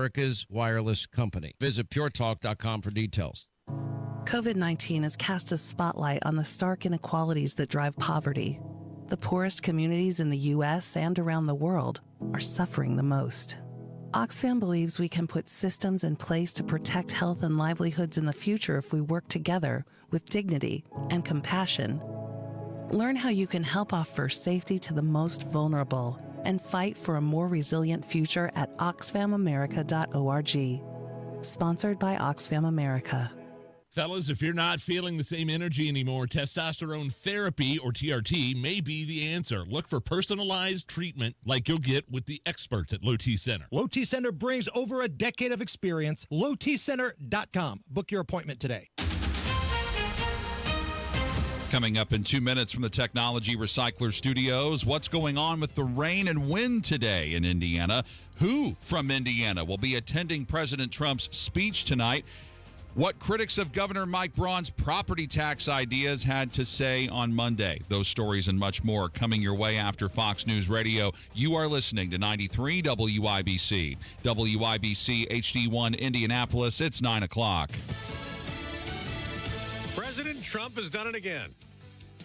America's wireless company. Visit puretalk.com for details. COVID-19 has cast a spotlight on the stark inequalities that drive poverty. The poorest communities in the U.S. and around the world are suffering the most. Oxfam believes we can put systems in place to protect health and livelihoods in the future if we work together with dignity and compassion. Learn how you can help offer safety to the most vulnerable and fight for a more resilient future at oxfamamerica.org. Sponsored by Oxfam America. Fellas, if you're not feeling the same energy anymore, testosterone therapy, or TRT, may be the answer. Look for personalized treatment like you'll get with the experts at Low T Center. Low T Center brings over a decade of experience. LowTCenter.com. Book your appointment today. Coming up in 2 minutes from the Technology Recycler Studios, what's going on with the rain and wind today in Indiana? Who from Indiana will be attending President Trump's speech tonight? What critics of Governor Mike Braun's property tax ideas had to say on Monday. Those stories and much more coming your way after Fox News Radio. You are listening to 93 WIBC. WIBC HD1 Indianapolis. It's 9 o'clock. President Trump has done it again.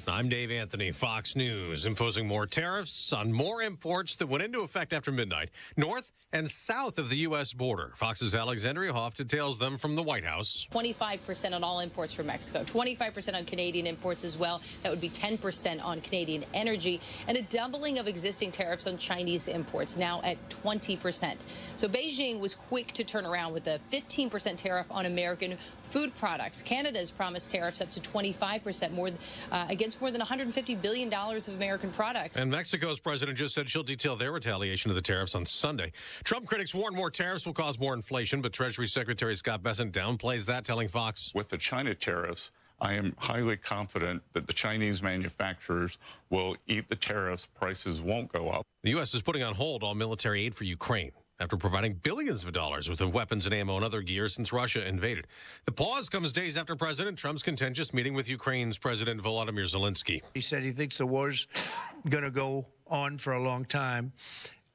I'm Dave Anthony, Fox News, imposing more tariffs on more imports that went into effect after midnight, north and south of the U.S. border. Fox's Alexandria Hoff details them from the White House. 25% on all imports from Mexico, 25% on Canadian imports as well. That would be 10% on Canadian energy, and a doubling of existing tariffs on Chinese imports, now at 20%. So Beijing was quick to turn around with a 15% tariff on American food products. Canada's promised tariffs up to 25% against more than $150 billion of American products. And Mexico's president just said she'll detail their retaliation of the tariffs on Sunday. Trump critics warn more tariffs will cause more inflation, but Treasury Secretary Scott Bessent downplays that, telling Fox. With the China tariffs, I am highly confident that the Chinese manufacturers will eat the tariffs. Prices won't go up. The U.S. is putting on hold all military aid for Ukraine after providing billions of dollars worth of weapons and ammo and other gear since Russia invaded. The pause comes days after President Trump's contentious meeting with Ukraine's President Volodymyr Zelensky. He said he thinks the war's going to go on for a long time.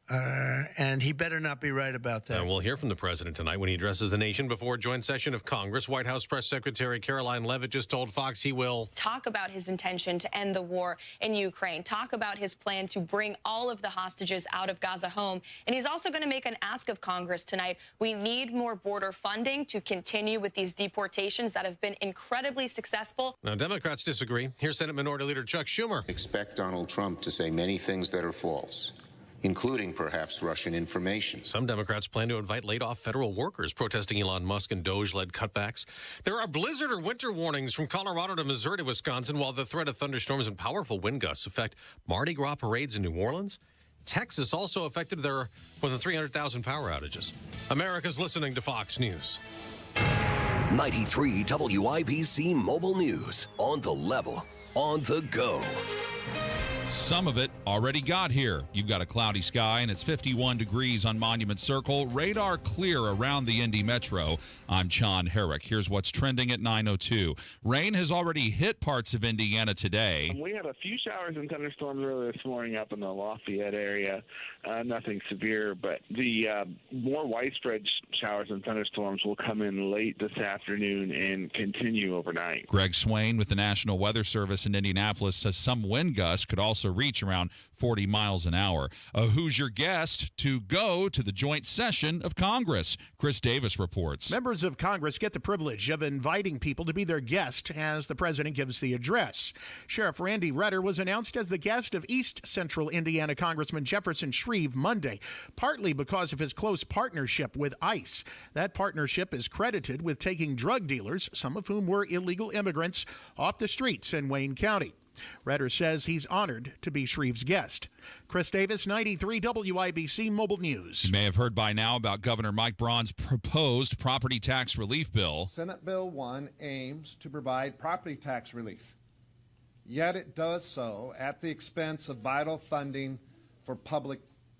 And he better not be right about that. And we'll hear from the president tonight when he addresses the nation before a joint session of Congress. White House Press Secretary Caroline Leavitt just told Fox he will talk about his intention to end the war in Ukraine, talk about his plan to bring all of the hostages out of Gaza home. And he's also going to make an ask of Congress tonight. We need more border funding to continue with these deportations that have been incredibly successful. Now, Democrats disagree. Here's Senate Minority Leader Chuck Schumer. Expect Donald Trump to say many things that are false, including perhaps Russian information. Some Democrats plan to invite laid-off federal workers protesting Elon Musk and DOJ-led cutbacks. There are blizzard or winter warnings from Colorado to Missouri to Wisconsin, while the threat of thunderstorms and powerful wind gusts affect Mardi Gras parades in New Orleans. Texas also affected. There are more than 300,000 power outages. America's listening to Fox News. 93 WIBC Mobile News. On the level, on the go. Some of it already got here. You've got a cloudy sky, and it's 51 degrees on Monument Circle. Radar clear around the Indy Metro. I'm John Herrick. Here's what's trending at 9:02. Rain has already hit parts of Indiana today. We had a few showers and thunderstorms earlier this morning up in the Lafayette area. Nothing severe, but the more widespread showers and thunderstorms will come in late this afternoon and continue overnight. Greg Swain with the National Weather Service in Indianapolis says some wind gusts could also reach around 40 miles an hour. Who's your guest to go to the joint session of Congress? Chris Davis reports. Members of Congress get the privilege of inviting people to be their guest as the president gives the address. Sheriff Randy Rutter was announced as the guest of East Central Indiana Congressman Jefferson Shreve Monday, partly because of his close partnership with ICE. That partnership is credited with taking drug dealers, some of whom were illegal immigrants, off the streets in Wayne County. Rutter says he's honored to be Shreve's guest. Chris Davis, 93 WIBC Mobile News. You may have heard by now about Governor Mike Braun's proposed property tax relief bill. Senate Bill 1 aims to provide property tax relief, yet it does so at the expense of vital funding for public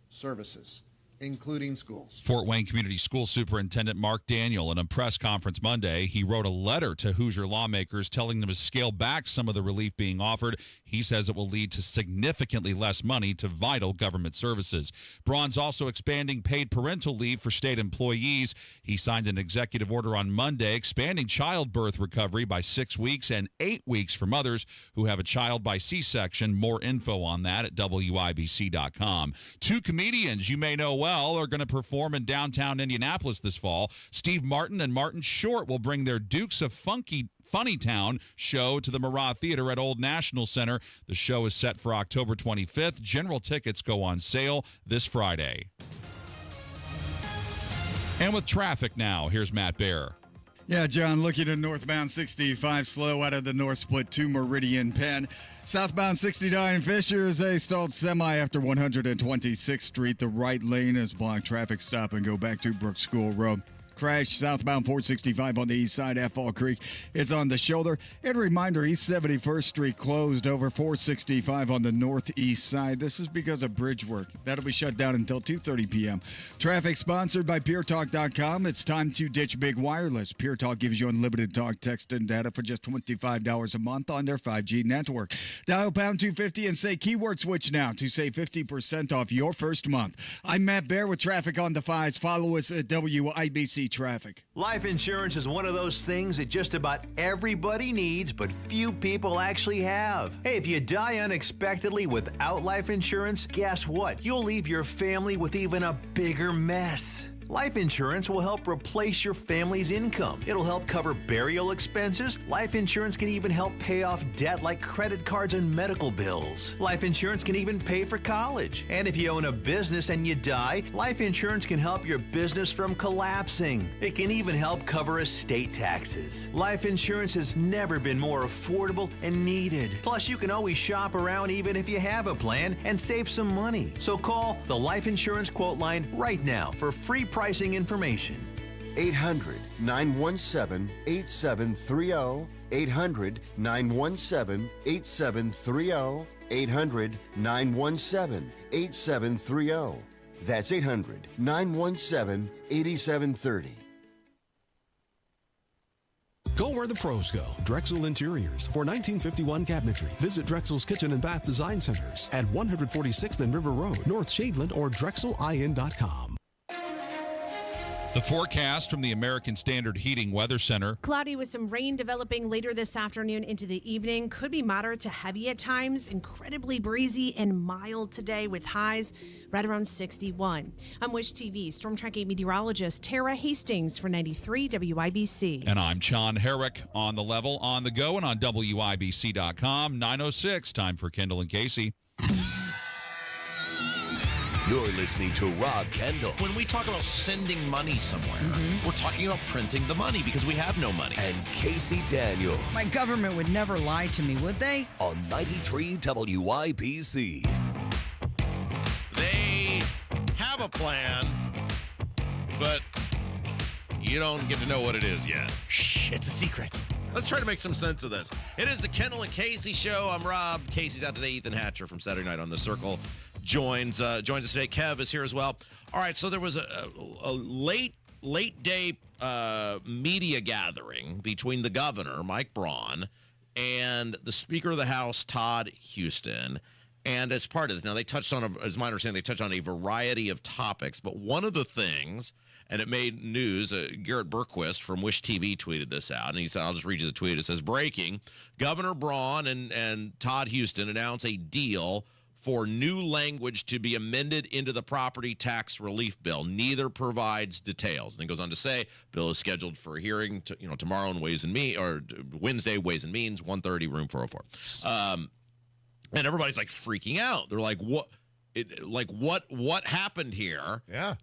services. including schools. Fort Wayne Community School Superintendent Mark Daniel, in a press conference Monday, he wrote a letter to Hoosier lawmakers telling them to scale back some of the relief being offered. He says it will lead to significantly less money to vital government services. Braun's also expanding paid parental leave for state employees. He signed an executive order on Monday expanding childbirth recovery by 6 weeks and 8 weeks for mothers who have a child by C-section. More info on that at WIBC.com. Two comedians you may know well are going to perform in downtown Indianapolis this fall. Steve Martin and Martin Short will bring their Dukes of Funnytown show to the Murrah Theater at Old National Center. The show is set for October 25th. General tickets go on sale this Friday. And with traffic now, here's Matt Baer. Yeah, John, looking at northbound 65 slow out of the North Split to Meridian Penn. Southbound 69 Fisher is a stalled semi after 126th Street. The right lane is blocked. Traffic stop and go back to Brooks School Road. Crash southbound 465 on the east side at Fall Creek. It's on the shoulder. And a reminder, East 71st Street closed over 465 on the northeast side. This is because of bridge work. That'll be shut down until 2:30 p.m. Traffic sponsored by PureTalk.com. It's time to ditch big wireless. Pure Talk gives you unlimited talk, text, and data for just $25 a month on their 5G network. Dial pound 250 and say keyword switch now to save 50% off your first month. I'm Matt Baer with Traffic on the Fives. Follow us at WIBC Traffic. Life insurance is one of those things that just about everybody needs, but few people actually have. Hey, if you die unexpectedly without life insurance, guess what? You'll leave your family with even a bigger mess. Life insurance will help replace your family's income. It'll help cover burial expenses. Life insurance can even help pay off debt like credit cards and medical bills. Life insurance can even pay for college. And if you own a business and you die, life insurance can help your business from collapsing. It can even help cover estate taxes. Life insurance has never been more affordable and needed. Plus, you can always shop around even if you have a plan and save some money. So call the Life Insurance Quote Line right now for free pricing information. 800-917-8730. 800-917-8730. 800-917-8730. That's 800-917-8730. Go where the pros go. Drexel Interiors. For 1951 cabinetry, visit Drexel's Kitchen and Bath Design Centers at 146th and River Road, North Shadeland, or drexelin.com. The forecast from the American Standard Heating Weather Center. Cloudy with some rain developing later this afternoon into the evening. Could be moderate to heavy at times. Incredibly breezy and mild today with highs right around 61. I'm Wish TV Storm Tracking meteorologist Tara Hastings for 93 WIBC. And I'm John Herrick on the level, on the go, and on WIBC.com. 9:06, time for Kendall and Casey. You're listening to Rob Kendall. When we talk about sending money somewhere, we're talking about printing the money because we have no money. And Casey Daniels. My government would never lie to me, would they? On 93 WIBC. They have a plan, but you don't get to know what it is yet. Shh, it's a secret. Let's try to make some sense of this. It is the Kendall and Casey show. I'm Rob. Casey's out today. Ethan Hatcher from Saturday Night on the Circle joins us today. Kev is here as well. All right, so there was a late day media gathering between the governor, Mike Braun, and the Speaker of the House, Todd Houston. And as part of this, now they touched on, as my understanding, they touched on a variety of topics, but one of the things, and it made news, Garrett Berquist from Wish TV tweeted this out, and he said, I'll just read you the tweet. It says, breaking, Governor Braun and Todd Houston announce a deal for new language to be amended into the property tax relief bill. Neither provides details. And then goes on to say, bill is scheduled for a hearing tomorrow in Ways and Means, or Wednesday, Ways and Means, 1:30, room 404. And everybody's like freaking out. They're like, what? What happened here? Yeah.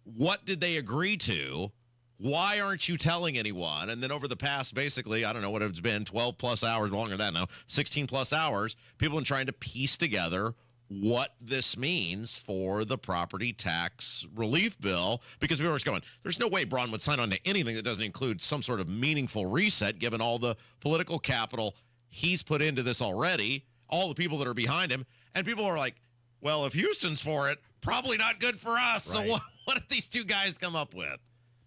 What did they agree to? Why aren't you telling anyone? And then over the past, basically, I don't know what it's been, 12 plus hours, longer than that now, 16 plus hours, people have been trying to piece together what this means for the property tax relief bill, because people are just going, there's no way Braun would sign on to anything that doesn't include some sort of meaningful reset, given all the political capital he's put into this already, all the people that are behind him. And people are like, well, if Houston's for it, probably not good for us. Right. So what did these two guys come up with?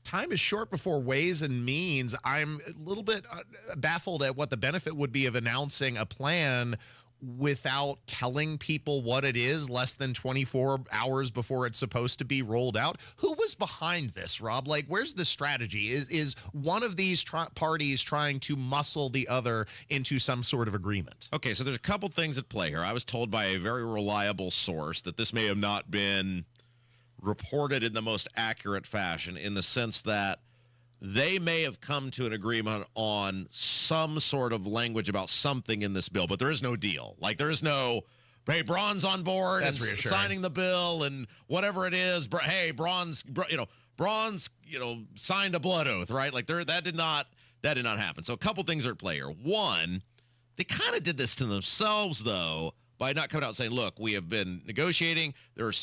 Time is short before Ways and Means. I'm a little bit baffled at what the benefit would be of announcing a plan without telling people what it is less than 24 hours before it's supposed to be rolled out. Who was behind this, Rob? Like, where's the strategy? Is one of these parties trying to muscle the other into some sort of agreement? Okay, so there's a couple things at play here. I was told by a very reliable source that this may have not been reported in the most accurate fashion, in the sense that they may have come to an agreement on some sort of language about something in this bill, but there is no deal. Like, there is no, hey, Braun's on board and signing the bill and whatever it is. Hey, Braun's signed a blood oath, right? Like, that did not happen. So a couple things are at play here. One, they kind of did this to themselves, though, by not coming out and saying, look, we have been negotiating.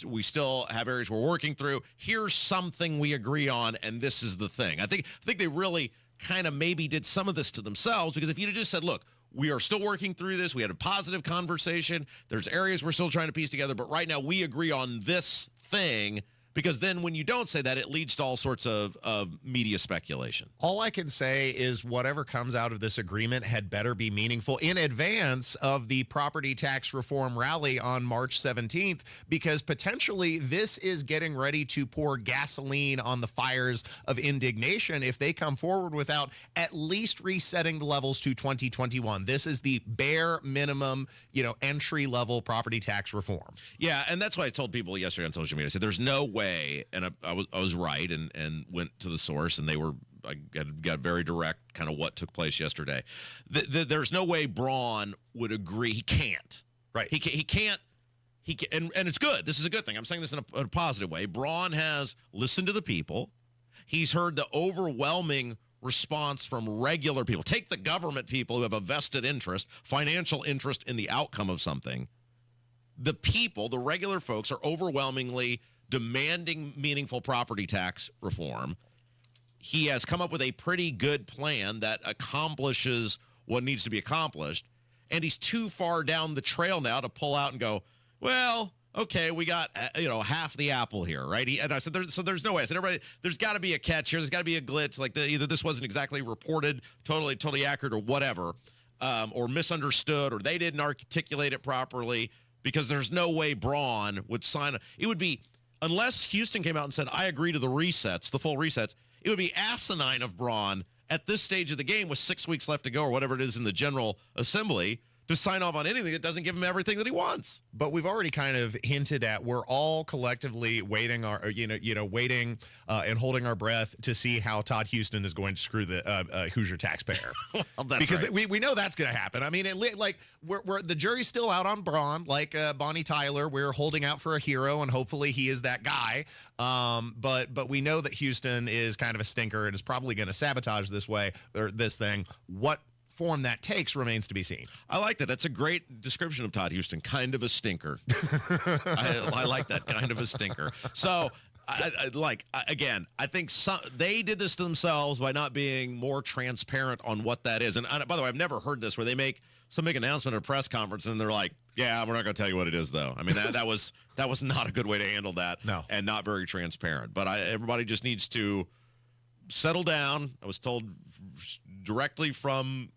We still have areas we're working through. Here's something we agree on, and this is the thing. I think they really kind of maybe did some of this to themselves, because if you'd have just said, look, we are still working through this. We had a positive conversation. There's areas we're still trying to piece together, but right now we agree on this thing. Because then when you don't say that, it leads to all sorts of media speculation. All I can say is whatever comes out of this agreement had better be meaningful in advance of the property tax reform rally on March 17th, because potentially this is getting ready to pour gasoline on the fires of indignation if they come forward without at least resetting the levels to 2021. This is the bare minimum, entry-level property tax reform. Yeah, and that's why I told people yesterday on social media. I said, there's no way, and I was right, and went to the source, and I got very direct kind of what took place yesterday. There's no way Braun would agree. He can't. Right. He can't. And it's good. This is a good thing. I'm saying this in a positive way. Braun has listened to the people. He's heard the overwhelming response from regular people. Take the government people who have a vested interest, financial interest in the outcome of something. The people, the regular folks, are overwhelmingly demanding meaningful property tax reform. He has come up with a pretty good plan that accomplishes what needs to be accomplished, and he's too far down the trail now to pull out and go, well, okay, we got half the apple here, right? And I said, there's no way. I said, everybody, there's got to be a catch here. There's got to be a glitch. Like either this wasn't exactly reported, totally accurate, or whatever, or misunderstood, or they didn't articulate it properly. Because there's no way Braun would sign it. It would be, unless Houston came out and said, I agree to the resets, the full resets, it would be asinine of Braun at this stage of the game with 6 weeks left to go, or whatever it is in the General Assembly, to sign off on anything that doesn't give him everything that he wants. But we've already kind of hinted at, we're all collectively waiting waiting and holding our breath to see how Todd Houston is going to screw the Hoosier taxpayer. Well, that's because right. we know that's going to happen. I mean, we're the jury's still out on Braun, like Bonnie Tyler. We're holding out for a hero, and hopefully he is that guy. But we know that Houston is kind of a stinker and is probably going to sabotage this thing. What form that takes remains to be seen. I like that. That's a great description of Todd Houston. Kind of a stinker. I like that. Kind of a stinker. So, I think they did this to themselves by not being more transparent on what that is. And by the way, I've never heard this where they make some big announcement at a press conference and they're like, yeah, we're not going to tell you what it is, though. I mean, that was not a good way to handle that. No. And not very transparent. But everybody just needs to settle down. I was told directly from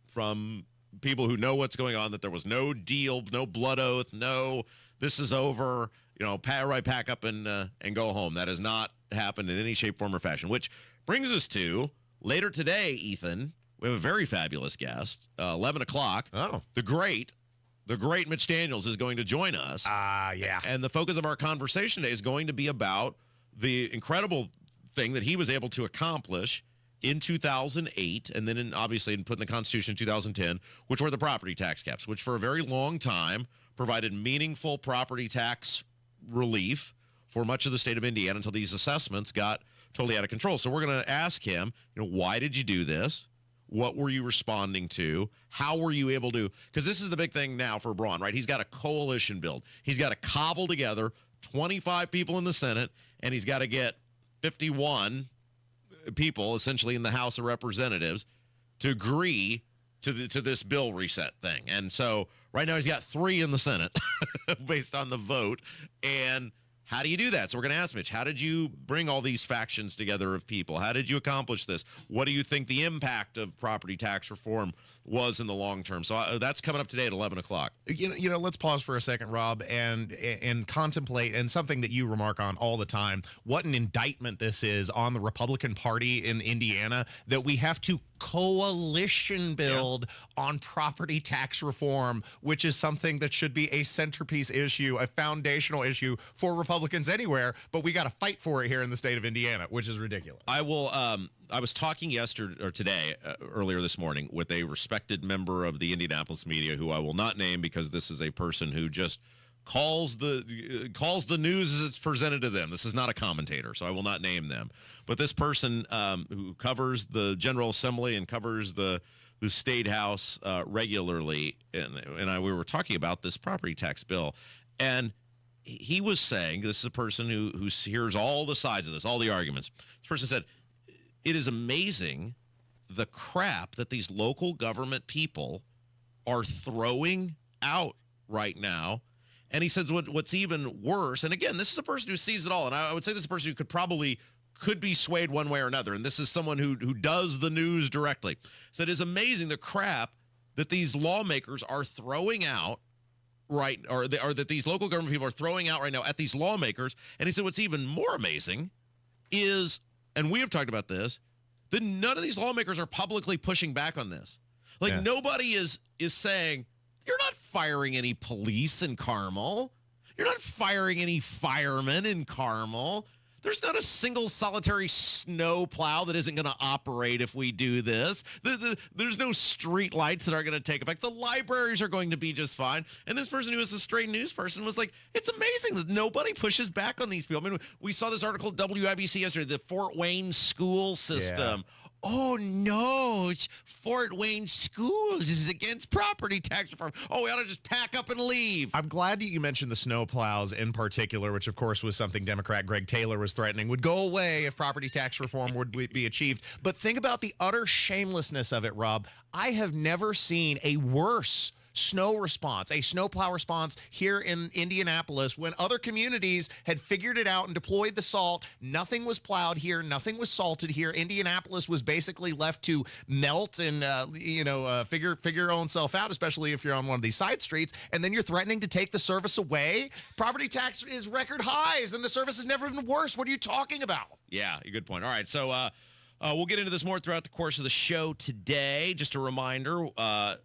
people who know what's going on that there was no deal, no blood oath, no, this is over, pack up and go home. That has not happened in any shape, form, or fashion, which brings us to later today, Ethan. We have a very fabulous guest, 11 o'clock. Oh. The great Mitch Daniels is going to join us. Yeah. And the focus of our conversation today is going to be about the incredible thing that he was able to accomplish in 2008, and then obviously put in the Constitution in 2010, which were the property tax caps, which for a very long time provided meaningful property tax relief for much of the state of Indiana until these assessments got totally out of control. So we're going to ask him, why did you do this? What were you responding to? How were you able to? Because this is the big thing now for Braun, right? He's got a coalition build. He's got to cobble together 25 people in the Senate, and he's got to get 51 people essentially in the House of Representatives to agree to this bill reset thing. And so Right now, he's got 3 in the Senate based on the vote. And how do you do that? So we're going to ask Mitch, how did you bring all these factions together of people? How did you accomplish this? What do you think the impact of property tax reform was in the long term? So that's coming up today at 11 o'clock. You know, let's pause for a second, Rob, and contemplate, and something that you remark on all the time, what an indictment this is on the Republican Party in Indiana, that we have to coalition build on property tax reform, which is something that should be a centerpiece issue, a foundational issue for Republicans anywhere, but we got to fight for it here in the state of Indiana, which is ridiculous. I was talking today, earlier this morning, with a respected member of the Indianapolis media who I will not name because this is a person who just calls the news as it's presented to them. This is not a commentator, so I will not name them. But this person who covers the General Assembly and covers the State House regularly, and we were talking about this property tax bill, and he was saying, this is a person who hears all the sides of this, all the arguments. This person said, it is amazing the crap that these local government people are throwing out right now. And he says what's even worse, and again, this is a person who sees it all, and I would say this is a person who could be swayed one way or another, and this is someone who does the news directly. So it is amazing the crap that these lawmakers are throwing out, right, or that these local government people are throwing out right now at these lawmakers. And he said what's even more amazing is, and we have talked about this, that none of these lawmakers are publicly pushing back on this. Like nobody is saying, you're not firing any police in Carmel. You're not firing any firemen in Carmel. There's not a single solitary snow plow that isn't going to operate if we do this. There's no street lights that are going to take effect. The libraries are going to be just fine. And this person who is a straight news person was like, it's amazing that nobody pushes back on these people. I mean, we saw this article at WIBC yesterday, the Fort Wayne school system. Yeah. Oh, no, Fort Wayne Schools is against property tax reform. Oh, we ought to just pack up and leave. I'm glad that you mentioned the snow plows in particular, which, of course, was something Democrat Greg Taylor was threatening would go away if property tax reform would be achieved. But think about the utter shamelessness of it, Rob. I have never seen a worse snow response, a snowplow response here in Indianapolis when other communities had figured it out and deployed the salt. Nothing was plowed here. Nothing was salted here. Indianapolis was basically left to melt and, figure your own self out, especially if you're on one of these side streets. And then you're threatening to take the service away. Property tax is record highs and the service has never been worse. What are you talking about? Yeah, good point. All right. So, we'll get into this more throughout the course of the show today. Just a reminder,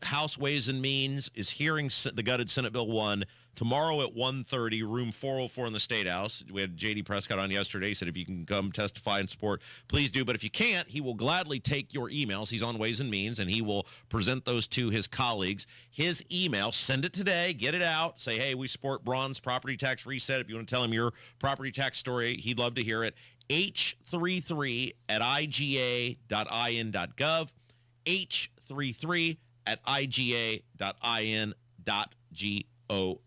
House Ways and Means is hearing the gutted Senate Bill 1 tomorrow at 1:30, room 404 in the State House. We had J.D. Prescott on yesterday. He said if you can come testify and support, please do. But if you can't, he will gladly take your emails. He's on Ways and Means, and he will present those to his colleagues. His email, send it today, get it out. Say, hey, we support Braun's property tax reset. If you want to tell him your property tax story, he'd love to hear it. h33@iga.in.gov, h33@iga.in.gov.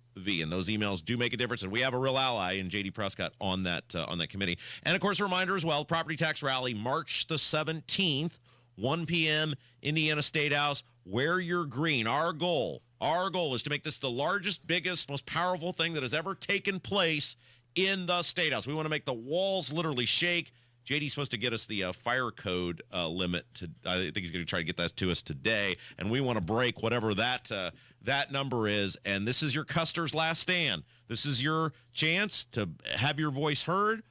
And those emails do make a difference, and we have a real ally in J.D. Prescott on that committee. And, of course, a reminder as well, property tax rally, March the 17th, 1 p.m., Indiana State House. Wear your green. Our goal is to make this the largest, biggest, most powerful thing that has ever taken place in the State House. We want to make the walls literally shake. JD's supposed to get us the fire code limit. I think he's going to try to get that to us today, and we want to break whatever that number is. And this is your Custer's last stand. This is your chance to have your voice heard.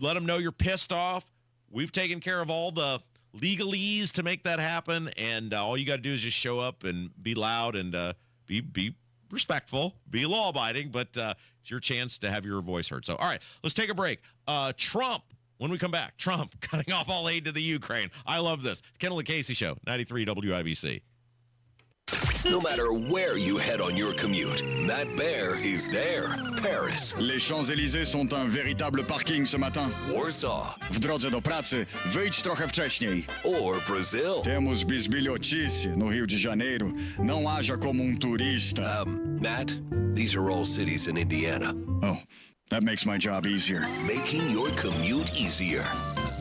Let them know you're pissed off. We've taken care of all the legalese to make that happen, and all you got to do is just show up and be loud and be respectful, be law-abiding, but it's your chance to have your voice heard. So, all right, let's take a break. Trump, when we come back, Trump cutting off all aid to the Ukraine. I love this. Kendall Casey Show, 93 WIBC. No matter where you head on your commute, Matt Bear is there. Paris. Les Champs-Élysées sont un véritable parking ce matin. Warsaw. W drodze do pracy, wyjdź trochę wcześniej. Or Brazil. Temos bisbilhotice no Rio de Janeiro. Não haja como turista. Matt, these are all cities in Indiana. Oh, that makes my job easier. Making your commute easier.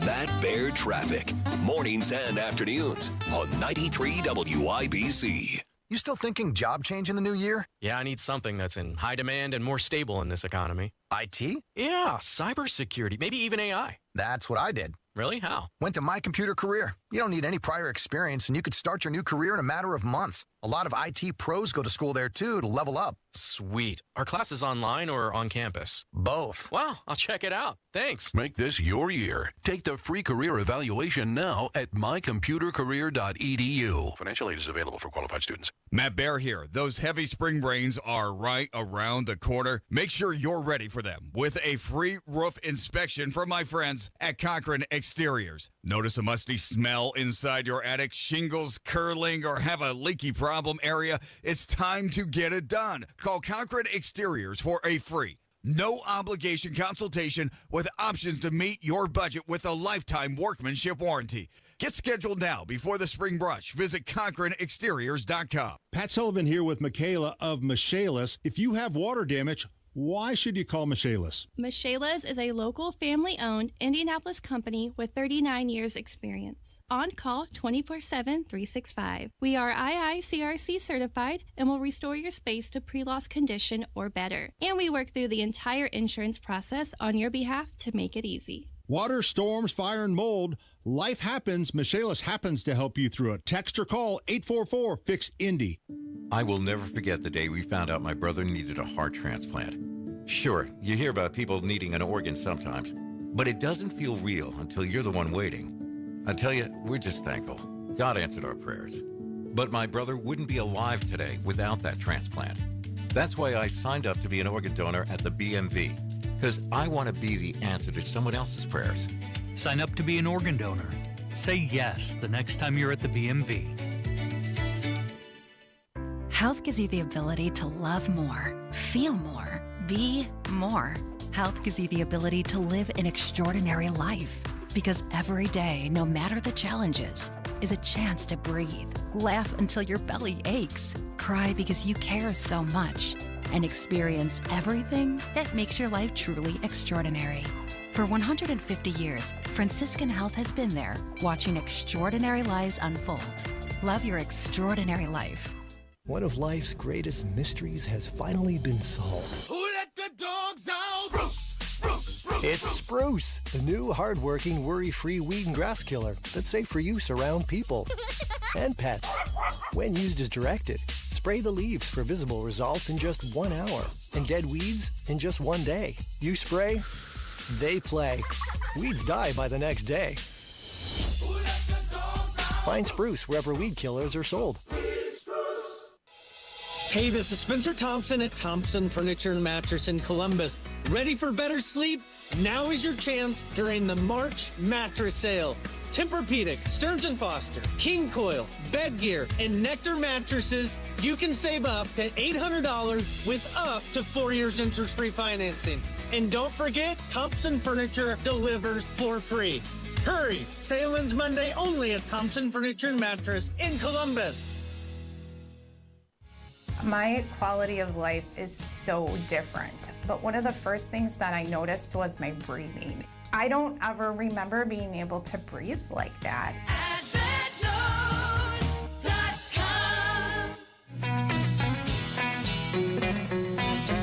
Matt Bear Traffic. Mornings and afternoons on 93 WIBC. You still thinking job change in the new year? Yeah, I need something that's in high demand and more stable in this economy. IT? Yeah, cybersecurity, maybe even AI. That's what I did. Really? How? Went to My Computer Career. You don't need any prior experience, and you could start your new career in a matter of months. A lot of IT pros go to school there, too, to level up. Sweet. Are classes online or on campus? Both. Wow, I'll check it out. Thanks. Make this your year. Take the free career evaluation now at mycomputercareer.edu. Financial aid is available for qualified students. Matt Bear here. Those heavy spring rains are right around the corner. Make sure you're ready for them with a free roof inspection from my friends at Cochran Exteriors. Notice a musty smell inside your attic, shingles curling, or have a leaky problem area? It's time to get it done. Call Cochran Exteriors for a free, no obligation consultation with options to meet your budget with a lifetime workmanship warranty. Get scheduled now before the spring brush. Visit CochranExteriors.com. Pat Sullivan here with Michaela of Michaelis. If you have water damage, why should you call Michaelis? Michaelis is a local family-owned Indianapolis company with 39 years experience. On call 24/7, 365. We are IICRC certified and will restore your space to pre-loss condition or better. And we work through the entire insurance process on your behalf to make it easy. Water, storms, fire, and mold. Life happens. Michaelis happens to help you through it. Text or call 844-FIX-INDY. I will never forget the day we found out my brother needed a heart transplant. Sure, you hear about people needing an organ sometimes, but it doesn't feel real until you're the one waiting. I tell you, we're just thankful. God answered our prayers. But my brother wouldn't be alive today without that transplant. That's why I signed up to be an organ donor at the BMV, because I want to be the answer to someone else's prayers. Sign up to be an organ donor. Say yes the next time you're at the BMV. Health gives you the ability to love more, feel more, be more. Health gives you the ability to live an extraordinary life. Because every day, no matter the challenges, is a chance to breathe, laugh until your belly aches, cry because you care so much, and experience everything that makes your life truly extraordinary. For 150 years, Franciscan Health has been there, watching extraordinary lives unfold. Love your extraordinary life. One of life's greatest mysteries has finally been solved. Who let the dogs out? Spruce, spruce, spruce. It's Spruce, the new hard-working, worry-free weed and grass killer that's safe for use around people and pets. When used as directed, spray the leaves for visible results in just 1 hour and dead weeds in just 1 day. You spray, they play. Weeds die by the next day. Find Spruce wherever weed killers are sold. Hey, this is Spencer Thompson at Thompson Furniture and Mattress in Columbus. Ready for better sleep? Now is your chance during the March mattress sale. Tempur-Pedic, Stearns & Foster, King Coil, Bed Gear, and Nectar mattresses, you can save up to $800 with up to 4 years interest-free financing. And don't forget, Thompson Furniture delivers for free. Hurry! Sale ends Monday only at Thompson Furniture and Mattress in Columbus. My quality of life is so different, but one of the first things that I noticed was my breathing. I don't ever remember being able to breathe like that.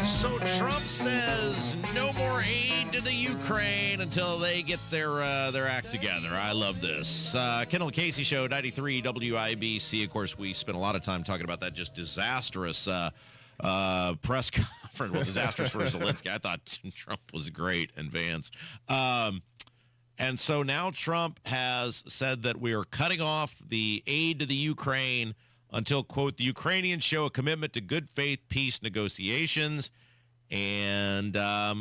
So Trump says no more aid to the Ukraine until they get their act together. I love this. Kendall Casey Show, 93 WIBC. Of course, we spent a lot of time talking about that just disastrous press conference. Well, disastrous for Zelensky. I thought Trump was great and Vance. And so now Trump has said that we are cutting off the aid to the Ukraine until, quote, the Ukrainians show a commitment to good faith peace negotiations. And I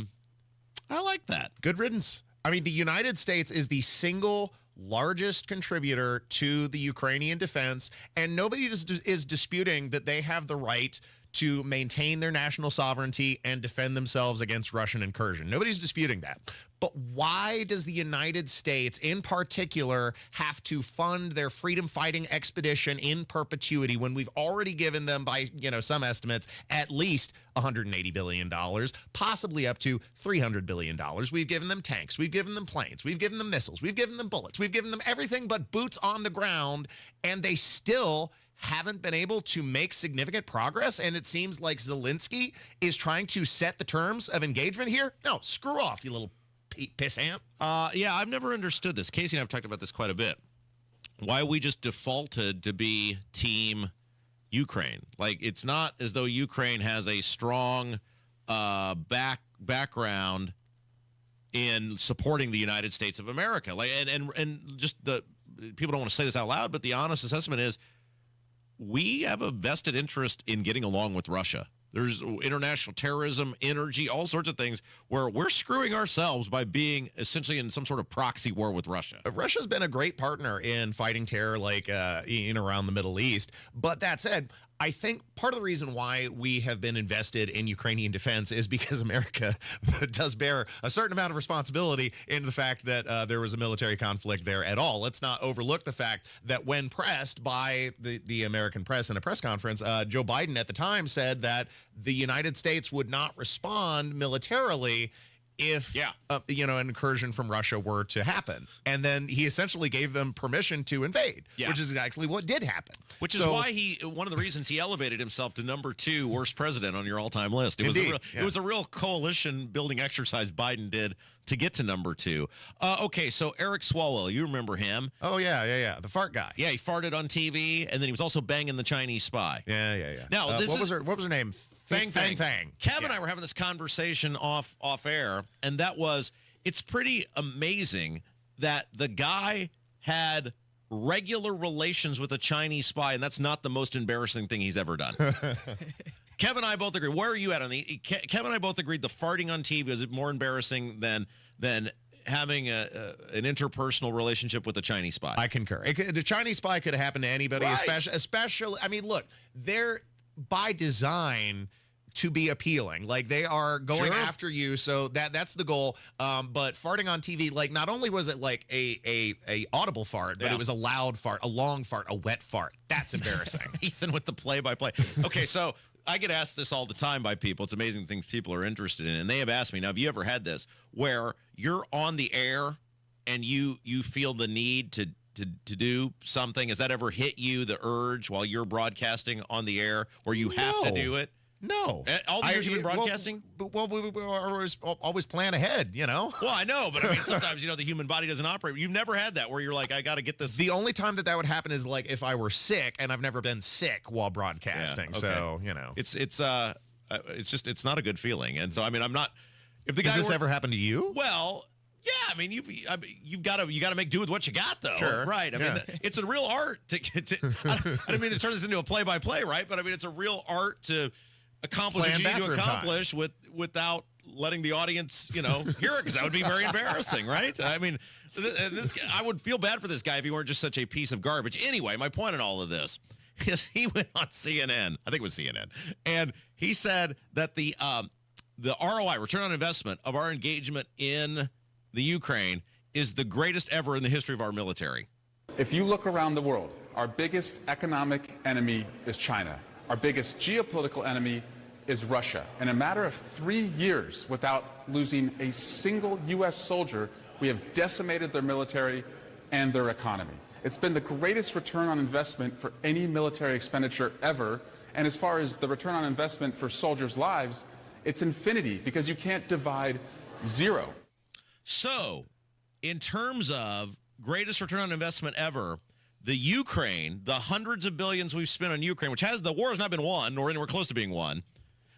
like that. Good riddance. I mean, the United States is the single largest contributor to the Ukrainian defense, and nobody is disputing that they have the right to maintain their national sovereignty and defend themselves against Russian incursion. Nobody's disputing that. But why does the United States, in particular, have to fund their freedom-fighting expedition in perpetuity when we've already given them, by some estimates, at least $180 billion, possibly up to $300 billion? We've given them tanks. We've given them planes. We've given them missiles. We've given them bullets. We've given them everything but boots on the ground, and they still haven't been able to make significant progress, and it seems like Zelensky is trying to set the terms of engagement here. No, screw off, you little pissant. Yeah, I've never understood this. Casey and I have talked about this quite a bit. Why we just defaulted to be team Ukraine. Like, it's not as though Ukraine has a strong background in supporting the United States of America. Like, and just the people don't want to say this out loud, but the honest assessment is we have a vested interest in getting along with Russia. There's international terrorism, energy, all sorts of things where we're screwing ourselves by being essentially in some sort of proxy war with Russia. Russia's been a great partner in fighting terror, like in around the Middle East. But that said, I think part of the reason why we have been invested in Ukrainian defense is because America does bear a certain amount of responsibility in the fact that there was a military conflict there at all. Let's not overlook the fact that when pressed by the American press in a press conference, Joe Biden at the time said that the United States would not respond militarily if an incursion from Russia were to happen. And then he essentially gave them permission to invade, which is actually what did happen. Which is why one of the reasons he elevated himself to number 2 worst president on your all-time list. It was a real coalition building exercise Biden did to get to number 2. Okay, so Eric Swalwell, you remember him. Oh, yeah. The fart guy. Yeah, he farted on TV, and then he was also banging the Chinese spy. Yeah. Now, what was her name? Fang. Kevin and I were having this conversation off air, and that was, it's pretty amazing that the guy had regular relations with a Chinese spy, and that's not the most embarrassing thing he's ever done. Kevin and I both agree. Where are you at on the? Kevin and I both agreed the farting on TV is more embarrassing than having an interpersonal relationship with a Chinese spy. I concur. The Chinese spy could have happened to anybody, especially. I mean, look, they're by design to be appealing. Like, they are going after you, so that's the goal. But farting on TV, like, not only was it like a audible fart, but it was a loud fart, a long fart, a wet fart. That's embarrassing. Ethan with the play-by-play. Okay, so I get asked this all the time by people. It's amazing things people are interested in, and they have asked me, now, have you ever had this where you're on the air and you feel the need to do something? Has that ever hit you, the urge, while you're broadcasting on the air, where you have to do it? No. All the years you've been broadcasting? Well, we always plan ahead, you know? Well, I know, but I mean, sometimes, the human body doesn't operate. You've never had that where you're like, I got to get this. The only time that would happen is like if I were sick, and I've never been sick while broadcasting. Yeah, okay. So, it's not a good feeling. And so, I mean, I'm not. If the guy Has this ever happened to you? Well, yeah, I mean, you've got to make do with what you got, though. Sure. Right. I mean, it's a real art to I don't mean to turn this into a play-by-play, right? But I mean, it's a real art to accomplish what you need to accomplish without letting the audience, hear it, because that would be very embarrassing, right? I mean, I would feel bad for this guy if he weren't just such a piece of garbage. Anyway, my point in all of this is he went on CNN, I think it was CNN, and he said that the ROI, return on investment, of our engagement in the Ukraine is the greatest ever in the history of our military. If you look around the world, our biggest economic enemy is China. Our biggest geopolitical enemy is Russia. In a matter of 3 years, without losing a single U.S. soldier, we have decimated their military and their economy. It's been the greatest return on investment for any military expenditure ever. And as far as the return on investment for soldiers' lives, it's infinity, because you can't divide zero. So, in terms of greatest return on investment ever, the Ukraine, the hundreds of billions we've spent on Ukraine, which the war has not been won, nor anywhere close to being won,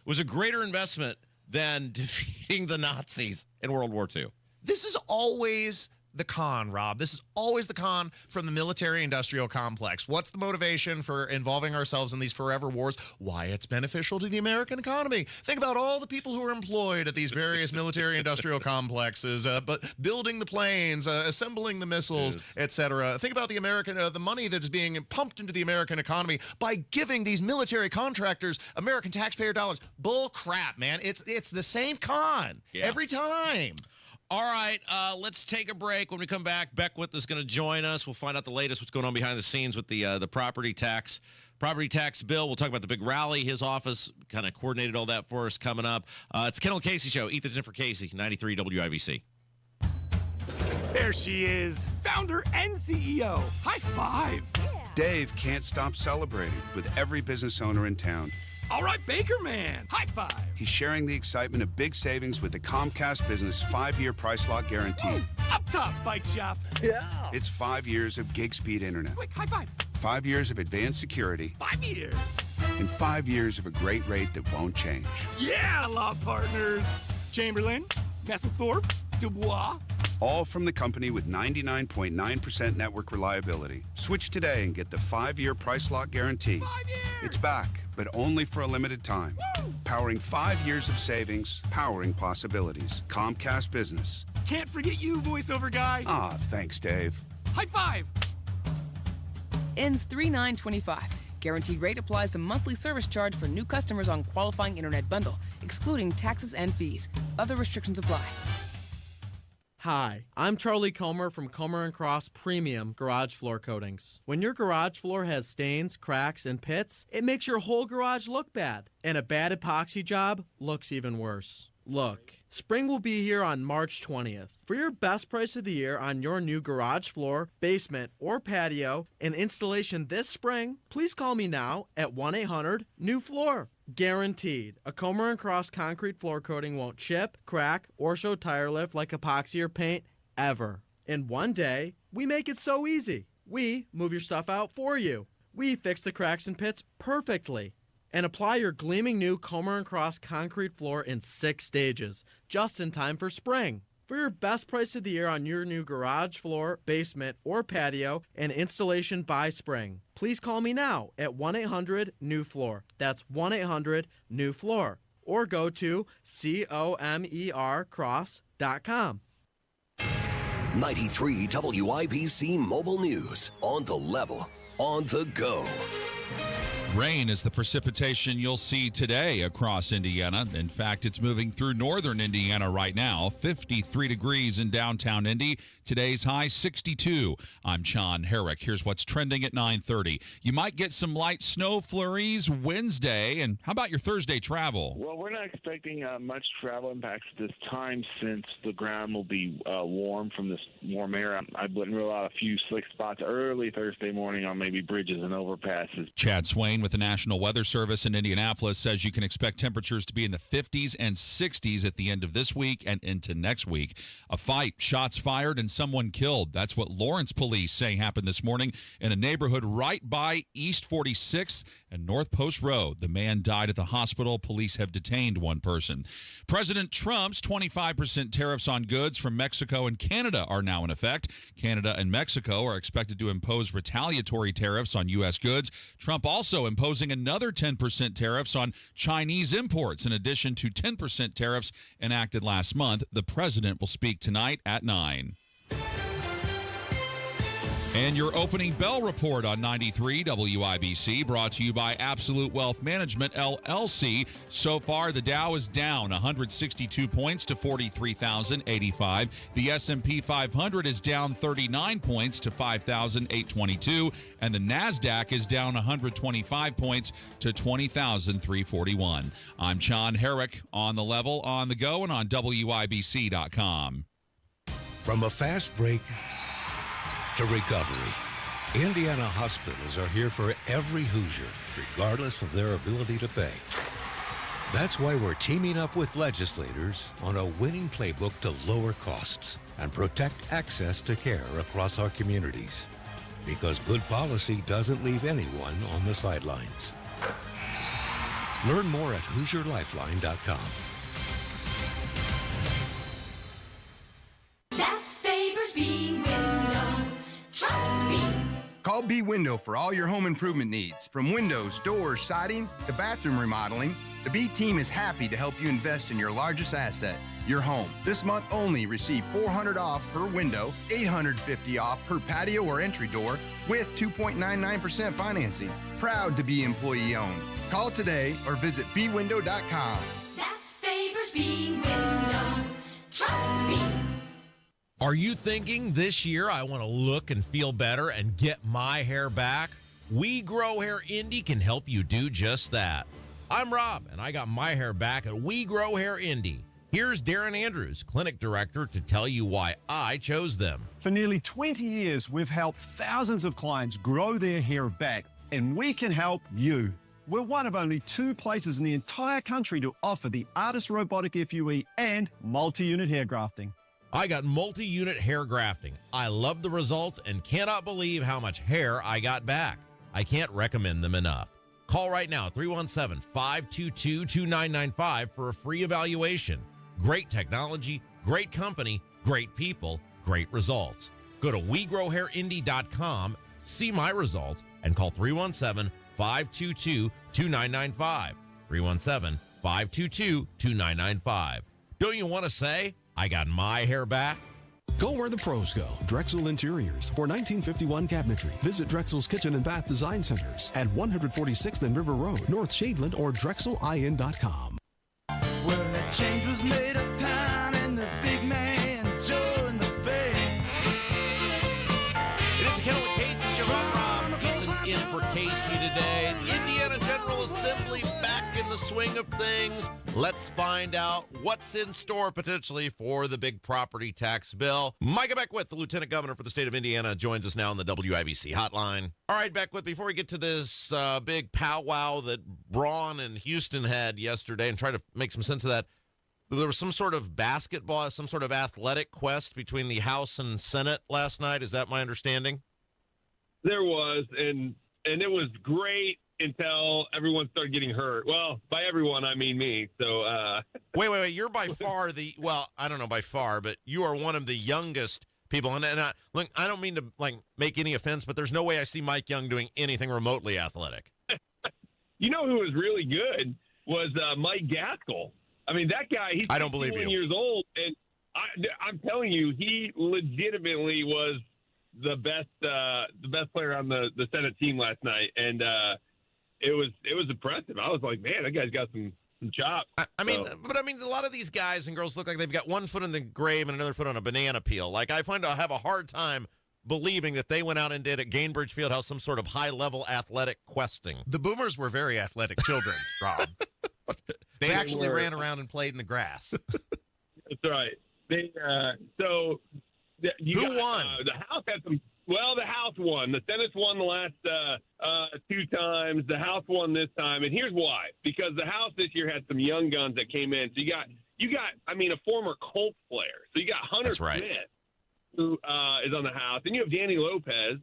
was a greater investment than defeating the Nazis in World War II. This is always the con, Rob. This is always the con from the military-industrial complex. What's the motivation for involving ourselves in these forever wars? Why it's beneficial to the American economy. Think about all the people who are employed at these various military-industrial complexes, but building the planes, assembling the missiles, etc. Think about the money that is being pumped into the American economy by giving these military contractors American taxpayer dollars. Bull crap, man. It's the same con every time. All right, let's take a break. When we come back, Beckwith is going to join us. We'll find out the latest, what's going on behind the scenes with the property tax bill. We'll talk about the big rally. His office kind of coordinated all that for us coming up. It's Kendall Casey Show. Ethan's in for Casey, 93 WIBC. There she is, founder and CEO. High five. Dave can't stop celebrating with every business owner in town. All right, Baker Man, high five. He's sharing the excitement of big savings with the Comcast Business 5-year price lock guarantee. Up top, bike shop. Yeah. It's 5 years of gig speed internet. Quick, high five. 5 years of advanced security. 5 years. And 5 years of a great rate that won't change. Yeah, law partners. Chamberlain, Messelthorpe, Dubois. All from the company with 99.9% network reliability. Switch today and get the 5-year price lock guarantee. 5 years. It's back, but only for a limited time. Woo! Powering 5 years of savings, powering possibilities. Comcast Business. Can't forget you, voiceover guy. Ah, thanks, Dave. High five. Ends 3/9/25. Guaranteed rate applies to monthly service charge for new customers on qualifying internet bundle, excluding taxes and fees. Other restrictions apply. Hi, I'm Charlie Comer from Comer & Cross Premium Garage Floor Coatings. When your garage floor has stains, cracks, and pits, it makes your whole garage look bad. And a bad epoxy job looks even worse. Look, spring will be here on March 20th. For your best price of the year on your new garage floor, basement, or patio, and installation this spring, please call me now at 1-800-NEW-FLOOR. Guaranteed, a Comer & Cross concrete floor coating won't chip, crack, or show tire lift like epoxy or paint ever. In one day, we make it so easy. We move your stuff out for you. We fix the cracks and pits perfectly. And apply your gleaming new Comer & Cross concrete floor in 6 stages, just in time for spring. For your best price of the year on your new garage floor, basement, or patio, and installation by spring, please call me now at 1-800-NEW-FLOOR. That's 1-800-NEW-FLOOR. Or go to COMERcross.com. 93 WIBC Mobile News. On the level, on the go. Rain is the precipitation you'll see today across Indiana. In fact, it's moving through northern Indiana right now. 53 degrees in downtown Indy. Today's high 62. I'm Sean Herrick. Here's what's trending at 9:30. You might get some light snow flurries Wednesday. And how about your Thursday travel? Well, we're not expecting much travel impacts this time since the ground will be warm from this warm air. I wouldn't rule out a few slick spots early Thursday morning on maybe bridges and overpasses. Chad Swain with the National Weather Service in Indianapolis says you can expect temperatures to be in the 50s and 60s at the end of this week and into next week. A fight, shots fired, and someone killed. That's what Lawrence police say happened this morning in a neighborhood right by East 46th and North Post Road. The man died at the hospital. Police have detained one person. President Trump's 25% tariffs on goods from Mexico and Canada are now in effect. Canada and Mexico are expected to impose retaliatory tariffs on U.S. goods. Trump also imposing another 10% tariffs on Chinese imports, in addition to 10% tariffs enacted last month. The president will speak tonight at 9. And your opening bell report on 93 WIBC, brought to you by Absolute Wealth Management, LLC. So far, the Dow is down 162 points to 43,085. The S&P 500 is down 39 points to 5,822. And the NASDAQ is down 125 points to 20,341. I'm Sean Herrick, on the level, on the go, and on WIBC.com. From a fast break to recovery, Indiana hospitals are here for every Hoosier, regardless of their ability to pay. That's why we're teaming up with legislators on a winning playbook to lower costs and protect access to care across our communities. Because good policy doesn't leave anyone on the sidelines. Learn more at HoosierLifeline.com. That's Faber's B-Window. Trust me. Call B Window for all your home improvement needs. From windows, doors, siding, to bathroom remodeling, the B team is happy to help you invest in your largest asset, your home. This month only, receive $400 off per window, $850 off per patio or entry door, with 2.99% financing. Proud to be employee owned. Call today or visit bwindow.com. That's Faber's B-Window. Trust me. Are you thinking this year I want to look and feel better and get my hair back? We Grow Hair Indy can help you do just that. I'm Rob, and I got my hair back at We Grow Hair Indy. Here's Darren Andrews, clinic director, to tell you why I chose them. For nearly 20 years, we've helped thousands of clients grow their hair back, and we can help you. We're one of only 2 places in the entire country to offer the Artist Robotic FUE and multi-unit hair grafting. I got multi-unit hair grafting. I love the results and cannot believe how much hair I got back. I can't recommend them enough. Call right now, 317-522-2995 for a free evaluation. Great technology, great company, great people, great results. Go to WeGrowHairIndy.com, see my results, and call 317-522-2995. 317-522-2995. Don't you want to say, I got my hair back? Go where the pros go. Drexel Interiors for 1951 cabinetry. Visit Drexel's Kitchen and Bath Design Centers at 146th and River Road, North Shadeland, or DrexelIN.com. Well, a change was made uptown and the big man Joe in the bay. It is the Kendall Casey Show. I'm Rob. Ethan's in for Casey today. Indiana General Assembly back in the swing of things. Let's find out what's in store potentially for the big property tax bill. Micah Beckwith, the Lieutenant Governor for the state of Indiana, joins us now on the WIBC hotline. All right, Beckwith, before we get to this big powwow that Braun and Houston had yesterday and try to make some sense of that, there was some sort of basketball, some sort of athletic quest between the House and Senate last night. Is that my understanding? There was, and it was great until everyone started getting hurt. Well, by everyone, I mean me. So, Wait. You're by far I don't know by far, but you are one of the youngest people. And I don't mean to make any offense, but there's no way I see Mike Young doing anything remotely athletic. You know who was really good was Mike Gaskell. I mean, that guy, he's I don't believe 61 you. years old, and I'm telling you, he legitimately was the best player on the Senate team last night, and it was impressive. I was like, man, that guy's got some chops. I mean, a lot of these guys and girls look like they've got one foot in the grave and another foot on a banana peel. Like, I have a hard time believing that they went out and did at Gainbridge Fieldhouse some sort of high-level athletic questing. The Boomers were very athletic children, Rob. They actually ran around and played in the grass. That's right. Who won? The House had some. Well, the House won. The Senate's won the last 2 times. The House won this time, and here's why: because the House this year had some young guns that came in. So you got, a former Colts player. So you got Hunter Smith, who is on the House, and you have Danny Lopez,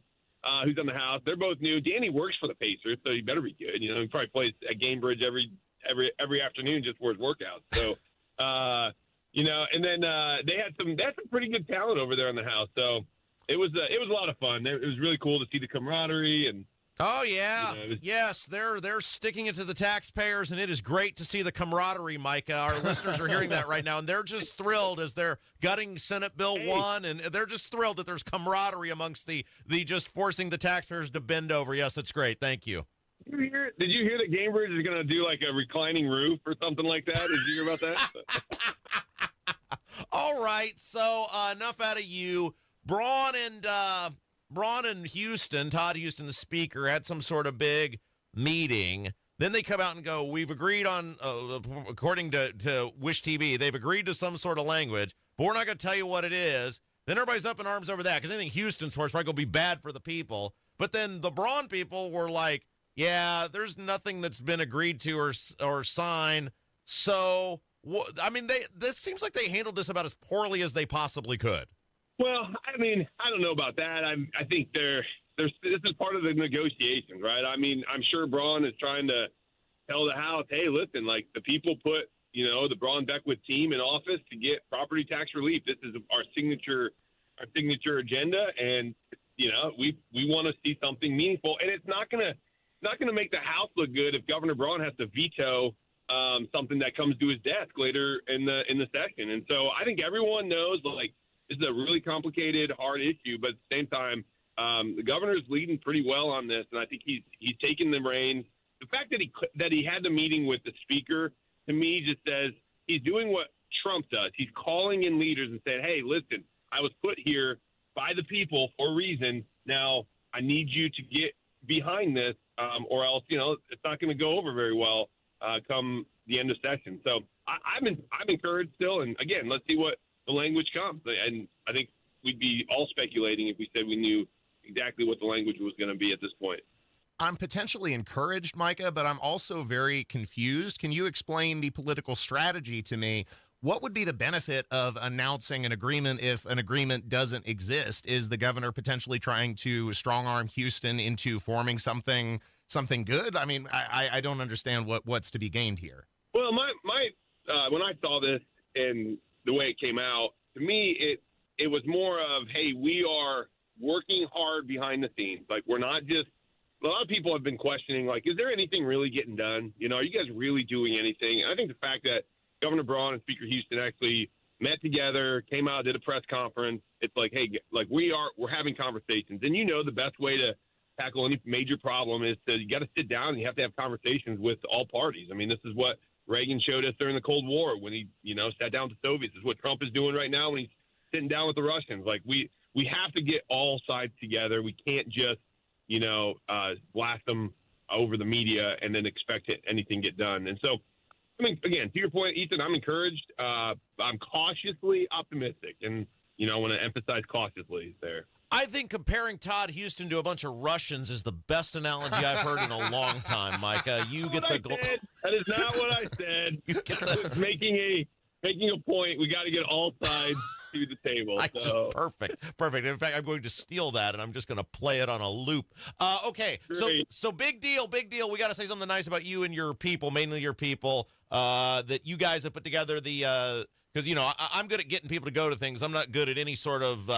who's on the House. They're both new. Danny works for the Pacers, so he better be good. You know, he probably plays at Gainbridge every afternoon just for his workouts. So, and then they had some pretty good talent over there in the House. So it was a lot of fun. It was really cool to see the camaraderie and. Oh yeah, yes, they're sticking it to the taxpayers, and it is great to see the camaraderie, Micah. Our listeners are hearing that right now, and they're just thrilled as they're gutting Senate Bill 1, and they're just thrilled that there's camaraderie amongst the just forcing the taxpayers to bend over. Yes, it's great. Thank you. Did you hear that Gainbridge is going to do like a reclining roof or something like that? Did you hear about that? All right, so enough out of you. Braun and Houston, Todd Houston, the speaker, had some sort of big meeting. Then they come out and go, we've agreed on, according to Wish TV, they've agreed to some sort of language, but we're not going to tell you what it is. Then everybody's up in arms over that because they think Houston's for is probably going to be bad for the people. But then the Braun people were like, yeah, there's nothing that's been agreed to or signed. So, this seems like they handled this about as poorly as they possibly could. Well, I mean, I don't know about that. I think this is part of the negotiations, right? I mean, I'm sure Braun is trying to tell the House, hey, listen, like the people put, the Braun Beckwith team in office to get property tax relief. This is our signature agenda, and we want to see something meaningful. And it's not gonna make the House look good if Governor Braun has to veto something that comes to his desk later in the session. And so I think everyone knows, like, this is a really complicated, hard issue, but at the same time, the governor is leading pretty well on this, and I think he's taking the reins. The fact that he had the meeting with the speaker, to me, just says he's doing what Trump does. He's calling in leaders and saying, hey, listen, I was put here by the people for a reason. Now, I need you to get behind this, or else, it's not going to go over very well come the end of session. So I'm encouraged still. And again, let's see what the language comes. And I think we'd be all speculating if we said we knew exactly what the language was going to be at this point. I'm potentially encouraged, Micah, but I'm also very confused. Can you explain the political strategy to me? What would be the benefit of announcing an agreement if an agreement doesn't exist? Is the governor potentially trying to strong-arm Houston into forming something good? I mean, I don't understand what's to be gained here. Well, my when I saw this and the way it came out, to me, it was more of, hey, we are working hard behind the scenes. Like, we're not just – a lot of people have been questioning, like, is there anything really getting done? You know, are you guys really doing anything? And I think the fact that Governor Braun and Speaker Houston actually met together, came out, did a press conference, it's like, hey, like, we're having conversations. And you know the best way to tackle any major problem is you got to sit down and you have to have conversations with all parties. I mean, this is what Reagan showed us during the Cold War when he, sat down with the Soviets. This is what Trump is doing right now when he's sitting down with the Russians. Like, we have to get all sides together. We can't just, blast them over the media and then expect anything get done. And so, I mean, again, to your point, Ethan, I'm encouraged. I'm cautiously optimistic, and I want to emphasize cautiously there. I think comparing Todd Houston to a bunch of Russians is the best analogy I've heard in a long time, Micah. You get the goal. That is not what I said. You get the making a point. We got to get all sides to the table. Perfect. In fact, I'm going to steal that, and I'm just going to play it on a loop. Okay, so big deal. We got to say something nice about you and your people, mainly your people, that you guys have put together the because, I'm good at getting people to go to things. I'm not good at any sort of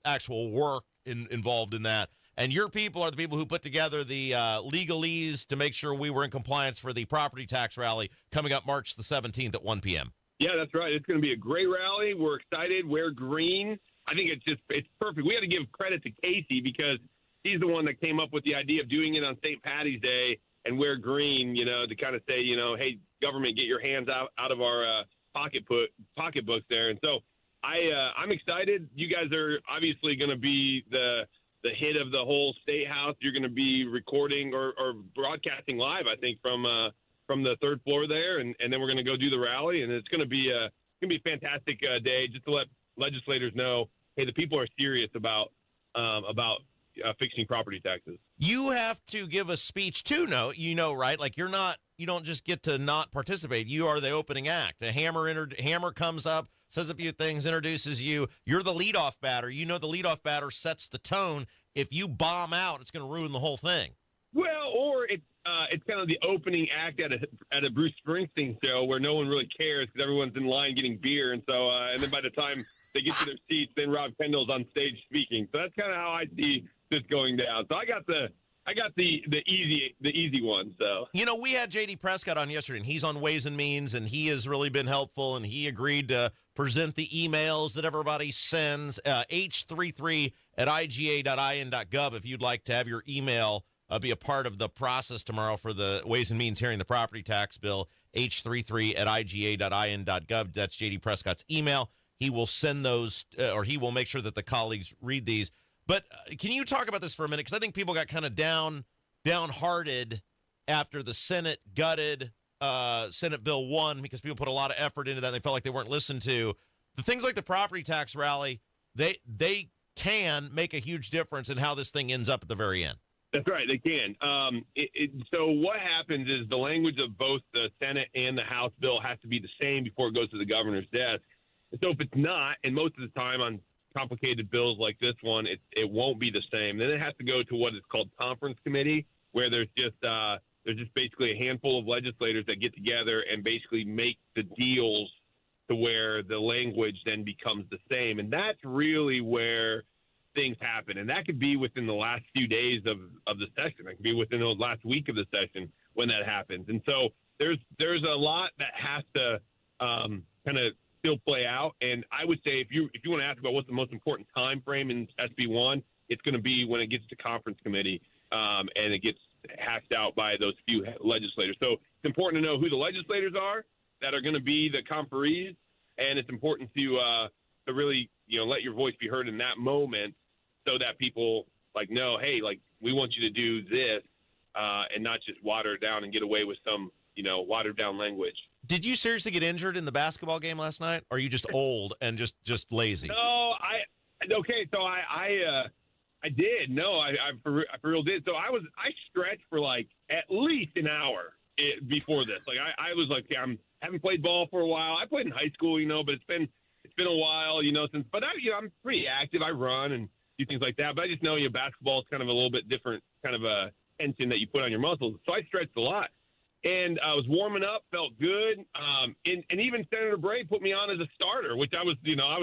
actual work involved in that. And your people are the people who put together the legalese to make sure we were in compliance for the property tax rally coming up March the 17th at 1 p.m. Yeah, that's right. It's going to be a great rally. We're excited. Wear green. I think it's perfect. We got to give credit to Casey because he's the one that came up with the idea of doing it on St. Patty's Day and wear green, to kind of say, hey, government, get your hands out of our pocketbooks there. And so I'm excited. You guys are obviously going to be the hit of the whole State House. You're going to be recording or broadcasting live, I think, from the third floor there, and then we're going to go do the rally, and it's going to be a fantastic day just to let legislators know, hey, the people are serious about fixing property taxes. You have to give a speech too, right? Like you don't just get to not participate. You are the opening act. The Hammer comes up, says a few things, introduces you. You're the leadoff batter. The leadoff batter sets the tone. If you bomb out, it's going to ruin the whole thing. Well, or it's kind of the opening act at a Bruce Springsteen show where no one really cares because everyone's in line getting beer, and so and then by the time they get to their seats, then Rob Kendall's on stage speaking. So that's kind of how I see this going down. So I got the easy one. So we had J.D. Prescott on yesterday, and he's on Ways and Means, and he has really been helpful, and he agreed to present the emails that everybody sends, h33 at iga.in.gov if you'd like to have your email be a part of the process tomorrow for the Ways and Means hearing the property tax bill, h33 at iga.in.gov. That's J.D. Prescott's email. He will send those, or he will make sure that the colleagues read these. But can you talk about this for a minute? Because I think people got kind of downhearted after the Senate gutted Senate Bill 1 because people put a lot of effort into that and they felt like they weren't listened to. The things like the property tax rally, they can make a huge difference in how this thing ends up at the very end. That's right, they can. So what happens is the language of both the Senate and the House bill has to be the same before it goes to the governor's desk. And so if it's not, and most of the time on complicated bills like this one, it won't be the same. Then it has to go to what is called conference committee, where there's just basically a handful of legislators that get together and basically make the deals to where the language then becomes the same. And that's really where things happen. And that could be within the last few days of the session. It could be within the last week of the session when that happens. And so there's a lot that has to kind of still play out. And I would say if you want to ask about what's the most important time frame in SB1, it's going to be when it gets to conference committee and it gets hashed out by those few legislators. So it's important to know who the legislators are that are going to be the conferees, and it's important to really let your voice be heard in that moment so that people know, hey, we want you to do this and not just water it down and get away with some watered down language. Did you seriously get injured in the basketball game last night? Or are you just old and just lazy? No, okay. So I did. No, I for real did. So I stretched for like at least an hour before this. Like I was like, I haven't played ball for a while. I played in high school, but it's been a while, since. But I'm pretty active. I run and do things like that. But I just know basketball is kind of a little bit different kind of a tension that you put on your muscles. So I stretched a lot. And I was warming up, felt good. And even Senator Bray put me on as a starter, which I was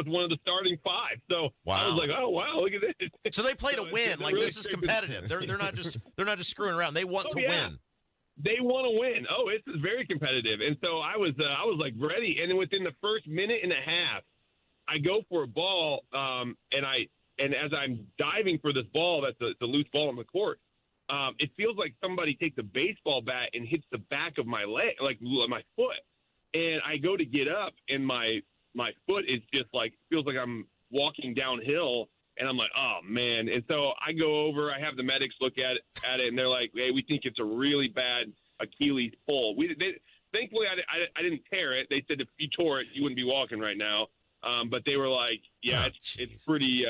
one of the starting 5. So wow. I was like, oh wow, look at this. So they play to win. Like really this is competitive. They're not just screwing around. They want to win. They want to win. Oh, this is very competitive. And so I was like ready. And within the first minute and a half, I go for a ball, and as I'm diving for this ball, that's a loose ball on the court. It feels like somebody takes a baseball bat and hits the back of my leg, like my foot. And I go to get up, and my foot is just like, feels like I'm walking downhill. And I'm like, oh, man. And so I go over. I have the medics look at it, and they're like, hey, we think it's a really bad Achilles pull. Thankfully, I didn't tear it. They said if you tore it, you wouldn't be walking right now. But they were like, yeah, it's pretty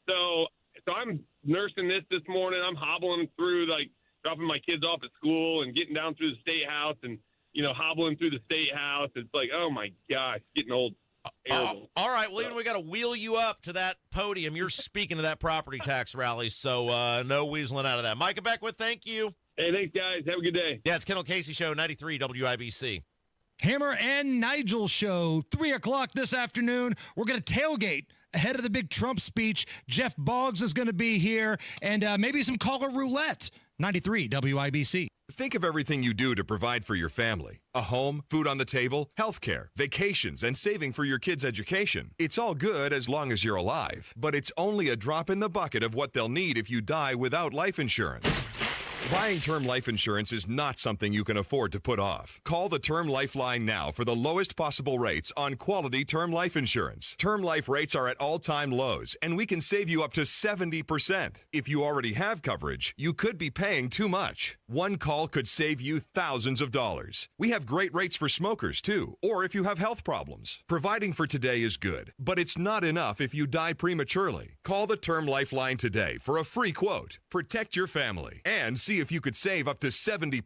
So I'm nursing this morning. I'm hobbling through, like, dropping my kids off at school and getting down through the state house and, hobbling through the state house. It's like, oh, my gosh, getting old. All right, well, we got to wheel you up to that podium. You're speaking to that property tax rally, so no weaseling out of that. Micah Beckwith, thank you. Hey, thanks, guys. Have a good day. Yeah, it's Kendall Casey Show, 93 WIBC. Hammer and Nigel Show, 3 o'clock this afternoon. We're going to tailgate ahead of the big Trump speech. Jeff Boggs is going to be here, and maybe some caller roulette. 93 WIBC. Think of everything you do to provide for your family. A home, food on the table, healthcare, vacations, and saving for your kids' education. It's all good as long as you're alive, but it's only a drop in the bucket of what they'll need if you die without life insurance. Buying term life insurance is not something you can afford to put off. Call the Term Lifeline now for the lowest possible rates on quality term life insurance. Term life rates are at all-time lows, and we can save you up to 70%. If you already have coverage, you could be paying too much. One call could save you thousands of dollars. We have great rates for smokers, too, or if you have health problems. Providing for today is good, but it's not enough if you die prematurely. Call the Term Lifeline today for a free quote. Protect your family and see if you could save up to 70%.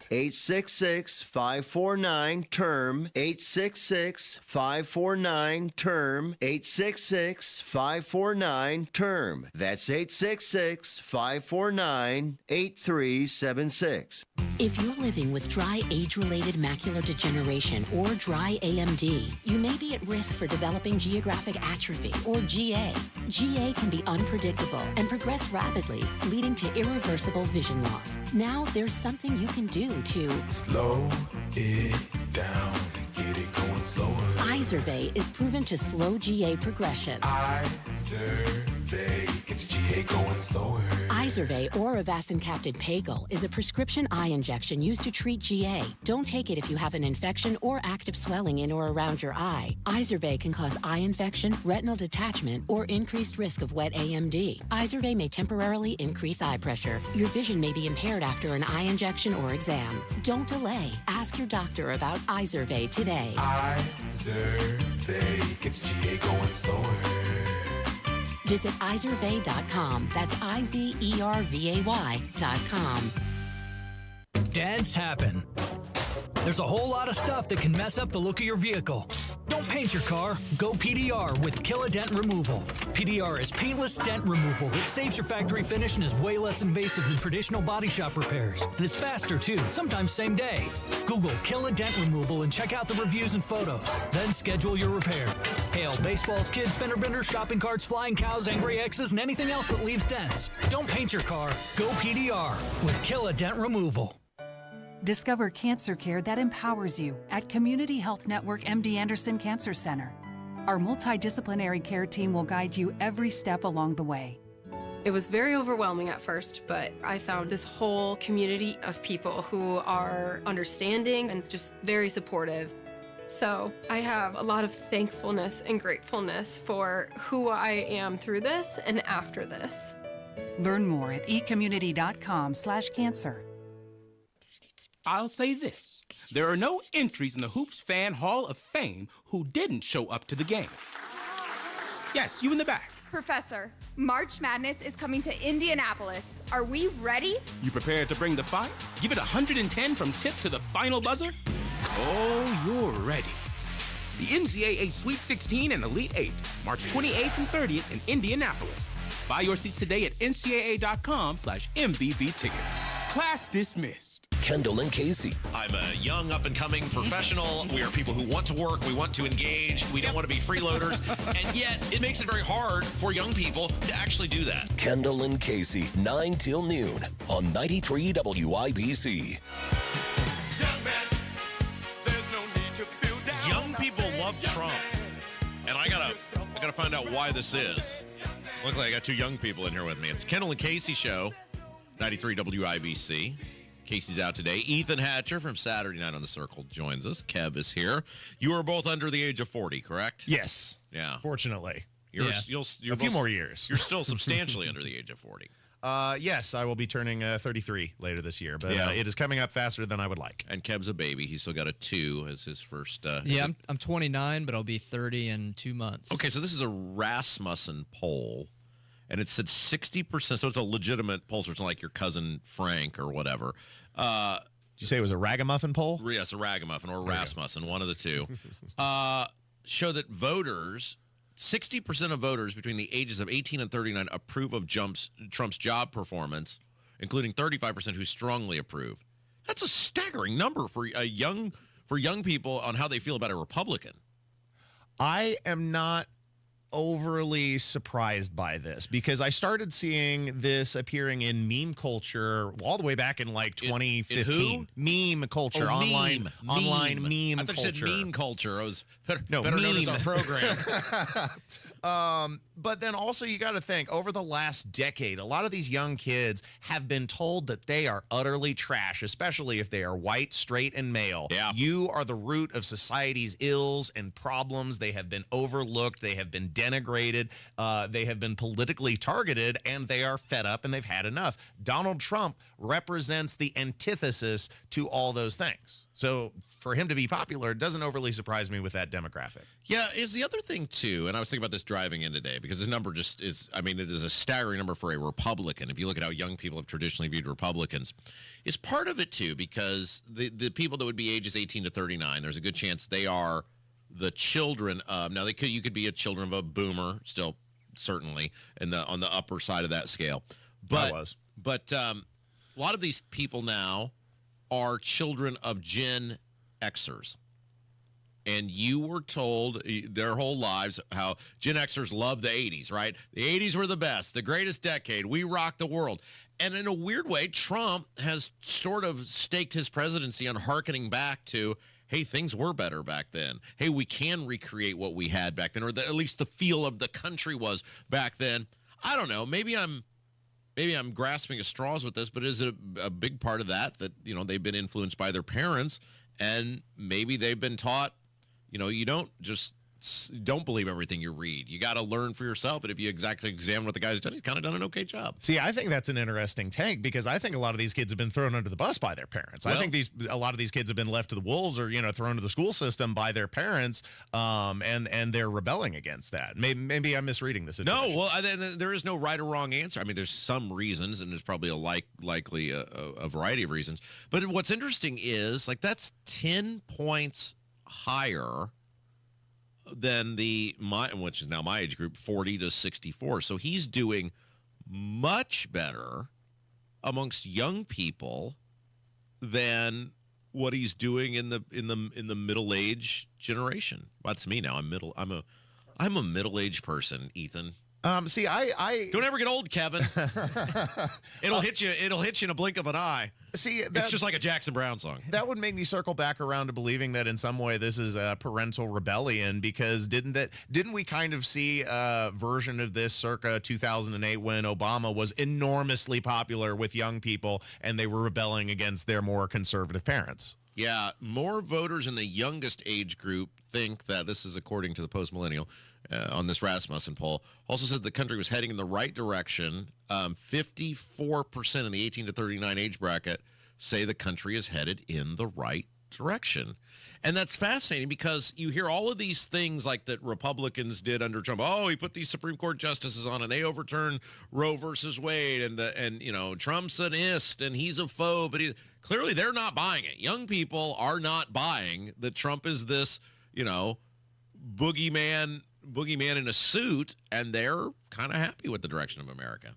866-549-TERM. 866-549-TERM. 866-549-TERM. That's 866-549-8376. If you're living with dry age-related macular degeneration or dry AMD, you may be at risk for developing geographic atrophy or GA. GA can be unpredictable and progress rapidly, leading to irreversible vision loss. Now there's something you can do to slow it down and get it going slower. Izervay is proven to slow GA progression. Izervay gets GA going slower. Izervay or avacincaptad Pagel is a prescription eye injection used to treat GA. Don't take it if you have an infection or active swelling in or around your eye. Izervay can cause eye infection, retinal detachment, or increased risk of wet AMD. Izervay may temporarily increase eye pressure. Your vision may be impaired after an eye injection or exam. Don't delay. Ask your doctor about Izervay today. Izervay gets GA going slower. Visit Izervay.com. That's IZERVAY.com. Dents happen. There's a whole lot of stuff that can mess up the look of your vehicle. Don't paint your car. Go PDR with Kill a Dent Removal. PDR is paintless dent removal that saves your factory finish and is way less invasive than traditional body shop repairs. And it's faster too, sometimes same day. Google Kill a Dent Removal and check out the reviews and photos. Then schedule your repair. Hail baseballs, kids, fender benders, shopping carts, flying cows, angry X's, and anything else that leaves dents. Don't paint your car. Go PDR with Kill a Dent Removal. Discover cancer care that empowers you at Community Health Network MD Anderson Cancer Center. Our multidisciplinary care team will guide you every step along the way. It was very overwhelming at first, but I found this whole community of people who are understanding and just very supportive. So I have a lot of thankfulness and gratefulness for who I am through this and after this. Learn more at ecommunity.com/cancer. I'll say this. There are no entries in the Hoops Fan Hall of Fame who didn't show up to the game. Yes, you in the back. Professor, March Madness is coming to Indianapolis. Are we ready? You prepared to bring the fight? Give it 110 from tip to the final buzzer? Oh, you're ready. The NCAA Sweet 16 and Elite 8, March 28th and 30th in Indianapolis. Buy your seats today at ncaa.com/MVB tickets. Class dismissed. Kendall and Casey. I'm a young, up-and-coming professional. We are people who want to work. We want to engage. We don't want to be freeloaders. And yet, it makes it very hard for young people to actually do that. Kendall and Casey, 9 till noon on 93 WIBC. Young people love Trump. And I gotta find out why this is. Looks like I got two young people in here with me. It's Kendall and Casey show, 93 WIBC. Casey's out today. Ethan Hatcher from Saturday Night on the Circle joins us. Kev is here. You are both under the age of 40, correct? Yes. Yeah. Fortunately. You're a few both- more years. You're still substantially under the age of 40. Yes, I will be turning 33 later this year, but it is coming up faster than I would like. And Kev's a baby. He's still got a 2 as his first. Yeah, I'm 29, but I'll be 30 in 2 months. Okay, so this is a Rasmussen poll, and it said 60%. So it's a legitimate poll, so it's not like your cousin Frank or whatever. Did you say it was a ragamuffin poll? Yes, a ragamuffin or Rasmussen, one of the two. Show that voters, 60% of voters between the ages of 18 and 39 approve of Trump's job performance, including 35% who strongly approve. That's a staggering number for young people on how they feel about a Republican. I am not overly surprised by this because I started seeing this appearing in meme culture all the way back in like 2015. Meme culture, online meme I thought culture. you said meme culture. I was better meme. known as our program. But then also you got to think over the last decade, a lot of these young kids have been told that they are utterly trash, especially if they are white, straight, and male. Yeah. You are the root of society's ills and problems. They have been overlooked. They have been denigrated. They have been politically targeted, and they are fed up and they've had enough. Donald Trump represents the antithesis to all those things. So for him to be popular doesn't overly surprise me with that demographic. Yeah, is the other thing, too, and I was thinking about this driving in today, because this number just is, I mean, it is a staggering number for a Republican. If you look at how young people have traditionally viewed Republicans, is part of it, too, because the people that would be ages 18 to 39, there's a good chance they are the children of, now you could be a children of a boomer, still, certainly, on the upper side of that scale. But a lot of these people now are children of Gen Xers. And you were told their whole lives how Gen Xers love the 80s, right? The 80s were the best, the greatest decade. We rocked the world. And in a weird way, Trump has sort of staked his presidency on hearkening back to, hey, things were better back then. Hey, we can recreate what we had back then, or at least the feel of the country was back then. I don't know. Maybe I'm grasping at straws with this, but is it a big part of that they've been influenced by their parents, and maybe they've been taught, you don't believe everything you read. You got to learn for yourself, and if you exactly examine what the guy's done, he's kind of done an okay job. See, I think that's an interesting take because I think a lot of these kids have been thrown under the bus by their parents. I think a lot of these kids have been left to the wolves or thrown to the school system by their parents, and they're rebelling against that. Maybe I'm misreading this. No, well, there is no right or wrong answer. I mean, there's some reasons, and there's probably likely a variety of reasons. But what's interesting is that's 10 points higher than which is now my age group, 40 to 64. So he's doing much better amongst young people than what he's doing in the middle age generation. That's me now. I'm a middle-aged person, Ethan. See, I don't ever get old, Kevin. It'll hit you in a blink of an eye. See, it's just like a Jackson Browne song. That would make me circle back around to believing that in some way this is a parental rebellion, because didn't we kind of see a version of this circa 2008 when Obama was enormously popular with young people and they were rebelling against their more conservative parents? Yeah, more voters in the youngest age group think that, this is according to the Post-Millennial on this Rasmussen poll, also said the country was heading in the right direction. 54% in the 18 to 39 age bracket say the country is headed in the right direction. And that's fascinating because you hear all of these things like that Republicans did under Trump. Oh, he put these Supreme Court justices on and they overturned Roe versus Wade, and you know, Trump's an ist and he's a foe, but clearly they're not buying it. Young people are not buying that Trump is this, you know, boogeyman in a suit, and they're kind of happy with the direction of America.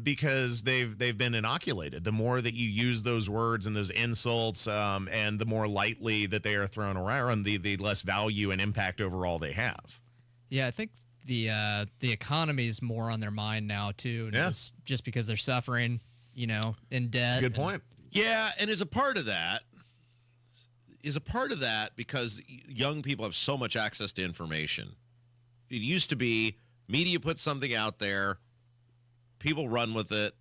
Because they've been inoculated. The more that you use those words and those insults, and the more lightly that they are thrown around, the less value and impact overall they have. Yeah, I think the economy is more on their mind now too. Yeah. Just because they're suffering, you know, in debt. That's a good point. Yeah, and as a part of that, because young people have so much access to information. It used to be media puts something out there, people run with it,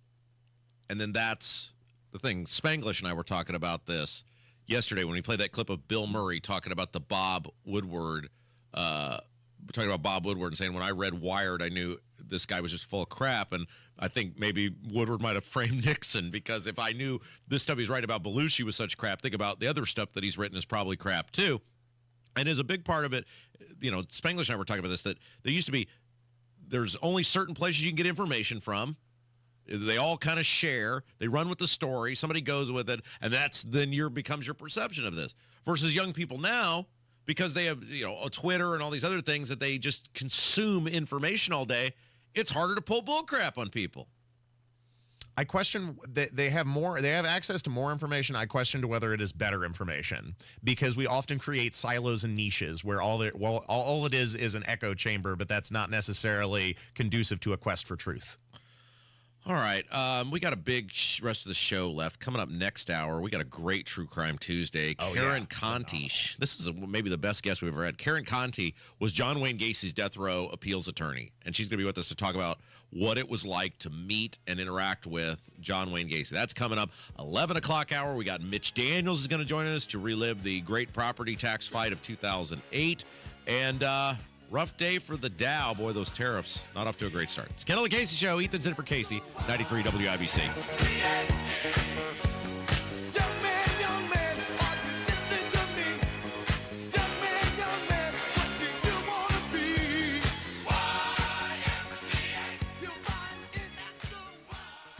and then that's the thing. Spanglish and I were talking about this yesterday when we played that clip of Bill Murray talking about the Bob Woodward, and saying, when I read Wired, I knew this guy was just full of crap. And I think maybe Woodward might have framed Nixon, because if I knew this stuff he's writing about Belushi was such crap, think about the other stuff that he's written is probably crap too. And as a big part of it, you know, Spanglish and I were talking about this, that there used to be, there's only certain places you can get information from. They all kind of share. They run with the story. Somebody goes with it, and that's then becomes your perception of this. Versus young people now, because they have, you know, Twitter and all these other things that they just consume information all day, it's harder to pull bullcrap on people. I question that they have access to more information. I question whether it is better information, because we often create silos and niches where all it is an echo chamber, but that's not necessarily conducive to a quest for truth. All right. We got a big rest of the show left. Coming up next hour, we got a great True Crime Tuesday. Karen Conti. This is maybe the best guest we've ever had. Karen Conti was John Wayne Gacy's death row appeals attorney, and she's going to be with us to talk about what it was like to meet and interact with John Wayne Gacy. That's coming up 11 o'clock hour. We got Mitch Daniels is going to join us to relive the great property tax fight of 2008. And rough day for the Dow. Boy, those tariffs not off to a great start. It's Kendall Casey Show. Ethan's in for Casey, 93 WIBC.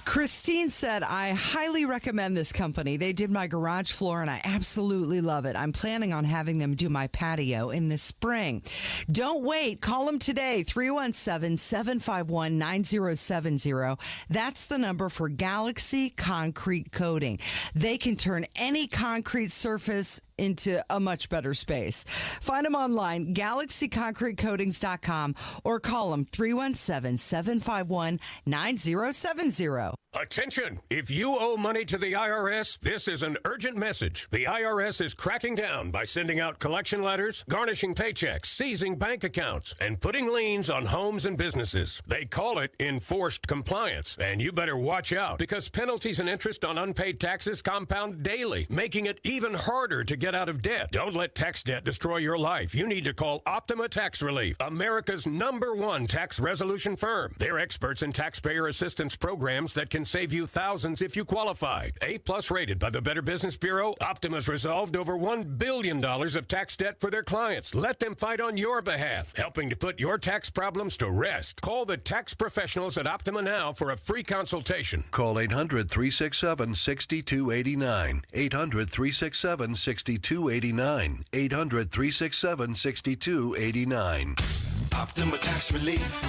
Christine said, I highly recommend this company. They did my garage floor and I absolutely love it. I'm planning on having them do my patio in the spring. Don't wait. Call them today, 317-751-9070. That's the number for Galaxy Concrete Coating. They can turn any concrete surface into a much better space. Find them online, galaxyconcretecoatings.com, or call them 317-751-9070. Attention! If you owe money to the IRS, this is an urgent message. The IRS is cracking down by sending out collection letters, garnishing paychecks, seizing bank accounts, and putting liens on homes and businesses. They call it enforced compliance, and you better watch out, because penalties and interest on unpaid taxes compound daily, making it even harder to get out of debt. Don't let tax debt destroy your life. You need to call Optima Tax Relief, America's #1 tax resolution firm. They're experts in taxpayer assistance programs that can save you thousands if you qualify. A+ rated by the Better Business Bureau, Optima's resolved over $1 billion of tax debt for their clients. Let them fight on your behalf, helping to put your tax problems to rest. Call the tax professionals at Optima now for a free consultation. Call 800-367-6289. 800-367-6289. 800-367-6289. Optima Tax Relief.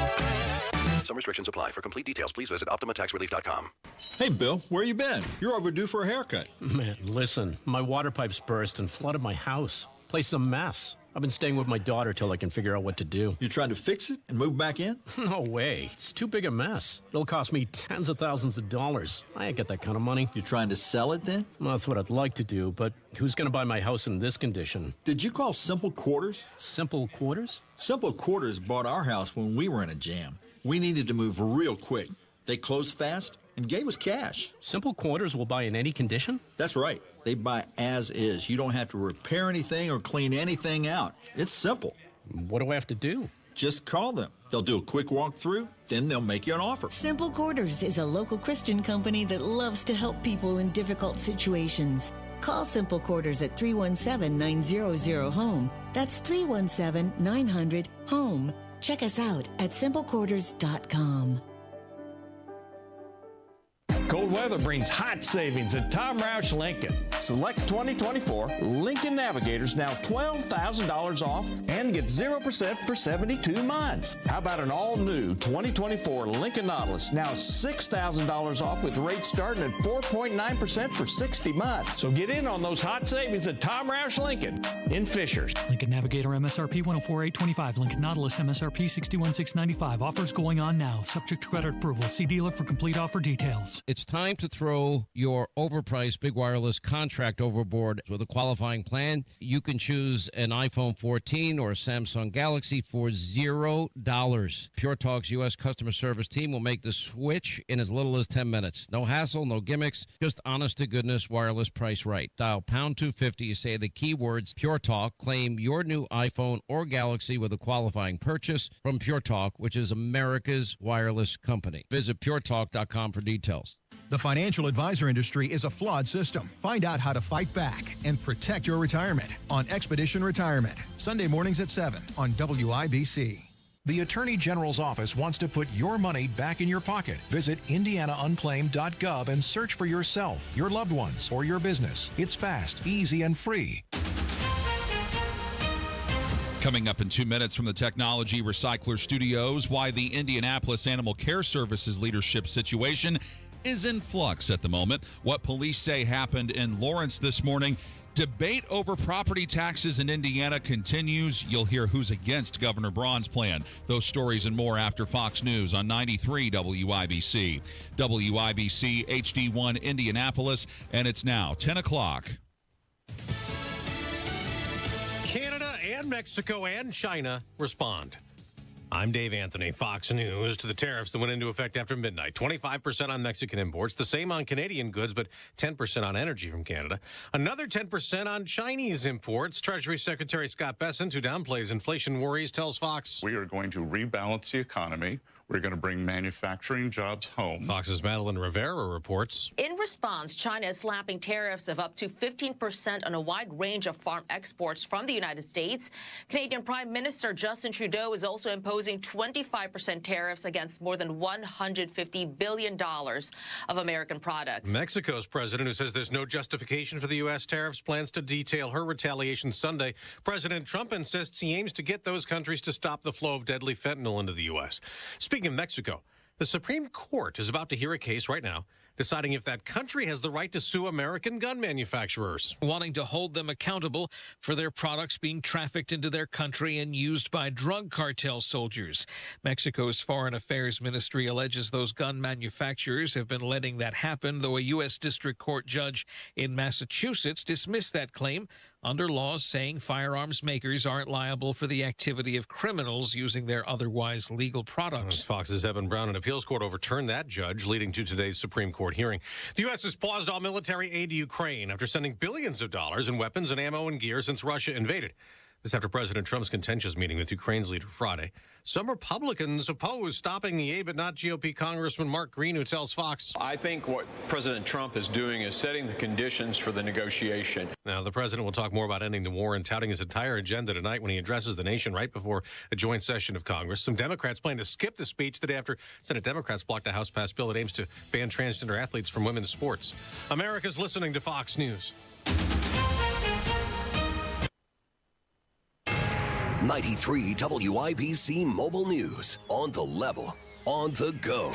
Some restrictions apply. For complete details, please visit OptimaTaxRelief.com. Hey, Bill, where you been? You're overdue for a haircut. Man, listen, my water pipes burst and flooded my house. Place a mess. I've been staying with my daughter till I can figure out what to do. You trying to fix it and move back in? No way. It's too big a mess. It'll cost me tens of thousands of dollars. I ain't got that kind of money. You trying to sell it then? Well, that's what I'd like to do, but who's going to buy my house in this condition? Did you call Simple Quarters? Simple Quarters? Simple Quarters bought our house when we were in a jam. We needed to move real quick. They closed fast and gave us cash. Simple Quarters will buy in any condition? That's right. They buy as is. You don't have to repair anything or clean anything out. It's simple. What do I have to do? Just call them. They'll do a quick walkthrough, then they'll make you an offer. Simple Quarters is a local Christian company that loves to help people in difficult situations. Call Simple Quarters at 317-900-HOME. That's 317-900-HOME. Check us out at simplequarters.com. Cold weather brings hot savings at Tom Roush Lincoln. Select 2024 Lincoln Navigators now $12,000 off and get 0% for 72 months. How about an all-new 2024 Lincoln Nautilus now $6,000 off with rates starting at 4.9% for 60 months. So get in on those hot savings at Tom Roush Lincoln in Fishers. Lincoln Navigator MSRP 104,825. Lincoln Nautilus MSRP 61,695. Offers going on now. Subject to credit approval. See dealer for complete offer details. It's time to throw your overpriced big wireless contract overboard. With a qualifying plan, you can choose an iPhone 14 or a Samsung Galaxy for $0. Pure Talk's U.S. customer service team will make the switch in as little as 10 minutes. No hassle, no gimmicks, just honest-to-goodness wireless price right. Dial pound 250, you say the keywords Pure Talk, claim your new iPhone or Galaxy with a qualifying purchase from Pure Talk, which is America's wireless company. Visit puretalk.com for details. The financial advisor industry is a flawed system. Find out how to fight back and protect your retirement on Expedition Retirement. Sunday mornings at 7 on WIBC. The Attorney General's office wants to put your money back in your pocket. Visit indianaunclaimed.gov and search for yourself, your loved ones, or your business. It's fast, easy, and free. Coming up in 2 minutes from the Technology Recycler Studios, why the Indianapolis Animal Care Services leadership situation is in flux at the moment. What police say happened in Lawrence this morning. Debate over property taxes in Indiana continues. You'll hear who's against Governor Braun's plan. Those stories and more after Fox News on 93 WIBC. WIBC HD1 Indianapolis, and it's now 10 o'clock. Canada and Mexico and China respond. I'm Dave Anthony, Fox News. To the tariffs that went into effect after midnight. 25% on Mexican imports, the same on Canadian goods, but 10% on energy from Canada. Another 10% on Chinese imports. Treasury Secretary Scott Bessent, who downplays inflation worries, tells Fox. We are going to rebalance the economy. We're going to bring manufacturing jobs home. Fox's Madeline Rivera reports. In response, China is slapping tariffs of up to 15% on a wide range of farm exports from the United States. Canadian Prime Minister Justin Trudeau is also imposing 25% tariffs against more than $150 billion of American products. Mexico's president, who says there's no justification for the U.S. tariffs, plans to detail her retaliation Sunday. President Trump insists he aims to get those countries to stop the flow of deadly fentanyl into the U.S. Speaking of Mexico, the Supreme Court is about to hear a case right now deciding if that country has the right to sue American gun manufacturers. Wanting to hold them accountable for their products being trafficked into their country and used by drug cartel soldiers. Mexico's Foreign Affairs Ministry alleges those gun manufacturers have been letting that happen, though a U.S. District Court judge in Massachusetts dismissed that claim under laws saying firearms makers aren't liable for the activity of criminals using their otherwise legal products. Fox's Evan Brown, an appeals court overturned that judge, leading to today's Supreme Court hearing. The U.S. has paused all military aid to Ukraine after sending billions of dollars in weapons and ammo and gear since Russia invaded. This after President Trump's contentious meeting with Ukraine's leader Friday. Some Republicans oppose stopping the aid, but not GOP Congressman Mark Green, who tells Fox. I think what President Trump is doing is setting the conditions for the negotiation. Now, the president will talk more about ending the war and touting his entire agenda tonight when he addresses the nation right before a joint session of Congress. Some Democrats plan to skip the speech today after Senate Democrats blocked a House-passed bill that aims to ban transgender athletes from women's sports. America's listening to Fox News. 93 WIBC Mobile News. On the level, on the go.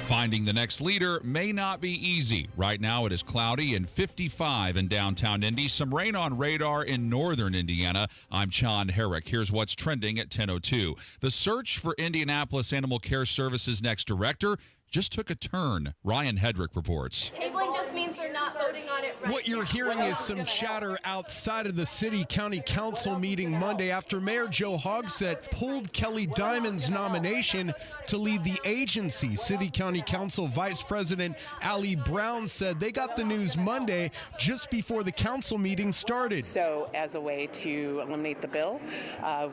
Finding the next leader may not be easy. Right now it is cloudy and 55 in downtown Indy. Some rain on radar in northern Indiana. I'm John Herrick. Here's what's trending at 10:02. The search for Indianapolis Animal Care Services next director just took a turn. Ryan Hedrick reports. Tabling just means they're not voting on it right What you're hearing is some chatter outside of the city-county council meeting Monday after Mayor Joe Hogsett pulled Kelly Diamond's nomination to lead the agency. City-county council Vice President Ali Brown said they got the news Monday just before the council meeting started. So as a way to eliminate the bill,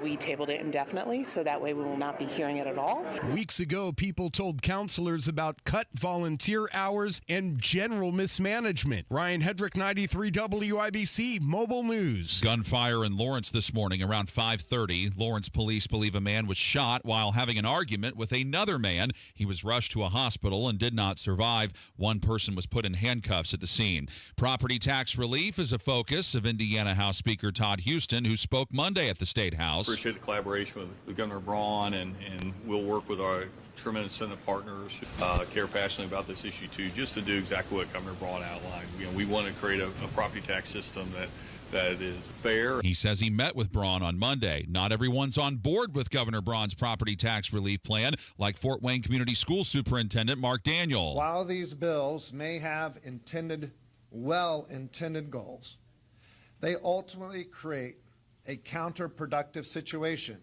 we tabled it indefinitely, so that way we will not be hearing it at all. Weeks ago, people told councilors about cut volunteer hours and general mismanagement. Ryan Hedrick, 93 WIBC Mobile News. Gunfire in Lawrence this morning around 5:30. Lawrence police believe a man was shot while having an argument with another man. He was rushed to a hospital and did not survive. One person was put in handcuffs at the scene. Property tax relief is a focus of Indiana House Speaker Todd Houston, who spoke Monday at the State House. Appreciate the collaboration with Governor Braun, and we'll work with our tremendous Senate partners who care passionately about this issue too, just to do exactly what Governor Braun outlined. We want to create a property tax system that is fair. He says he met with Braun on Monday. Not everyone's on board with Governor Braun's property tax relief plan, like Fort Wayne Community School Superintendent Mark Daniel. While these bills may have well-intended goals, they ultimately create a counterproductive situation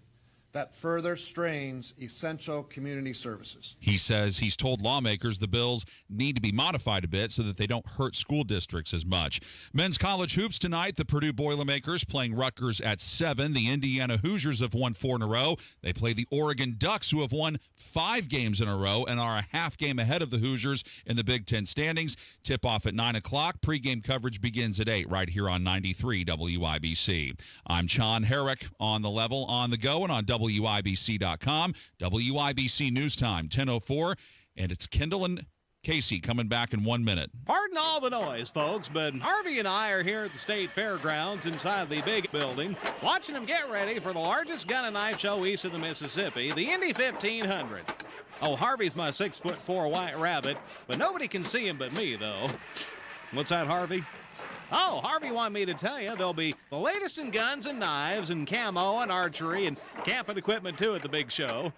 that further strains essential community services. He says he's told lawmakers the bills need to be modified a bit so that they don't hurt school districts as much. Men's college hoops tonight. The Purdue Boilermakers playing Rutgers at 7. The Indiana Hoosiers have won 4 in a row. They play the Oregon Ducks, who have won 5 games in a row and are a half game ahead of the Hoosiers in the Big Ten standings. Tip-off at 9 o'clock. Pre-game coverage begins at 8 right here on 93 WIBC. I'm John Herrick on the level, on the go, and on WIBC.com. WIBC News Time, 10:04, and it's Kendall and Casey coming back in 1 minute. Pardon all the noise, folks, but Harvey and I are here at the State Fairgrounds inside the big building, watching them get ready for the largest gun and knife show east of the Mississippi, the Indy 1500. Oh, Harvey's my 6'4" white rabbit, but nobody can see him but me, though. What's that, Harvey? Oh, Harvey wanted me to tell you there'll be the latest in guns and knives and camo and archery and camping equipment, too, at the big show.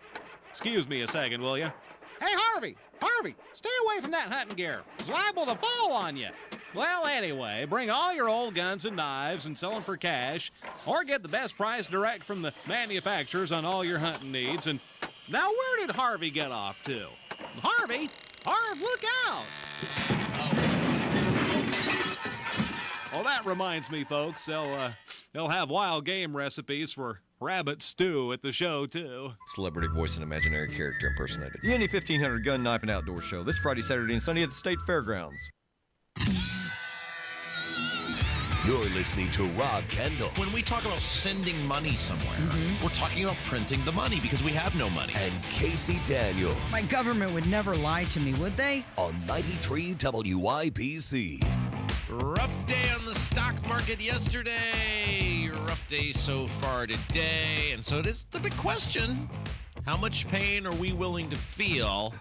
Excuse me a second, will you? Hey, Harvey, stay away from that hunting gear. It's liable to fall on you. Well, anyway, bring all your old guns and knives and sell them for cash, or get the best price direct from the manufacturers on all your hunting needs. And now, where did Harvey get off to? Harvey, look out! Well, that reminds me, folks, they'll have wild game recipes for rabbit stew at the show, too. Celebrity voice and imaginary character impersonated. The Indy 1500 Gun, Knife, and Outdoor Show this Friday, Saturday, and Sunday at the State Fairgrounds. You're listening to Rob Kendall. When we talk about sending money somewhere, we're talking about printing the money because we have no money. And Casey Daniels. My government would never lie to me, would they? On 93 WIBC. Rough day on the stock market yesterday. Rough day so far today. And so it is the big question. How much pain are we willing to feel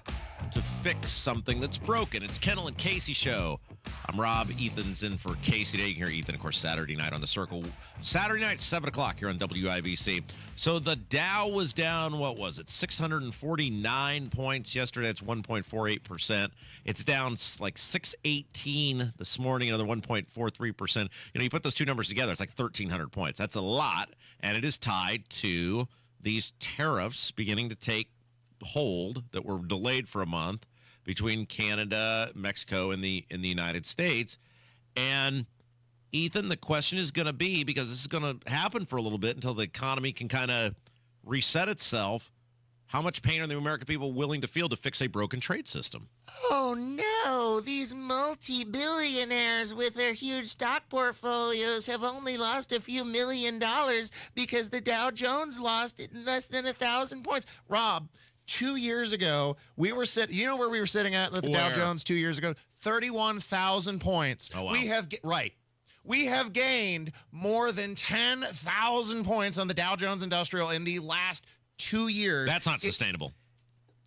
to fix something that's broken? It's Kendall and Casey show. I'm Rob. Ethan's in for Casey today. You can hear Ethan, of course, Saturday night on The Circle. Saturday night, 7 o'clock here on WIBC. So the Dow was down, what was it, 649 points yesterday. That's 1.48%. It's down like 618 this morning, another 1.43%. You put those two numbers together, it's like 1,300 points. That's a lot, and it is tied to these tariffs beginning to take hold that were delayed for a month between Canada, Mexico, and the United States. And Ethan, the question is going to be, because this is going to happen for a little bit until the economy can kind of reset itself, how much pain are the American people willing to feel to fix a broken trade system? Oh, no. These multi-billionaires with their huge stock portfolios have only lost a few $1 million because the Dow Jones lost it in less than 1,000 points. Rob, 2 years ago, we were sitting, you know where we were sitting at the Dow Jones 2 years ago? 31,000 points. Oh, wow. We have gained more than 10,000 points on the Dow Jones Industrial in the last 2 years. That's not sustainable.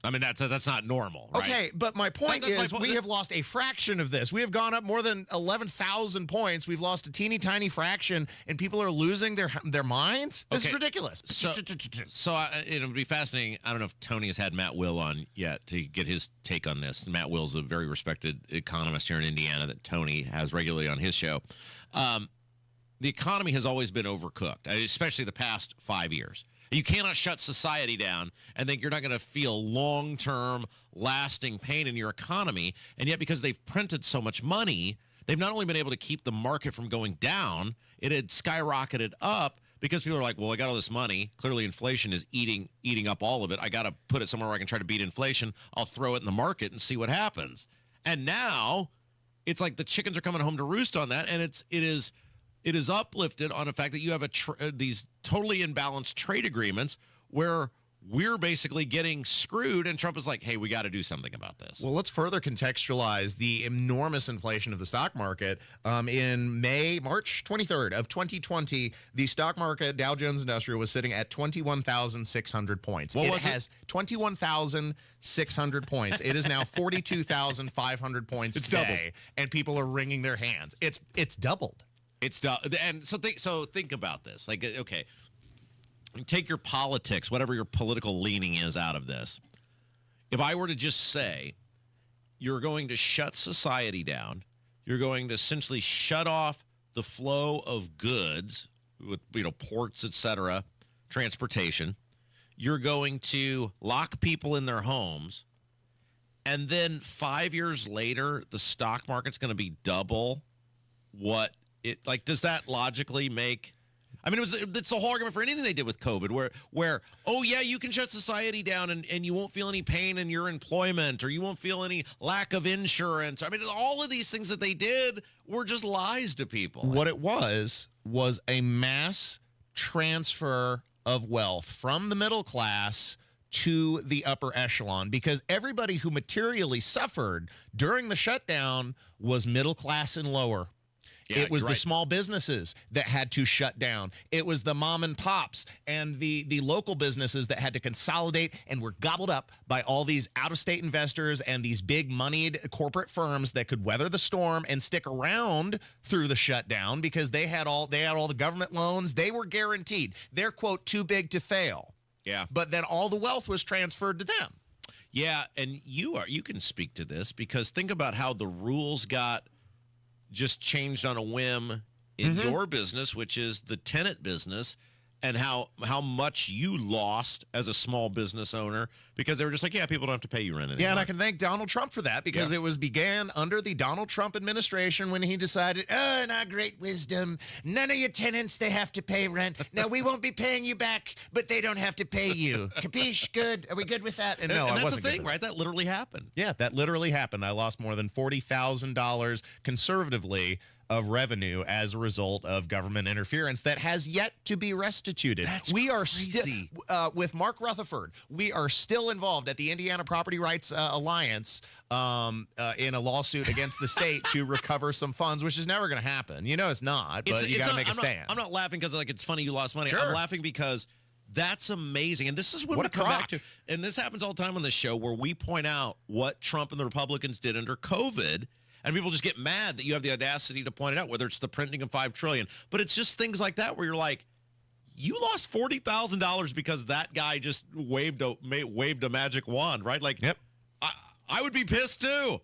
I mean, that's not normal, right? Okay, but my point That's my is point. we have lost a fraction of this. We have gone up more than 11,000 points. We've lost a teeny tiny fraction, and people are losing their minds? This is Okay. ridiculous. So it'll be fascinating. I don't know if Tony has had Matt Will on yet to get his take on this. Matt Will's a very respected economist here in Indiana that Tony has regularly on his show. The economy has always been overcooked, especially the past 5 years. You cannot shut society down and think you're not going to feel long-term, lasting pain in your economy. And yet, because they've printed so much money, they've not only been able to keep the market from going down, it had skyrocketed up because people are like, well, I got all this money. Clearly, inflation is eating up all of it. I got to put it somewhere where I can try to beat inflation. I'll throw it in the market and see what happens. And now it's like the chickens are coming home to roost on that, and it is uplifted on the fact that you have these totally imbalanced trade agreements where we're basically getting screwed, and Trump is like, hey, we got to do something about this. Well, let's further contextualize the enormous inflation of the stock market. In March 23rd of 2020, the stock market, Dow Jones Industrial, was sitting at 21,600 points. What was it? It has 21,600 points. It is now 42,500 points today, doubled. and people are wringing their hands. It's doubled. And so think about this. Like, okay, take your politics, whatever your political leaning is, out of this. If I were to just say you're going to shut society down, you're going to essentially shut off the flow of goods with, ports, etc., transportation, you're going to lock people in their homes, and then 5 years later, the stock market's going to be double what it, like, does that logically make? I mean, it's the whole argument for anything they did with COVID, where oh yeah, you can shut society down and you won't feel any pain in your employment, or you won't feel any lack of insurance. I mean, all of these things that they did were just lies to people. What it was a mass transfer of wealth from the middle class to the upper echelon, because everybody who materially suffered during the shutdown was middle class and lower. Yeah, it was you're the right. small businesses that had to shut down. It was the mom and pops and the local businesses that had to consolidate and were gobbled up by all these out-of-state investors and these big moneyed corporate firms that could weather the storm and stick around through the shutdown because they had all the government loans. They were guaranteed. They're, quote, too big to fail. Yeah. But then all the wealth was transferred to them. Yeah, and you can speak to this, because think about how the rules got just changed on a whim in your business, which is the tenant business, and how much you lost as a small business owner because they were just like, yeah, people don't have to pay you rent anymore. Yeah, and I can thank Donald Trump for that, because it began under the Donald Trump administration when he decided, in our great wisdom, none of your tenants, they have to pay rent. Now, we won't be paying you back, but they don't have to pay you. Capiche? Good? Are we good with that? And no, I that's wasn't the good thing, with right? That literally happened. Yeah, that literally happened. I lost more than $40,000 conservatively of revenue as a result of government interference that has yet to be restituted. We are still, with Mark Rutherford, we are still involved at the Indiana Property Rights Alliance in a lawsuit against the state to recover some funds, which is never going to happen. You know it's not, but you got to make a stand. I'm not laughing because it's funny you lost money. Sure. I'm laughing because that's amazing. And this is when we come back to, and this happens all the time on this show, where we point out what Trump and the Republicans did under COVID. And people just get mad that you have the audacity to point it out, whether it's the printing of $5 trillion. But it's just things like that where you're like, you lost $40,000 because that guy just waved a magic wand, right? Like, yep. I would be pissed too.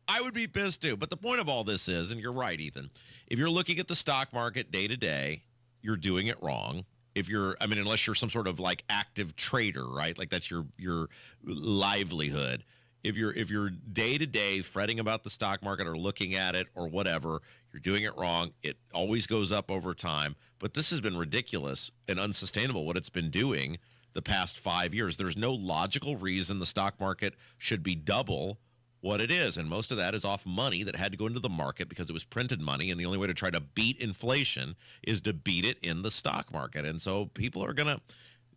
I would be pissed too. But the point of all this is, and you're right, Ethan, if you're looking at the stock market day to day, you're doing it wrong. Unless you're some sort of like active trader, right? Like that's your livelihood. If you're day to day fretting about the stock market or looking at it or whatever, you're doing it wrong. It always goes up over time. But this has been ridiculous and unsustainable, what it's been doing the past 5 years. There's no logical reason the stock market should be double what it is. And most of that is off money that had to go into the market because it was printed money. And the only way to try to beat inflation is to beat it in the stock market. And so people are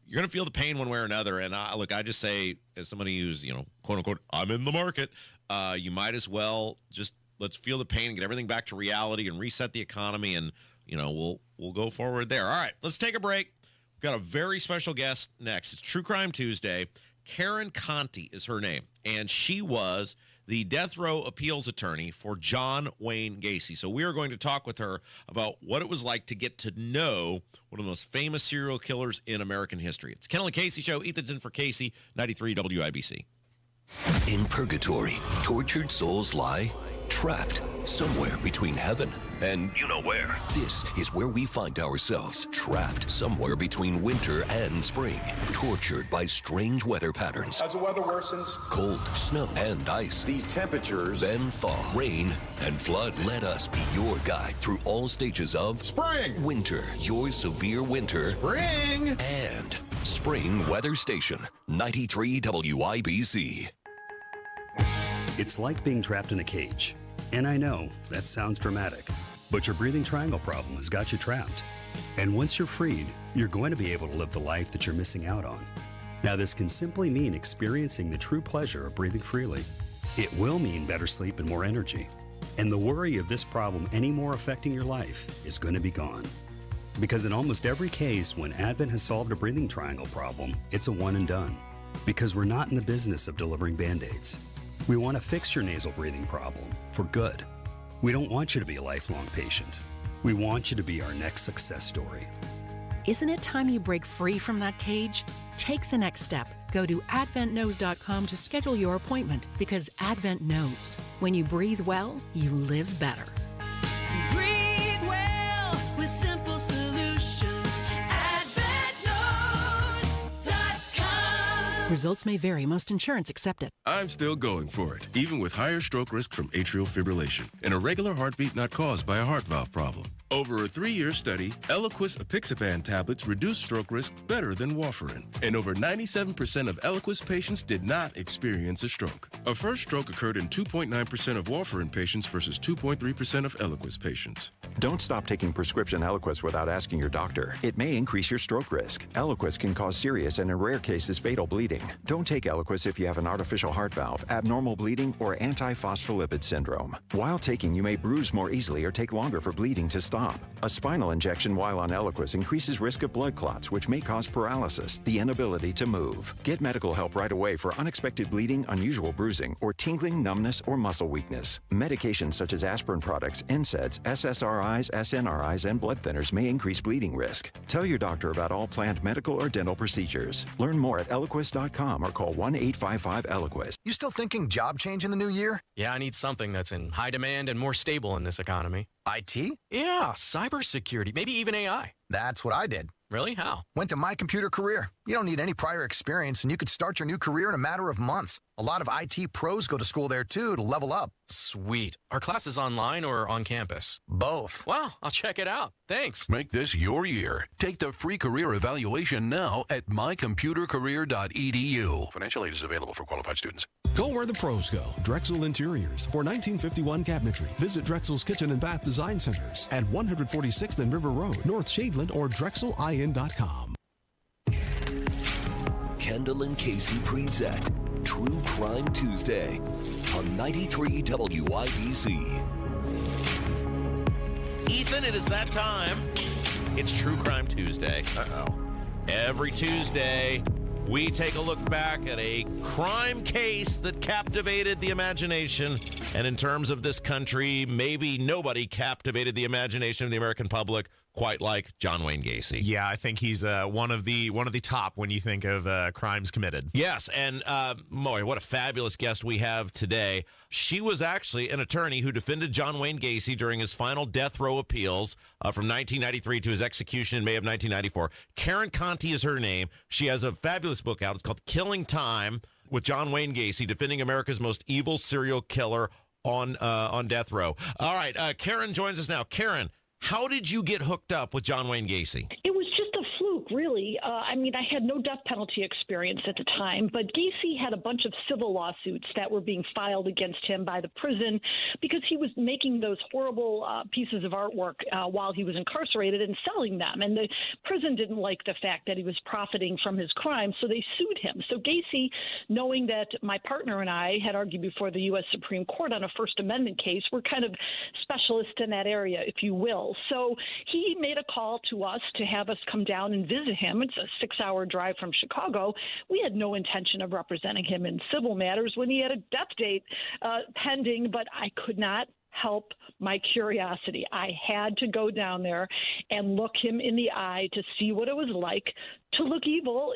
you're going to feel the pain one way or another. And I just say, as somebody who's, quote unquote, I'm in the market, you might as well just let's feel the pain and get everything back to reality and reset the economy. And, we'll go forward there. All right, let's take a break. We've got a very special guest next. It's True Crime Tuesday. Karen Conti is her name, and she was the death row appeals attorney for John Wayne Gacy. So we are going to talk with her about what it was like to get to know one of the most famous serial killers in American history. It's Kendall Casey Show. Ethan's in for Casey, 93 WIBC. In purgatory, tortured souls lie trapped somewhere between heaven and you know where. This is where we find ourselves, trapped somewhere between winter and spring, tortured by strange weather patterns. As the weather worsens, Cold, snow, and ice. These temperatures, then thaw, rain, and flood. Let us be your guide through all stages of spring, winter, your severe winter, spring, and spring weather station, 93 WIBC. It's like being trapped in a cage. And I know, that sounds dramatic, but your breathing triangle problem has got you trapped. And once you're freed, you're going to be able to live the life that you're missing out on. Now, this can simply mean experiencing the true pleasure of breathing freely. It will mean better sleep and more energy. And the worry of this problem any more affecting your life is going to be gone. Because in almost every case, when Advent has solved a breathing triangle problem, it's a one and done. Because we're not in the business of delivering Band-Aids. We want to fix your nasal breathing problem for good. We don't want you to be a lifelong patient. We want you to be our next success story. Isn't it time you break free from that cage? Take the next step. Go to adventknows.com to schedule your appointment because Advent knows when you breathe well, you live better. Breathe well with simple solutions. AdventKnows.com. Results may vary. Most insurance accepted. I'm still going for it, even with higher stroke risk from atrial fibrillation, an irregular heartbeat not caused by a heart valve problem. Over a 3-year study, Eliquis apixaban tablets reduced stroke risk better than warfarin, and over 97% of Eliquis patients did not experience a stroke. A first stroke occurred in 2.9% of warfarin patients versus 2.3% of Eliquis patients. Don't stop taking prescription Eliquis without asking your doctor. It may increase your stroke risk. Eliquis can cause serious and in rare cases fatal bleeding. Don't take Eliquis if you have an artificial heart valve, abnormal bleeding, or antiphospholipid syndrome. While taking, you may bruise more easily or take longer for bleeding to stop. A spinal injection while on Eliquis increases risk of blood clots, which may cause paralysis, the inability to move. Get medical help right away for unexpected bleeding, unusual bruising, or tingling, numbness, or muscle weakness. Medications such as aspirin products, NSAIDs, SSRIs, SNRIs, and blood thinners may increase bleeding risk. Tell your doctor about all planned medical or dental procedures. Learn more at Eliquis.com or call 1-855-ELIQUIS. You still thinking job change in the new year? Yeah, I need something that's in high demand and more stable in this economy. IT? Yeah, cybersecurity, maybe even AI. That's what I did. Really? How? Went to My Computer Career. You don't need any prior experience, and you could start your new career in a matter of months. A lot of IT pros go to school there, too, to level up. Sweet. Are classes online or on campus? Both. Wow, I'll check it out. Thanks. Make this your year. Take the free career evaluation now at mycomputercareer.edu. Financial aid is available for qualified students. Go where the pros go. Drexel Interiors. For 1951 cabinetry, visit Drexel's Kitchen and Bath Design Centers at 146th and River Road, North Shadeland, or DrexelIN.com. Kendall and Casey present True Crime Tuesday on 93 WIBC. Ethan, it is that time. It's True Crime Tuesday. Uh-oh. Every Tuesday, we take a look back at a crime case that captivated the imagination. And in terms of this country, maybe nobody captivated the imagination of the American public quite like John Wayne Gacy. Yeah, I think he's one of the top when you think of crimes committed. Yes, and boy, what a fabulous guest we have today. She was actually an attorney who defended John Wayne Gacy during his final death row appeals from 1993 to his execution in May of 1994. Karen Conti is her name. She has a fabulous book out. It's called Killing Time with John Wayne Gacy, defending America's most evil serial killer on death row. All right, Karen joins us now. Karen, how did you get hooked up with John Wayne Gacy? It was just a fluke, really. I had no death penalty experience at the time, but Gacy had a bunch of civil lawsuits that were being filed against him by the prison because he was making those horrible pieces of artwork while he was incarcerated and selling them. And the prison didn't like the fact that he was profiting from his crime, so they sued him. So Gacy, knowing that my partner and I had argued before the U.S. Supreme Court on a First Amendment case, we're kind of specialists in that area, if you will. So he made a call to us to have us come down and visit him him. It's a 6-hour drive from Chicago. We had no intention of representing him in civil matters when he had a death date pending, but I could not help my curiosity. I had to go down there and look him in the eye to see what it was like to look evil,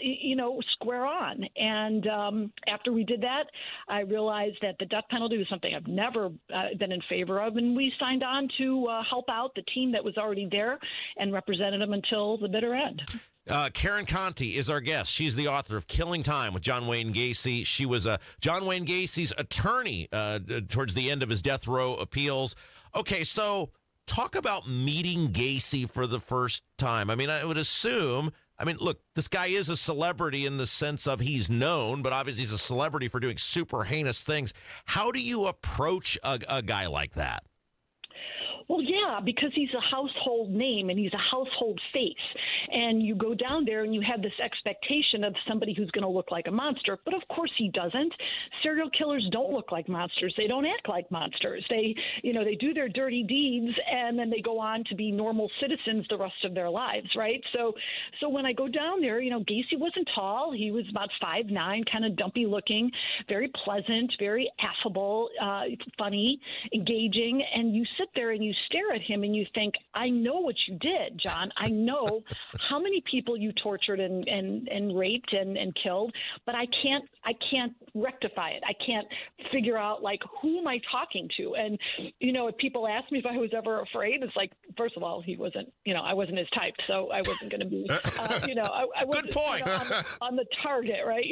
square on. And after we did that, I realized that the death penalty was something I've never been in favor of, and we signed on to help out the team that was already there and represented him until the bitter end. Karen Conti is our guest. She's the author of Killing Time with John Wayne Gacy. She was John Wayne Gacy's attorney towards the end of his death row appeals. Okay, so talk about meeting Gacy for the first time. I mean, I would assume, look, this guy is a celebrity in the sense of he's known, but obviously he's a celebrity for doing super heinous things. How do you approach a guy like that? Well, yeah, because he's a household name and he's a household face. And you go down there and you have this expectation of somebody who's going to look like a monster. But of course he doesn't. Serial killers don't look like monsters. They don't act like monsters. They do their dirty deeds and then they go on to be normal citizens the rest of their lives, right? So when I go down there, Gacy wasn't tall. He was about 5'9", kind of dumpy looking, very pleasant, very affable, funny, engaging. And you sit there and you stare at him and you think, I know what you did, John. I know how many people you tortured and raped and killed, but I can't rectify it. I can't figure out, like, who am I talking to? And, if people ask me if I was ever afraid, it's like, first of all, he wasn't, I wasn't his type, so I wasn't going to be, I wasn't, good point. on the target, right?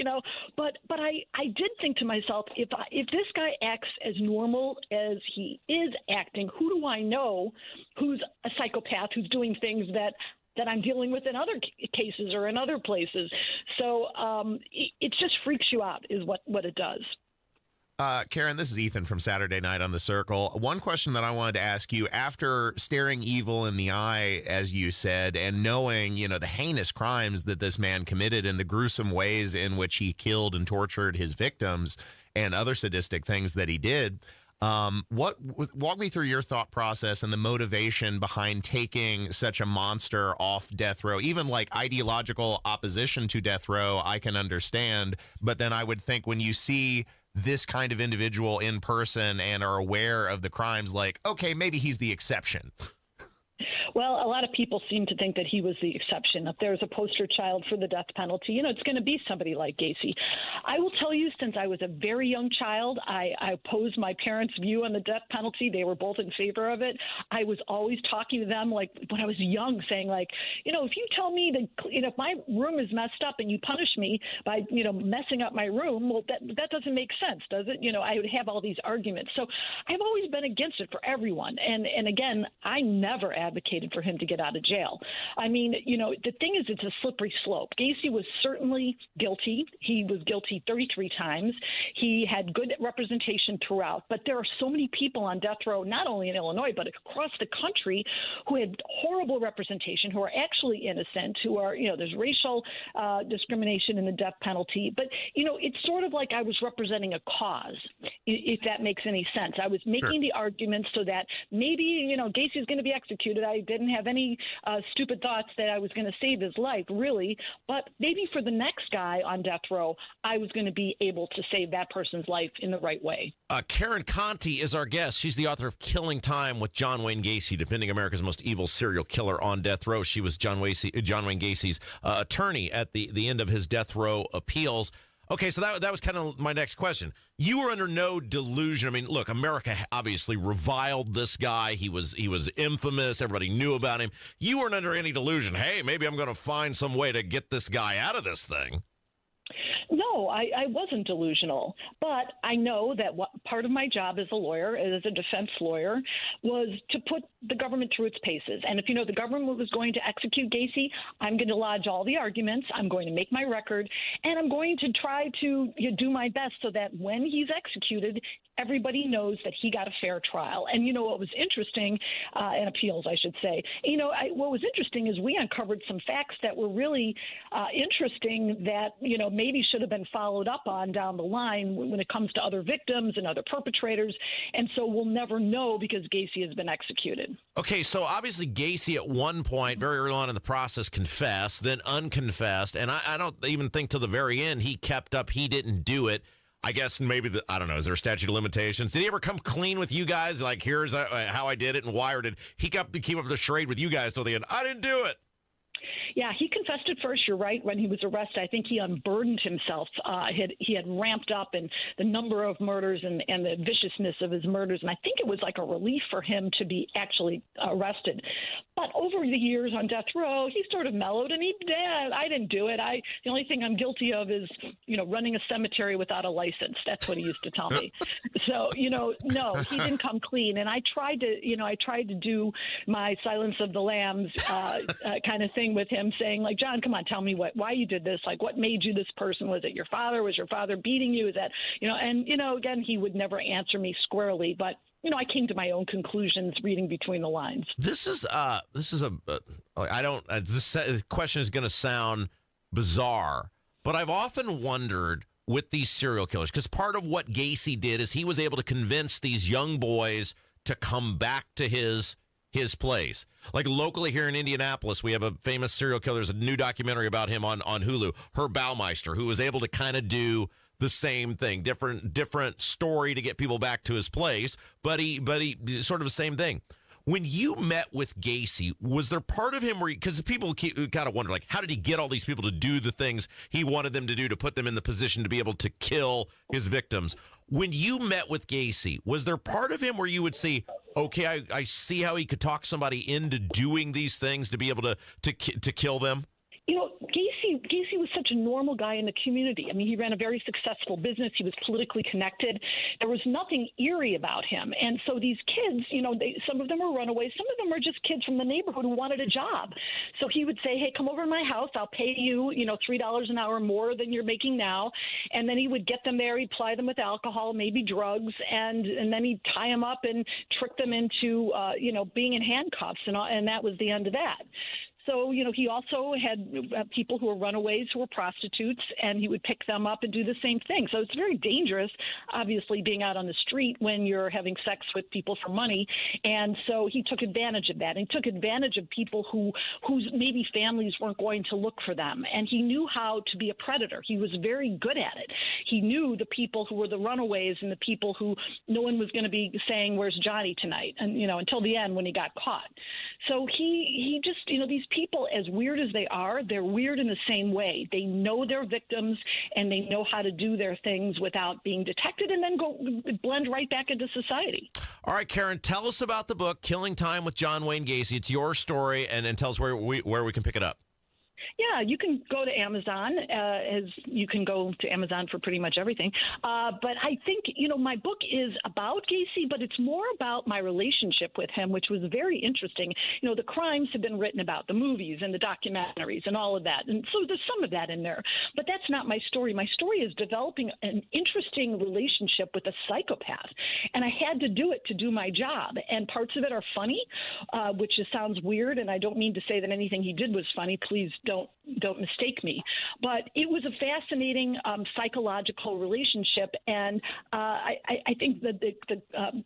But I did think to myself, if this guy acts as normal as he is acting, who do I know who's a psychopath who's doing things that I'm dealing with in other cases or in other places? So it just freaks you out is what it does. Karen, this is Ethan from Saturday Night on the Circle. One question that I wanted to ask you, after staring evil in the eye, as you said, and knowing, the heinous crimes that this man committed and the gruesome ways in which he killed and tortured his victims and other sadistic things that he did, walk me through your thought process and the motivation behind taking such a monster off death row. Even like ideological opposition to death row, I can understand. But then I would think when you see this kind of individual in person and are aware of the crimes, like, okay, maybe he's the exception. Well, a lot of people seem to think that he was the exception. If there's a poster child for the death penalty, it's going to be somebody like Gacy. I will tell you, since I was a very young child, I opposed my parents' view on the death penalty. They were both in favor of it. I was always talking to them, like, when I was young, saying, like, if you tell me that, if my room is messed up and you punish me by, messing up my room, well, that doesn't make sense, does it? I would have all these arguments. So I've always been against it for everyone. And again, I never advocated for him to get out of jail. I mean, the thing is, it's a slippery slope. Gacy was certainly guilty. He was guilty 33 times. He had good representation throughout, but there are so many people on death row, not only in Illinois, but across the country, who had horrible representation, who are actually innocent, who are, there's racial discrimination in the death penalty. But, it's sort of like I was representing a cause, if that makes any sense. I was making the argument so that maybe, Gacy's going to be executed. I didn't have any stupid thoughts that I was going to save his life, really. But maybe for the next guy on death row, I was going to be able to save that person's life in the right way. Karen Conti is our guest. She's the author of Killing Time with John Wayne Gacy, defending America's most evil serial killer on death row. She was John Wayne Gacy's attorney at the end of his death row appeals. Okay, so that was kind of my next question. You were under no delusion. I mean, look, America obviously reviled this guy. He was infamous. Everybody knew about him. You weren't under any delusion. Hey, maybe I'm going to find some way to get this guy out of this thing. No, I wasn't delusional, but I know that part of my job as a lawyer, as a defense lawyer, was to put the government through its paces. And if the government was going to execute Gacy, I'm going to lodge all the arguments, I'm going to make my record, and I'm going to try to do my best so that when he's executed, everybody knows that he got a fair trial. And, what was interesting, and appeals, I should say, what was interesting is we uncovered some facts that were really interesting that, maybe should have been followed up on down the line when it comes to other victims and other perpetrators. And so we'll never know because Gacy has been executed. Okay, so obviously Gacy at one point, very early on in the process, confessed, then unconfessed. And I don't even think till the very end he kept up, he didn't do it. I guess maybe, I don't know, is there a statute of limitations? Did he ever come clean with you guys? Like, here's how I did it and why, or did he keep up the charade with you guys till the end? I didn't do it. Yeah, he confessed at first. You're right. When he was arrested, I think he unburdened himself. He had ramped up in the number of murders and the viciousness of his murders, and I think it was like a relief for him to be actually arrested. But over the years on death row, he sort of mellowed, and I didn't do it. The only thing I'm guilty of is, running a cemetery without a license. That's what he used to tell me. So, no, he didn't come clean. And I tried to do my Silence of the Lambs kind of thing with him, saying, like, John, come on, tell me why you did this. Like, what made you this person? Was it your father? Was your father beating you? Is that, and, again, he would never answer me squarely, but I came to my own conclusions reading between the lines. This question is going to sound bizarre, but I've often wondered with these serial killers, because part of what Gacy did is he was able to convince these young boys to come back to his place. Like locally here in Indianapolis, we have a famous serial killer. There's a new documentary about him on Hulu, Herb Baumeister, who was able to kind of do the same thing, different story to get people back to his place, but he sort of the same thing. When you met with Gacy, was there part of him where, because people kind of wonder, like, how did he get all these people to do the things he wanted them to do to put them in the position to be able to kill his victims? When you met with Gacy, was there part of him where you would see, okay, I see how he could talk somebody into doing these things to be able to kill them? Gacy was such a normal guy in the community. I mean, he ran a very successful business. He was politically connected. There was nothing eerie about him. And so these kids, some of them were runaways. Some of them were just kids from the neighborhood who wanted a job. So he would say, hey, come over to my house. I'll pay you, $3 an hour more than you're making now. And then he would get them there. He'd ply them with alcohol, maybe drugs. And then he'd tie them up and trick them into, being in handcuffs. And that was the end of that. So, he also had people who were runaways who were prostitutes, and he would pick them up and do the same thing. So it's very dangerous, obviously, being out on the street when you're having sex with people for money. And so he took advantage of that. And he took advantage of people whose maybe families weren't going to look for them. And he knew how to be a predator. He was very good at it. He knew the people who were the runaways and the people who no one was going to be saying, where's Johnny tonight? And, until the end when he got caught. So he just, these people, as weird as they are, they're weird in the same way. They know their victims and they know how to do their things without being detected and then go blend right back into society. All right, Karen, tell us about the book, Killing Time with John Wayne Gacy. It's your story, and tell us where we can pick it up. Yeah, you can go to Amazon, as you can go to Amazon for pretty much everything. But I think, my book is about Gacy, but it's more about my relationship with him, which was very interesting. The crimes have been written about, the movies and the documentaries and all of that. And so there's some of that in there. But that's not my story. My story is developing an interesting relationship with a psychopath. And I had to do it to do my job. And parts of it are funny, which sounds weird. And I don't mean to say that anything he did was funny. Please don't mistake me. But it was a fascinating psychological relationship, and I think that the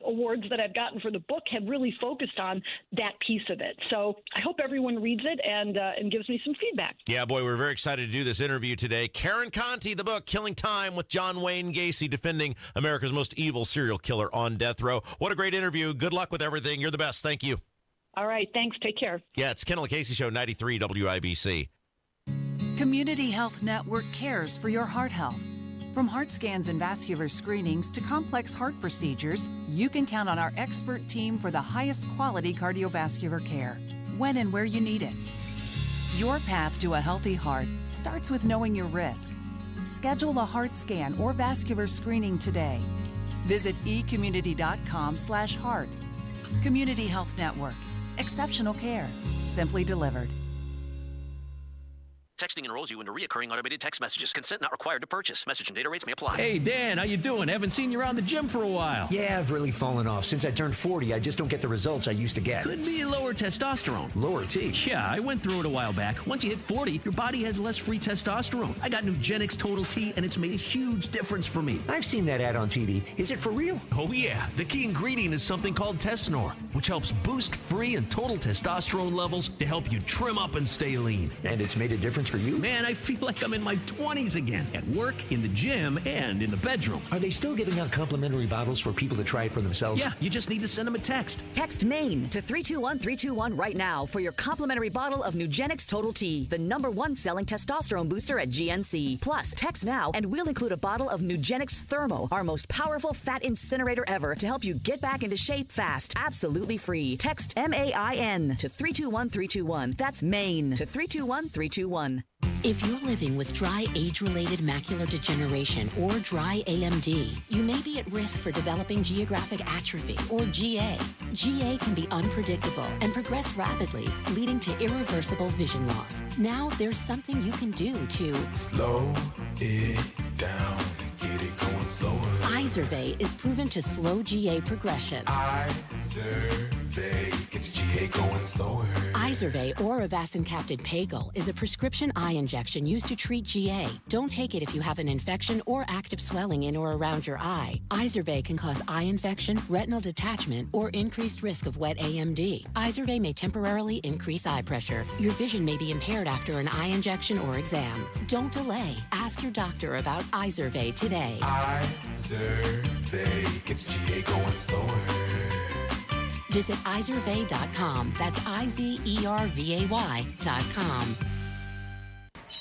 awards that I've gotten for the book have really focused on that piece of it. So I hope everyone reads it and gives me some feedback. Yeah, boy, we're very excited to do this interview today. Karen Conti, the book, Killing Time with John Wayne Gacy, defending America's most evil serial killer on death row. What a great interview. Good luck with everything. You're the best. Thank you. All right. Thanks. Take care. Yeah, it's Kendall Casey Show, 93 WIBC. Community Health Network cares for your heart health. From heart scans and vascular screenings to complex heart procedures, you can count on our expert team for the highest quality cardiovascular care, when and where you need it. Your path to a healthy heart starts with knowing your risk. Schedule a heart scan or vascular screening today. Visit ecommunity.com/heart. Community Health Network. Exceptional care, simply delivered. Texting enrolls you into recurring automated text messages. Consent not required to purchase. Message and data rates may apply. Hey, Dan, how you doing? Haven't seen you around the gym for a while. Yeah, I've really fallen off. Since I turned 40, I just don't get the results I used to get. Could be lower testosterone. Lower T? Yeah, I went through it a while back. Once you hit 40, your body has less free testosterone. I got Nugenix Total T, and it's made a huge difference for me. I've seen that ad on TV. Is it for real? Oh, yeah. The key ingredient is something called Tesnor, which helps boost free and total testosterone levels to help you trim up and stay lean. And it's made a difference for you? Man, I feel like I'm in my 20s again. At work, in the gym, and in the bedroom. Are they still giving out complimentary bottles for people to try it for themselves? Yeah, you just need to send them a text. Text MAIN to 321-321 right now for your complimentary bottle of Nugenix Total T, the #1 selling testosterone booster at GNC. Plus, text now and we'll include a bottle of Nugenix Thermo, our most powerful fat incinerator ever, to help you get back into shape fast. Absolutely free. Text MAIN to 321-321. That's MAIN to 321-321. If you're living with dry age-related macular degeneration or dry AMD, you may be at risk for developing geographic atrophy or GA. GA can be unpredictable and progress rapidly, leading to irreversible vision loss. Now there's something you can do to slow it down, get it going slower. Izervay is proven to slow GA progression. Izervay gets GA going slower. Izervay or avacincaptad pagel is a prescription eye injection used to treat GA. Don't take it if you have an infection or active swelling in or around your eye. Izervay can cause eye infection, retinal detachment, or increased risk of wet AMD. Izervay may temporarily increase eye pressure. Your vision may be impaired after an eye injection or exam. Don't delay. Ask your doctor about Izervay today. Izervay gets GA going slower. Visit Izervay.com. That's IZERVAY.com.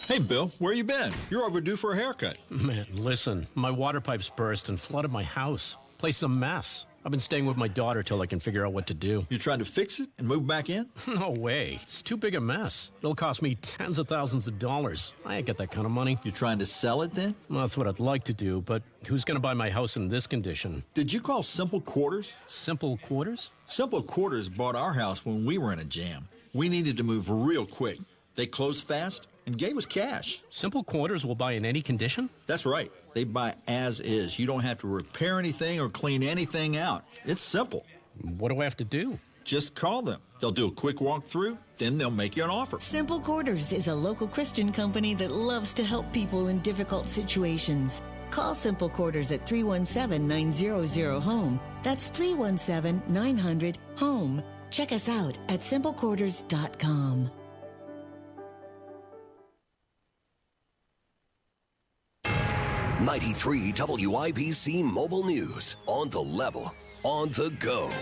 Hey, Bill, where you been? You're overdue for a haircut. Man, listen, my water pipes burst and flooded my house. Place a mess. I've been staying with my daughter till I can figure out what to do. You trying to fix it and move back in? No way. It's too big a mess. It'll cost me tens of thousands of dollars. I ain't got that kind of money. You trying to sell it then? Well, that's what I'd like to do, but who's going to buy my house in this condition? Did you call Simple Quarters? Simple Quarters? Simple Quarters bought our house when we were in a jam. We needed to move real quick. They closed fast and gave us cash. Simple Quarters will buy in any condition? That's right. They buy as is. You don't have to repair anything or clean anything out. It's simple. What do I have to do? Just call them. They'll do a quick walkthrough, then they'll make you an offer. Simple Quarters is a local Christian company that loves to help people in difficult situations. Call Simple Quarters at 317-900-HOME. That's 317-900-HOME. Check us out at simplequarters.com. 93 WIBC Mobile News. On the level, on the go.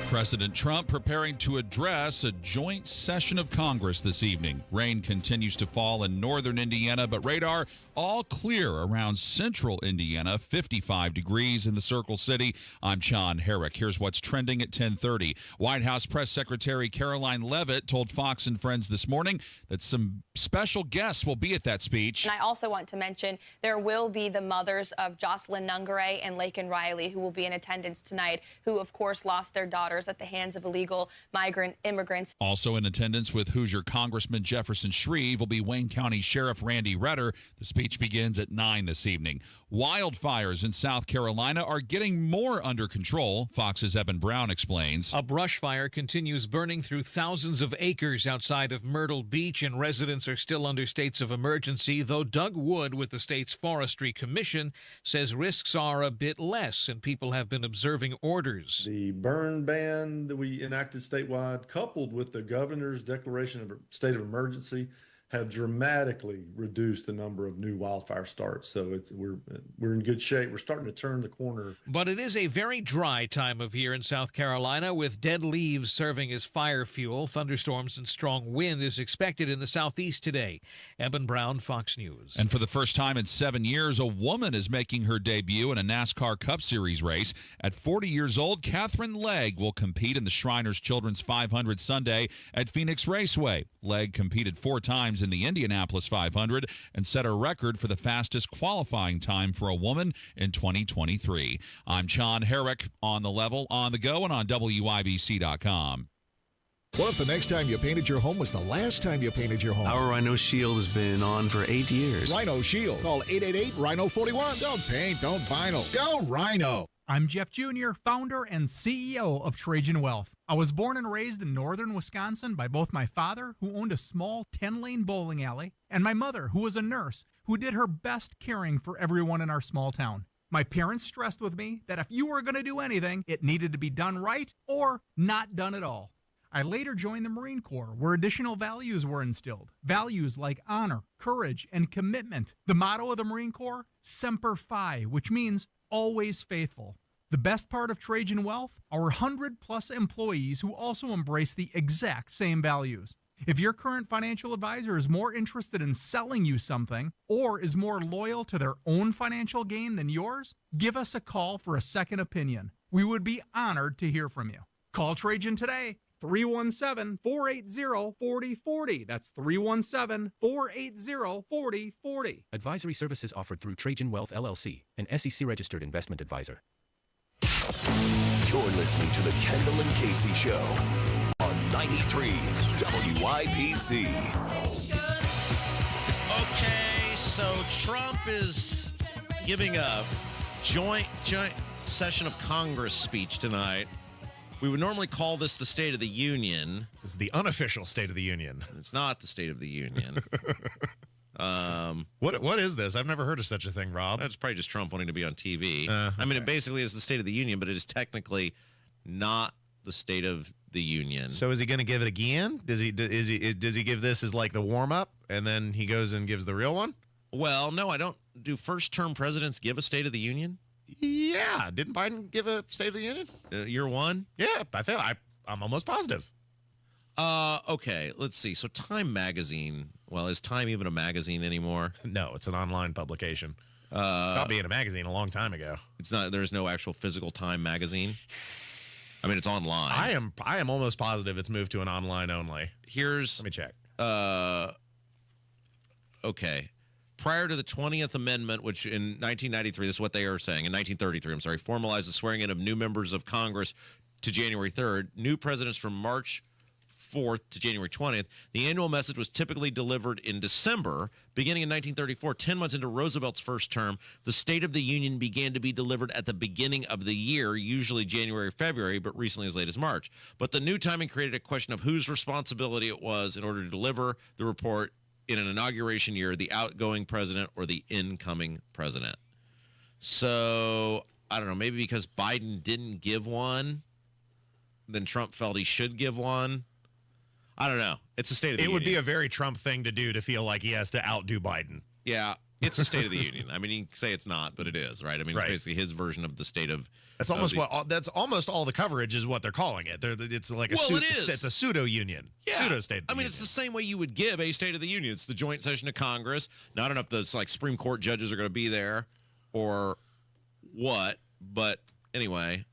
President Trump preparing to address a joint session of Congress this evening. Rain continues to fall in northern Indiana, but radar all clear around central Indiana, 55 degrees in the Circle City. I'm Sean Herrick. Here's what's trending at 10:30. White House Press Secretary Caroline Leavitt told Fox and Friends this morning that some special guests will be at that speech. And I also want to mention there will be the mothers of Jocelyn Nungaray and Laken Riley, who will be in attendance tonight, who, of course, lost their daughters at the hands of illegal migrant immigrants. Also in attendance with Hoosier Congressman Jefferson Shreve will be Wayne County Sheriff Randy Redder. The speech begins at 9 this evening. Wildfires in South Carolina are getting more under control. Fox's Evan Brown explains. A brush fire continues burning through thousands of acres outside of Myrtle Beach, and residents are still under states of emergency, though Doug Wood with the state's Forestry Commission says risks are a bit less and people have been observing orders. The burn ban that we enacted statewide, coupled with the governor's declaration of a state of emergency, have dramatically reduced the number of new wildfire starts. So we're in good shape. We're starting to turn the corner. But it is a very dry time of year in South Carolina, with dead leaves serving as fire fuel. Thunderstorms and strong wind is expected in the southeast today. Eben Brown, Fox News. And for the first time in 7 years, a woman is making her debut in a NASCAR Cup Series race. At 40 years old, Catherine Legg will compete in the Shriners Children's 500 Sunday at Phoenix Raceway. Legg competed 4 times in the Indianapolis 500 and set a record for the fastest qualifying time for a woman in 2023. I'm Sean Herrick, on the level, on the go, and on WIBC.com. What if the next time you painted your home was the last time you painted your home? Our Rhino Shield has been on for 8 years. Rhino Shield. Call 888-RHINO-41. Don't paint, don't vinyl. Go Rhino. I'm Jeff Jr., founder and CEO of Trajan Wealth. I was born and raised in northern Wisconsin by both my father, who owned a small 10-lane bowling alley, and my mother, who was a nurse, who did her best caring for everyone in our small town. My parents stressed with me that if you were going to do anything, it needed to be done right or not done at all. I later joined the Marine Corps, where additional values were instilled. Values like honor, courage, and commitment. The motto of the Marine Corps, Semper Fi, which means always faithful. The best part of Trajan Wealth, our 100-plus employees who also embrace the exact same values. If your current financial advisor is more interested in selling you something or is more loyal to their own financial gain than yours, give us a call for a second opinion. We would be honored to hear from you. Call Trajan today. 317-480-4040. That's 317-480-4040. Advisory services offered through Trajan Wealth, LLC, an SEC-registered investment advisor. You're listening to the Kendall and Casey Show on 93 WIPC. Okay, so Trump is giving a joint session of Congress speech tonight. We would normally call this the State of the Union. This is the unofficial State of the Union. It's not the State of the Union. What is this? I've never heard of such a thing, Rob. That's probably just Trump wanting to be on TV. I mean, it basically is the State of the Union, but it is technically not the State of the Union. So is he going to give it again? Does he give this as like the warm up, and then he goes and gives the real one? Well, no, I don't. Do first-term presidents give a State of the Union? Yeah, didn't Biden give a State of the Union? Year one? Yeah, I'm almost positive. Okay, let's see. So Time Magazine, well, is Time even a magazine anymore? No, it's an online publication. It stopped being a magazine a long time ago. It's not. There's no actual physical Time Magazine. I mean, it's online. I am almost positive it's moved to an online only. Let me check. Okay. Prior to the 20th Amendment, which in 1993, this is what they are saying, in 1933, formalized the swearing in of new members of Congress to January 3rd, new presidents from March 4th to January 20th. The annual message was typically delivered in December. Beginning in 1934, 10 months into Roosevelt's first term, the State of the Union began to be delivered at the beginning of the year, usually January or February, but recently as late as March. But the new timing created a question of whose responsibility it was in order to deliver the report in an inauguration year, the outgoing president or the incoming president. So, I don't know, maybe because Biden didn't give one, then Trump felt he should give one. I don't know. It's a State of the Union. It would be a very Trump thing to do, to feel like he has to outdo Biden. Yeah, it's a State of the Union. I mean, you can say it's not, but it is, right? I mean, it's basically his version of the state of. That's almost that's almost all the coverage is what they're calling it. It's like it's a pseudo union, pseudo state. I mean, it's the same way you would give a State of the Union. It's the joint session of Congress. Now, I don't know if the Supreme Court judges are going to be there or what, but anyway,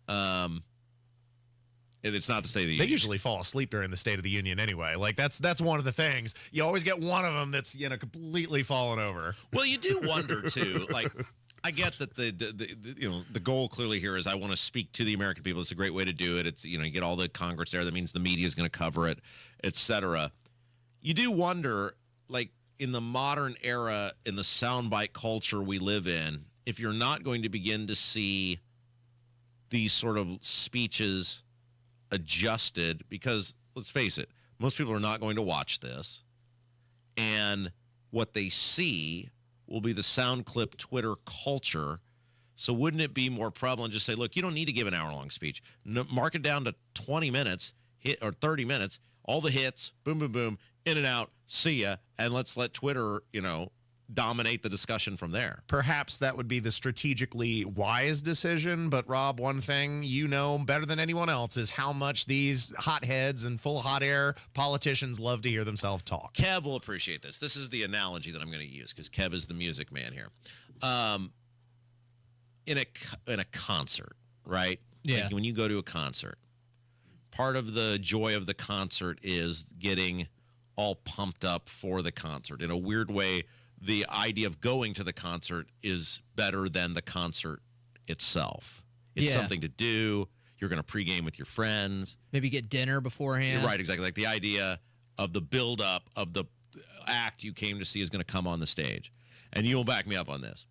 it's not the State of the Union. They usually fall asleep during the State of the Union anyway. Like that's one of the things. You always get one of them that's completely fallen over. Well, you do wonder too. Like, I get that the goal clearly here is I want to speak to the American people. It's a great way to do it. It's you get all the Congress there. That means the media is going to cover it, etc. You do wonder, like in the modern era, in the soundbite culture we live in, if you're not going to begin to see these sort of speeches adjusted, because let's face it, most people are not going to watch this, and what they see will be the sound clip Twitter culture. So wouldn't it be more prevalent just say, look, you don't need to give an hour-long speech. Mark it down to 20 minutes or 30 minutes, all the hits, boom, boom, boom, in and out, see ya, and let's let Twitter, dominate the discussion from there. Perhaps that would be the strategically wise decision, but Rob, one thing you know better than anyone else is how much these hotheads and full hot air politicians love to hear themselves talk. Kev will appreciate this. This is the analogy that I'm going to use because Kev is the music man here. In a concert, right? Yeah. Like when you go to a concert, part of the joy of the concert is getting all pumped up for the concert. In a weird way, the idea of going to the concert is better than the concert itself. It's something to do. You're going to pregame with your friends. Maybe get dinner beforehand. Right, exactly. Like the idea of the buildup of the act you came to see is going to come on the stage. And you'll back me up on this.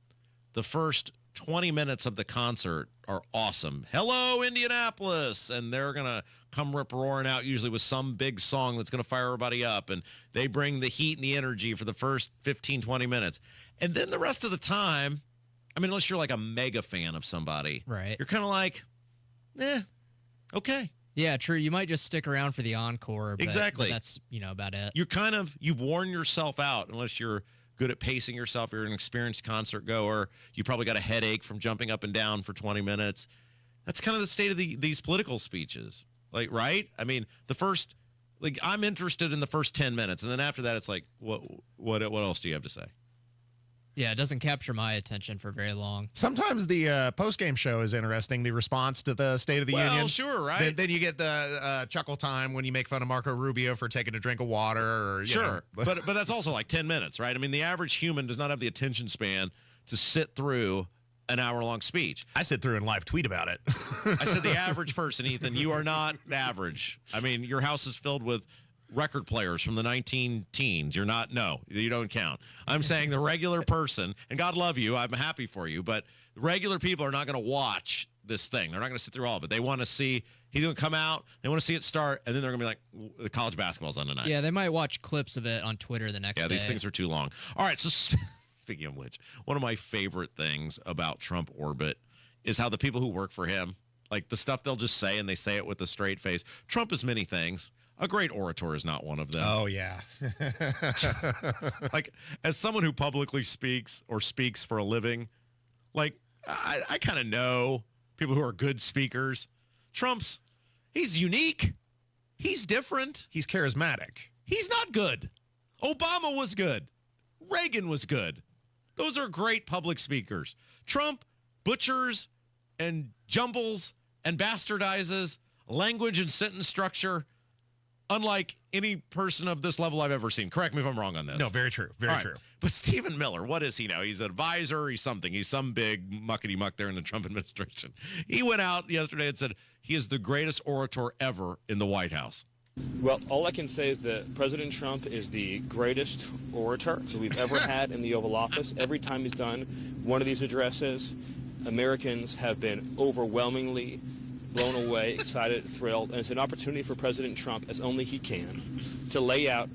The first 20 minutes of the concert are awesome. Hello, Indianapolis. And they're going to come rip-roaring out usually with some big song that's going to fire everybody up. And they bring the heat and the energy for the first 15, 20 minutes. And then the rest of the time, I mean, unless you're like a mega fan of somebody, right? You're kind of like, okay. Yeah, true. You might just stick around for the encore. But Exactly. That's, about it. You've worn yourself out unless you're good at pacing yourself. You're an experienced concert goer. You probably got a headache from jumping up and down for 20 minutes. That's kind of the state of these political speeches. Like, right? I mean, I'm interested in the first 10 minutes. And then after that, it's like, what else do you have to say? Yeah, it doesn't capture my attention for very long. Sometimes the post-game show is interesting, the response to the State of the Union. Well, sure, right? Then you get the chuckle time when you make fun of Marco Rubio for taking a drink of water. Or, sure, but that's also like 10 minutes, right? I mean, the average human does not have the attention span to sit through an hour-long speech. I sit through and live tweet about it. I said the average person, Ethan. You are not average. I mean, your house is filled with record players from the 19-teens. You don't count. I'm saying the regular person, and God love you, I'm happy for you, but regular people are not going to watch this thing. They're not going to sit through all of it. They want to see, he's going to come out, they want to see it start, and then they're going to be like, the college basketball's on tonight. Yeah, they might watch clips of it on Twitter the next day. Yeah, these things are too long. All right, so speaking of which, one of my favorite things about Trump orbit is how the people who work for him, like the stuff they'll just say, and they say it with a straight face. Trump is many things. A great orator is not one of them. Oh, yeah. Like, as someone who publicly speaks or speaks for a living, like, I kind of know people who are good speakers. He's unique. He's different. He's charismatic. He's not good. Obama was good. Reagan was good. Those are great public speakers. Trump butchers and jumbles and bastardizes language and sentence structure unlike any person of this level I've ever seen. Correct me if I'm wrong on this. No, very true. Very true. But Stephen Miller, what is he now? He's an advisor. He's something. He's some big muckety-muck there in the Trump administration. He went out yesterday and said he is the greatest orator ever in the White House. Well, all I can say is that President Trump is the greatest orator that we've ever had in the Oval Office. Every time he's done one of these addresses, Americans have been overwhelmingly blown away, excited, thrilled, and it's an opportunity for President Trump, as only he can, to lay out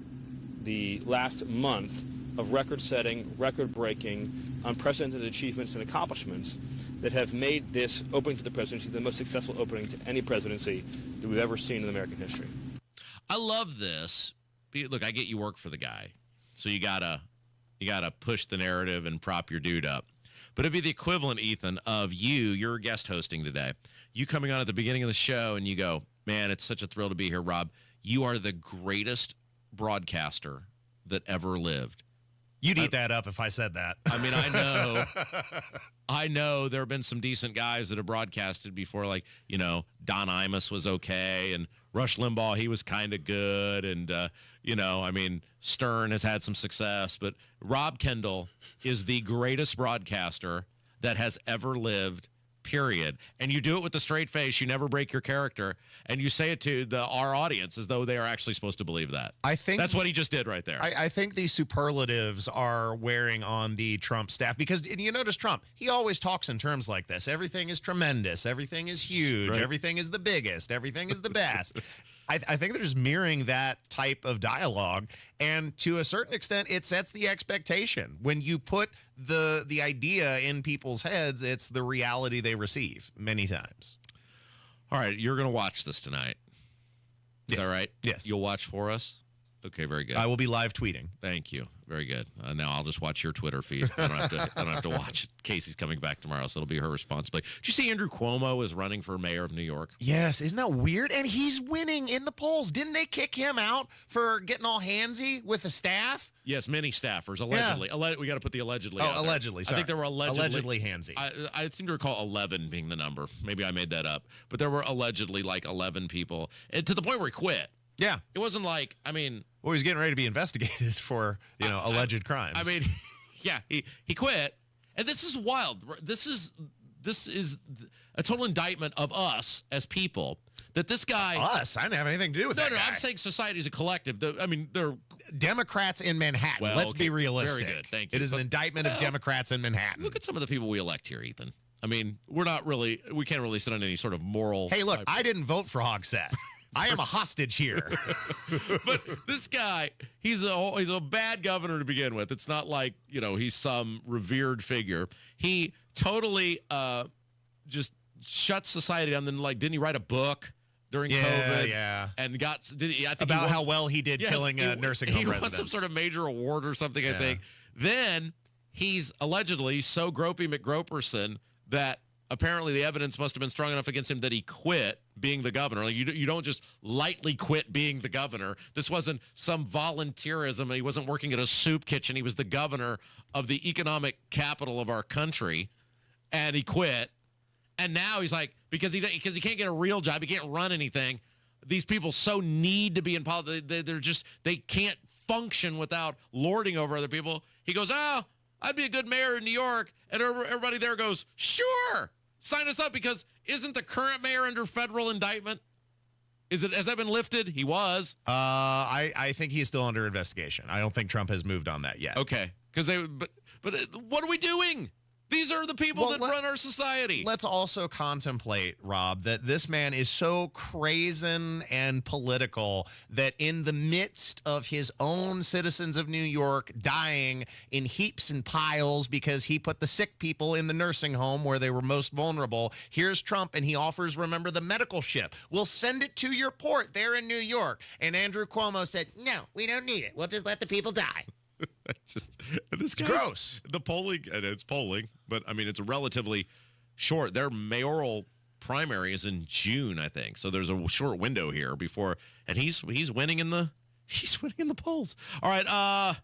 the last month of record-setting, record-breaking, unprecedented achievements and accomplishments that have made this opening to the presidency the most successful opening to any presidency that we've ever seen in American history. I love this. Look, I get you work for the guy, so you gotta push the narrative and prop your dude up. But it'd be the equivalent, Ethan, of you're guest hosting today. You coming on at the beginning of the show and you go, man, it's such a thrill to be here, Rob. You are the greatest broadcaster that ever lived. You'd eat that up if I said that. I mean, I know there have been some decent guys that have broadcasted before, like, Don Imus was okay, and Rush Limbaugh, he was kind of good, and, Stern has had some success, but Rob Kendall is the greatest broadcaster that has ever lived, period. And you do it with a straight face. You never break your character, and you say it to our audience as though they are actually supposed to believe that. I think that's what he just did right there. I think these superlatives are wearing on the Trump staff because you notice Trump, he always talks in terms like this. Everything is tremendous. Everything is huge. Right. Everything is the biggest. Everything is the best. I think they're just mirroring that type of dialogue, and to a certain extent, it sets the expectation. When you put the idea in people's heads, it's the reality they receive many times. All right, you're going to watch this tonight. Is that right? Yes. You'll watch for us? Okay, very good. I will be live tweeting. Thank you. Very good. Now I'll just watch your Twitter feed. I don't have to watch it. Casey's coming back tomorrow, so it'll be her responsibility. Did you see Andrew Cuomo is running for mayor of New York? Yes. Isn't that weird? And he's winning in the polls. Didn't they kick him out for getting all handsy with the staff? Yes, many staffers, allegedly. Yeah. We got to put the allegedly out there. Allegedly. Sorry. I think there were allegedly handsy. I seem to recall 11 being the number. Maybe I made that up. But there were allegedly like 11 people, and to the point where he quit. Yeah. It wasn't like, well, he's getting ready to be investigated for, alleged crimes. Yeah, he quit. And this is wild. This is this is a total indictment of us as people. That this guy... Us? I didn't have anything to do with that guy. I'm saying society as a collective. They're... Democrats in Manhattan. Well, Let's okay, be realistic. Very good, thank you. It is an indictment of Democrats in Manhattan. Look at some of the people we elect here, Ethan. I mean, we can't really sit on any sort of moral... Hey, look, I didn't vote for Hogsett. I am a hostage here. But this guy, he's a bad governor to begin with. It's not like, he's some revered figure. He totally just shuts society down. Then, didn't he write a book during COVID? Yeah. And about how well he did killing nursing home residents. He won some sort of major award or something, I think. Then he's allegedly so gropey McGroperson that apparently the evidence must have been strong enough against him that he quit being the governor. Like you don't just lightly quit being the governor. This wasn't some volunteerism. He wasn't working at a soup kitchen. He was the governor of the economic capital of our country, and he quit. And now he's like, because he can't get a real job, he can't run anything. These people so need to be in politics. They can't function without lording over other people. He goes, I'd be a good mayor in New York. And everybody there goes, sure, sign us up, because isn't the current mayor under federal indictment? Has that been lifted? He was. I think he's still under investigation. I don't think Trump has moved on that yet. Okay. But what are we doing? These are the people that run our society. Let's also contemplate, Rob, that this man is so crazen and political that in the midst of his own citizens of New York dying in heaps and piles because he put the sick people in the nursing home where they were most vulnerable, here's Trump and he offers, remember, the medical ship. We'll send it to your port there in New York. And Andrew Cuomo said, no, we don't need it. We'll just let the people die. It's gross. The polling, and it's polling, but I mean, it's relatively short. Their mayoral primary is in June, I think. So there's a short window here before, and he's winning in the polls. All right,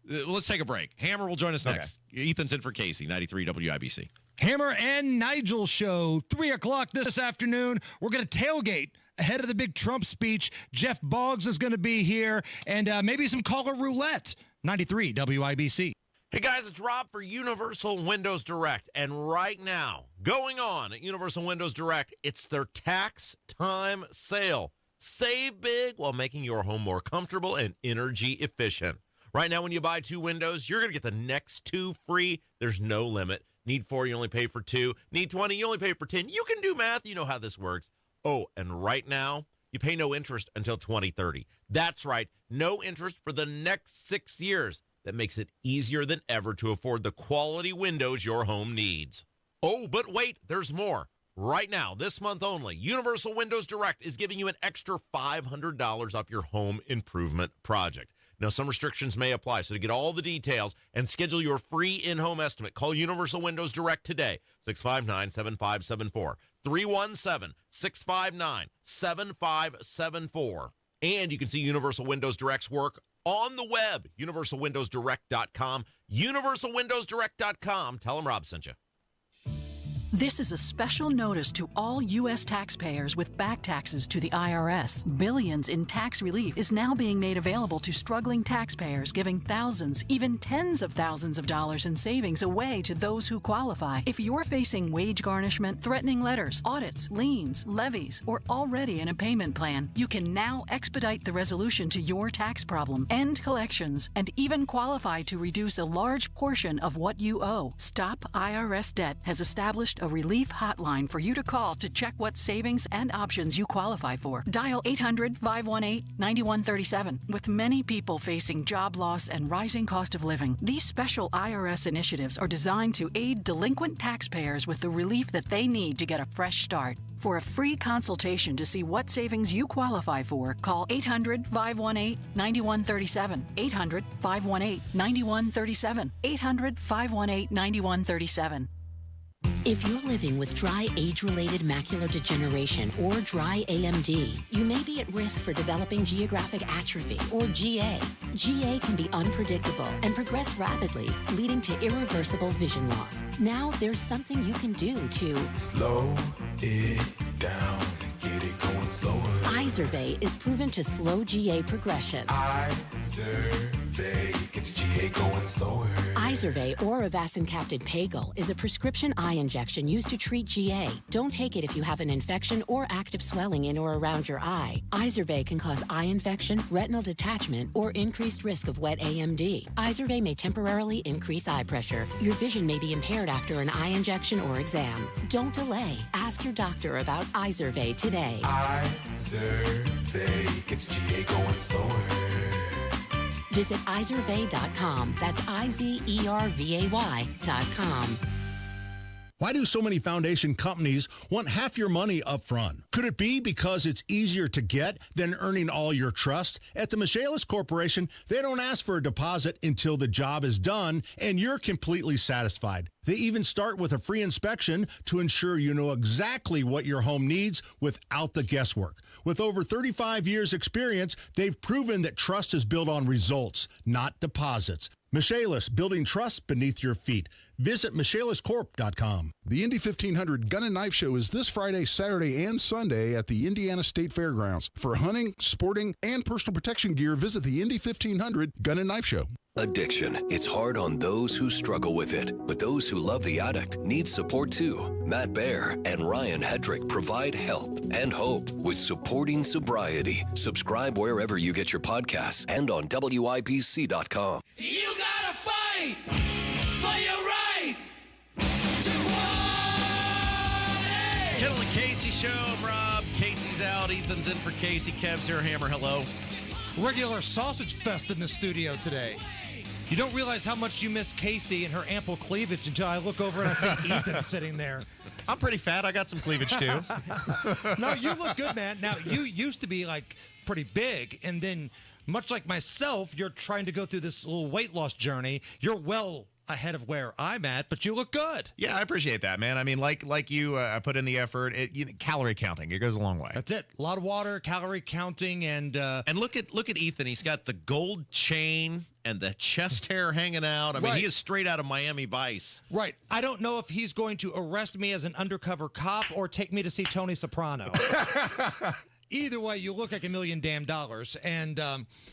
let's take a break. Hammer will join us next. Okay. Ethan's in for Casey, 93 WIBC. Hammer and Nigel show, 3 o'clock this afternoon. We're going to tailgate ahead of the big Trump speech. Jeff Boggs is going to be here, and maybe some caller roulette. 93 WIBC. Hey guys, it's Rob for Universal Windows Direct. And right now, going on at Universal Windows Direct, it's their tax time sale. Save big while making your home more comfortable and energy efficient. Right now, when you buy 2 windows, you're going to get the next 2 free. There's no limit. Need 4, you only pay for 2. Need 20, you only pay for 10. You can do math. You know how this works. Oh, and right now, you pay no interest until 2030. That's right, no interest for the next 6 years. That makes it easier than ever to afford the quality windows your home needs. Oh, but wait, there's more. Right now, this month only, Universal Windows Direct is giving you an extra $500 off your home improvement project. Now, some restrictions may apply, so to get all the details and schedule your free in-home estimate, call Universal Windows Direct today, 659-7574, 317-659-7574. And you can see Universal Windows Direct's work on the web, universalwindowsdirect.com, universalwindowsdirect.com. Tell them Rob sent you. This is a special notice to all U.S. taxpayers with back taxes to the IRS. Billions in tax relief is now being made available to struggling taxpayers, giving thousands, even tens of thousands of dollars in savings away to those who qualify. If you're facing wage garnishment, threatening letters, audits, liens, levies, or already in a payment plan, you can now expedite the resolution to your tax problem, end collections, and even qualify to reduce a large portion of what you owe. Stop IRS Debt has established a relief hotline for you to call to check what savings and options you qualify for. Dial 800-518-9137. With many people facing job loss and rising cost of living, these special IRS initiatives are designed to aid delinquent taxpayers with the relief that they need to get a fresh start. For a free consultation to see what savings you qualify for, call 800-518-9137. 800-518-9137. 800-518-9137. If you're living with dry age-related macular degeneration or dry AMD, you may be at risk for developing geographic atrophy or GA. GA can be unpredictable and progress rapidly, leading to irreversible vision loss. Now there's something you can do to slow it down and get it going slower. Eye Izervay is proven to slow GA progression. Izervay gets GA going slower. Izervay or Avastin-capted Pagel is a prescription eye injection used to treat GA. Don't take it if you have an infection or active swelling in or around your eye. Izervay can cause eye infection, retinal detachment, or increased risk of wet AMD. Izervay may temporarily increase eye pressure. Your vision may be impaired after an eye injection or exam. Don't delay. Ask your doctor about Izervay today. Izervay gets GA going slower. Visit Izervay.com. That's IZERVAY.com. Why do so many foundation companies want half your money up front? Could it be because it's easier to get than earning all your trust? At the Michaelis Corporation, they don't ask for a deposit until the job is done and you're completely satisfied. They even start with a free inspection to ensure you know exactly what your home needs without the guesswork. With over 35 years experience, they've proven that trust is built on results, not deposits. Michaelis, building trust beneath your feet. Visit michaeliscorp.com. The Indy 1500 Gun and Knife Show is this Friday, Saturday, and Sunday at the Indiana State Fairgrounds. For hunting, sporting, and personal protection gear, visit the Indy 1500 Gun and Knife Show. Addiction. It's hard on those who struggle with it, but those who love the addict need support too. Matt Baer and Ryan Hedrick provide help and hope with Supporting Sobriety. Subscribe wherever you get your podcasts and on WIBC.com. You gotta fight for your right to party. It's Kendall Casey show. I'm Rob. Casey's out. Ethan's in for Casey. Kev's here. Hammer, hello. Regular sausage fest in the studio today. You don't realize how much you miss Casey and her ample cleavage until I look over and I see Ethan sitting there. I'm pretty fat. I got some cleavage too. No, you look good, man. Now, you used to be like pretty big, and then much like myself, you're trying to go through this little weight loss journey. You're well ahead of where I'm at, but you look good. Yeah, I appreciate that, man. I mean, like you, I put in the effort. Calorie counting, it goes a long way. That's it. A lot of water, calorie counting, and look at Ethan. He's got the gold chain and the chest hair hanging out. I mean, Right. he is straight out of Miami Vice. Right. I don't know if he's going to arrest me as an undercover cop or take me to see Tony Soprano. Either way, you look like $1 million damn dollars. And,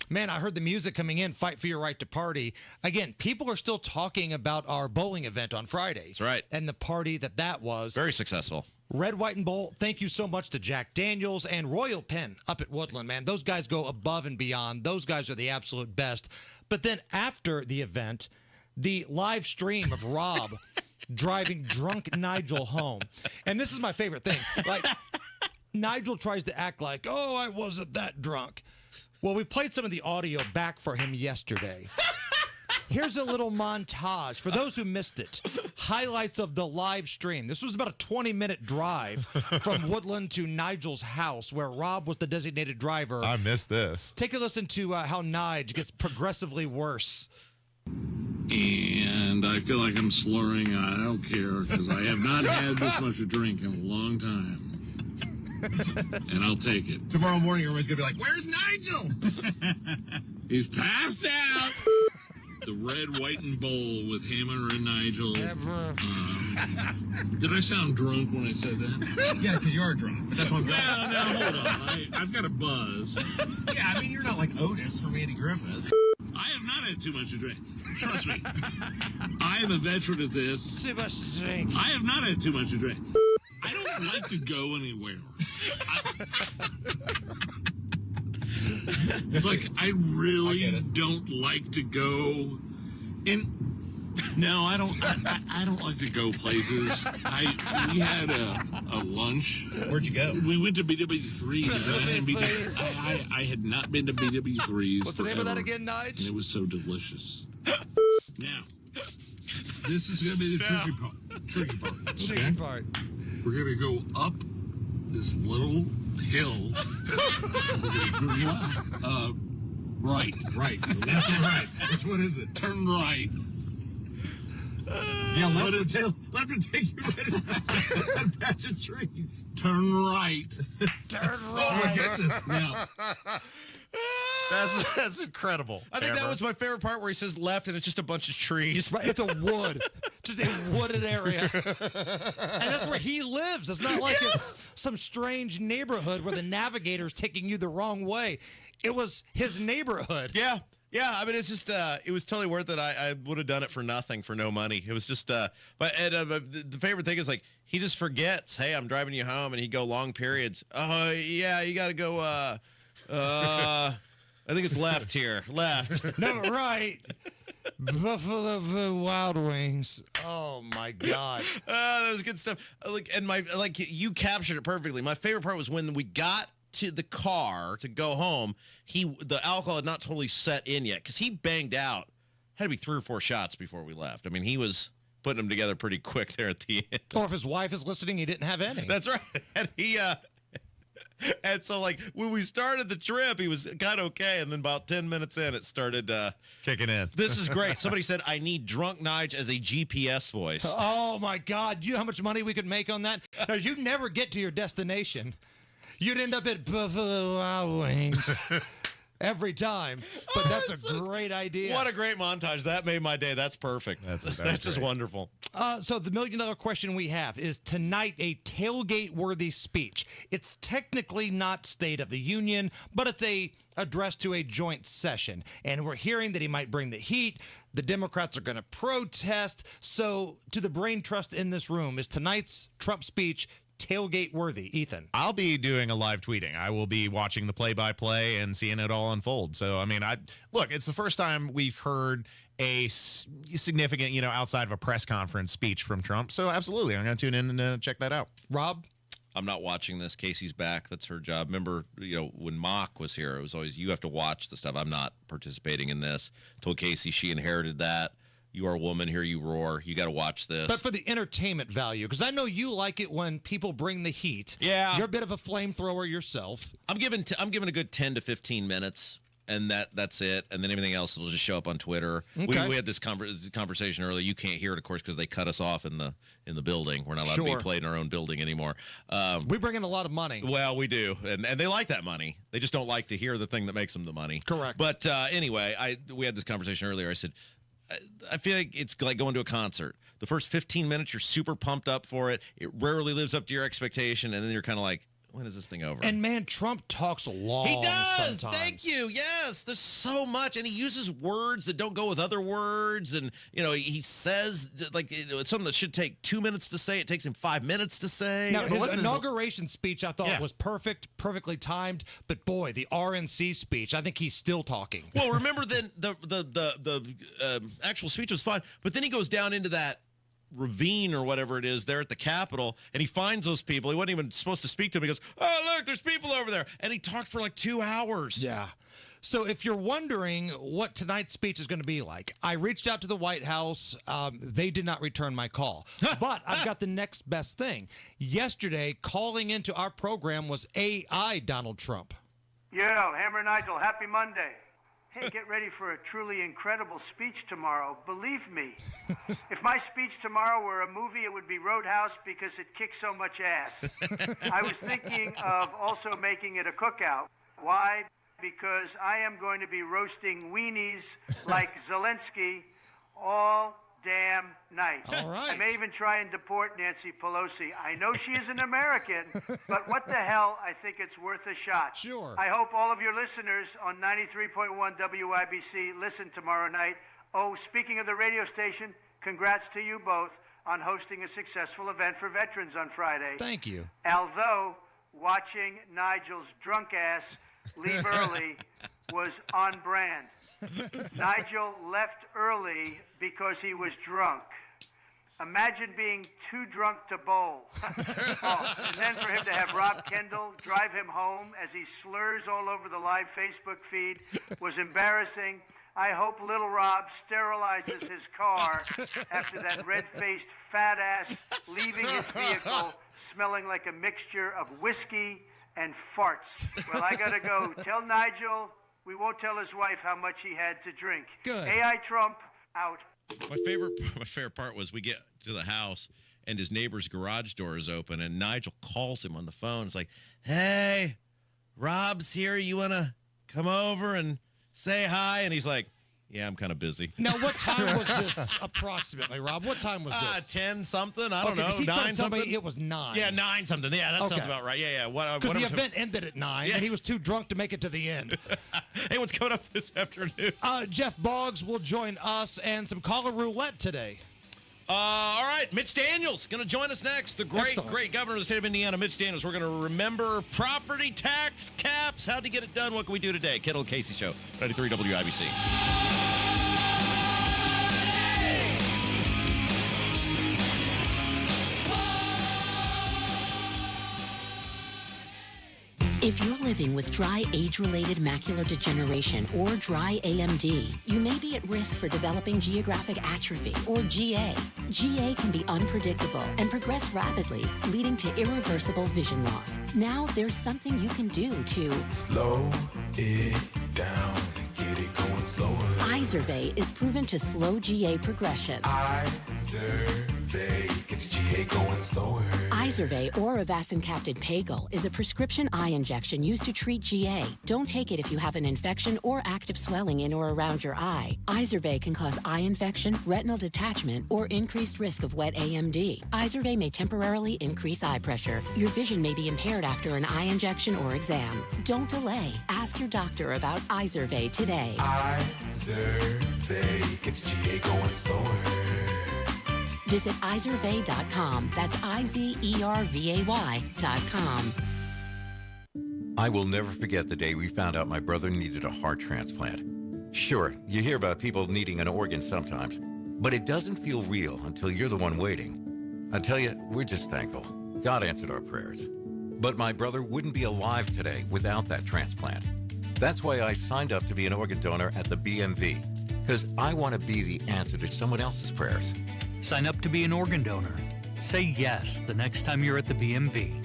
man, I heard the music coming in, Fight for Your Right to Party. Again, people are still talking about our bowling event on Fridays. That's right. And the party that was. Very successful. Red, White, and Bowl, thank you so much to Jack Daniels and Royal Pen up at Woodland, man. Those guys go above and beyond. Those guys are the absolute best. But then after the event, the live stream of Rob driving drunk Nigel home. And this is my favorite thing. Like, Nigel tries to act like, oh, I wasn't that drunk. Well, we played some of the audio back for him yesterday. Here's a little montage for those who missed it. Highlights of the live stream. This was about a 20-minute drive from Woodland to Nigel's house where Rob was the designated driver. I missed this. Take a listen to how Nige gets progressively worse. And I feel like I'm slurring. I don't care because I have not had this much to drink in a long time. And I'll take it. Tomorrow morning, everybody's going to be like, where's Nigel? He's passed out. The Red, White, and Bowl with Hammer and Nigel. Did I sound drunk when I said that? Yeah, because you are drunk. But that's what No, hold on. I've got a buzz. Yeah, I mean, you're not like Otis from Andy Griffith. I have not had too much to drink. Trust me. I am a veteran at this. Too much to drink. I have not had too much to drink. I don't like to go anywhere. I really don't like to go. And no, I don't. I don't like to go places. We had a lunch. Where'd you go? We went to BW3s. I had not been to BW3s. What's the name of that again, Nige? And it was so delicious. Now, this is going to be the tricky part. Tricky part. We're going to go up this little hill. Right. Left and right. Which one is it? Turn right. Yeah, left will take you right into that patch of trees. Turn right. Turn right. Oh, my goodness. Now, That's incredible. I think that was my favorite part where he says left and it's just a bunch of trees. Right, it's a wood. Just a wooded area. And that's where he lives. It's not like it's some strange neighborhood where the navigator's taking you the wrong way. It was his neighborhood. Yeah. Yeah, I mean, it's just, it was totally worth it. I would have done it for nothing, for no money. It was just, but the favorite thing is, like, he just forgets, hey, I'm driving you home, and he'd go long periods. Oh, yeah, you got to go, I think it's left here. Left. No, right. Buffalo Wild Wings. Oh, my God. That was good stuff. You captured it perfectly. My favorite part was when we got to the car to go home, the alcohol had not totally set in yet because he banged out. Had to be 3 or 4 shots before we left. I mean, he was putting them together pretty quick there at the end. Or if his wife is listening, he didn't have any. That's right. And and so, like, when we started the trip, he was kind of okay, and then about 10 minutes in, it started kicking in. This is great. Somebody said, I need Drunk Nige as a GPS voice. Oh, my God. Do you know how much money we could make on that? No, you'd never get to your destination. You'd end up at Buffalo Wild Wings every time. But that's a great idea. What a great montage. That made my day. That's perfect. That's just wonderful. So the $1 million question we have is tonight a tailgate-worthy speech. It's technically not State of the Union, but it's a address to a joint session. And we're hearing that he might bring the heat. The Democrats are going to protest. So to the brain trust in this room, is tonight's Trump speech tailgate worthy? Ethan? I'll be doing a live tweeting. I will be watching the play-by-play and seeing it all unfold. So, I mean, look, it's the first time we've heard a significant, outside of a press conference speech from Trump. So, absolutely, I'm going to tune in and check that out. Rob? I'm not watching this. Casey's back. That's her job. Remember, when Mock was here, it was always, you have to watch the stuff. I'm not participating in this. Told Casey she inherited that. You are a woman, here you roar. You got to watch this. But for the entertainment value, because I know you like it when people bring the heat. Yeah. You're a bit of a flamethrower yourself. I'm giving a good 10 to 15 minutes, and that's it. And then everything else will just show up on Twitter. Okay. We had this conversation earlier. You can't hear it, of course, because they cut us off in the building. We're not allowed to be played in our own building anymore. We bring in a lot of money. Well, we do, and they like that money. They just don't like to hear the thing that makes them the money. Correct. But anyway, we had this conversation earlier. I said, I feel like it's like going to a concert. The first 15 minutes, you're super pumped up for it. It rarely lives up to your expectation, and then you're kind of like, when is this thing over? And man, Trump talks long. He does. Sometimes. Thank you. Yes, there's so much, and he uses words that don't go with other words, and he says it's something that should take 2 minutes to say. It takes him 5 minutes to say. Now, his inauguration speech, I thought was perfectly timed. But boy, the RNC speech, I think he's still talking. Well, remember then the actual speech was fine, but then he goes down into that ravine or whatever it is there at the Capitol, and he finds those people. He wasn't even supposed to speak to them. He goes, oh, look, there's people over there. And he talked for like 2 hours. Yeah. So if you're wondering what tonight's speech is going to be like, I reached out to the White House. They did not return my call. But I've got the next best thing. Yesterday, calling into our program was AI Donald Trump. Yo, Hammer Nigel, happy Monday. Hey, get ready for a truly incredible speech tomorrow. Believe me, if my speech tomorrow were a movie, it would be Roadhouse because it kicks so much ass. I was thinking of also making it a cookout. Why? Because I am going to be roasting weenies like Zelensky all damn night. All right. I may even try and deport Nancy Pelosi. I know she is an American, but what the hell? I think it's worth a shot. Sure. I hope all of your listeners on 93.1 WIBC listen tomorrow night. Oh, speaking of the radio station, congrats to you both on hosting a successful event for veterans on Friday. Thank you. Although watching Nigel's drunk ass leave early was on brand. Nigel left early because he was drunk. Imagine being too drunk to bowl. And then for him to have Rob Kendall drive him home as he slurs all over the live Facebook feed was embarrassing. I hope little Rob sterilizes his car after that red-faced fat ass leaving his vehicle smelling like a mixture of whiskey and farts. Well, I gotta go. Tell Nigel we won't tell his wife how much he had to drink. Good. AI Trump, out. My favorite part was we get to the house and his neighbor's garage door is open, and Nigel calls him on the phone. It's like, hey, Rob's here. You want to come over and say hi? And he's like, Yeah, I'm kind of busy. Now, what time was this approximately, Rob? What time was this? 10 something. I don't know. 9 something. It was 9. Yeah, 9 something. Yeah, that sounds about right. Yeah. Because the event ended at 9, and he was too drunk to make it to the end. Hey, what's coming up this afternoon? Jeff Boggs will join us and some caller roulette today. All right, Mitch Daniels going to join us next. The great governor of the state of Indiana, Mitch Daniels. We're going to remember property tax caps. How to get it done? What can we do today? Kendall Casey Show, 93 WIBC. If you're living with dry age-related macular degeneration or dry AMD, you may be at risk for developing geographic atrophy or GA. GA can be unpredictable and progress rapidly, leading to irreversible vision loss. Now there's something you can do to slow it down and get it going slower. Izervay is proven to slow GA progression. Izervay gets GA going slower. Izervay or avacincaptad pagel is a prescription eye injection used to treat GA. Don't take it if you have an infection or active swelling in or around your eye. Izervay can cause eye infection, retinal detachment, or increased risk of wet AMD. Izervay may temporarily increase eye pressure. Your vision may be impaired after an eye injection or exam. Don't delay. Ask your doctor about Izervay today. Izervay gets GA going slower. Visit Izervay.com. That's IZERVAY.com. I will never forget the day we found out my brother needed a heart transplant. Sure, you hear about people needing an organ sometimes, but it doesn't feel real until you're the one waiting. I tell you, we're just thankful. God answered our prayers. But my brother wouldn't be alive today without that transplant. That's why I signed up to be an organ donor at the BMV, because I want to be the answer to someone else's prayers. Sign up to be an organ donor. Say yes the next time you're at the BMV.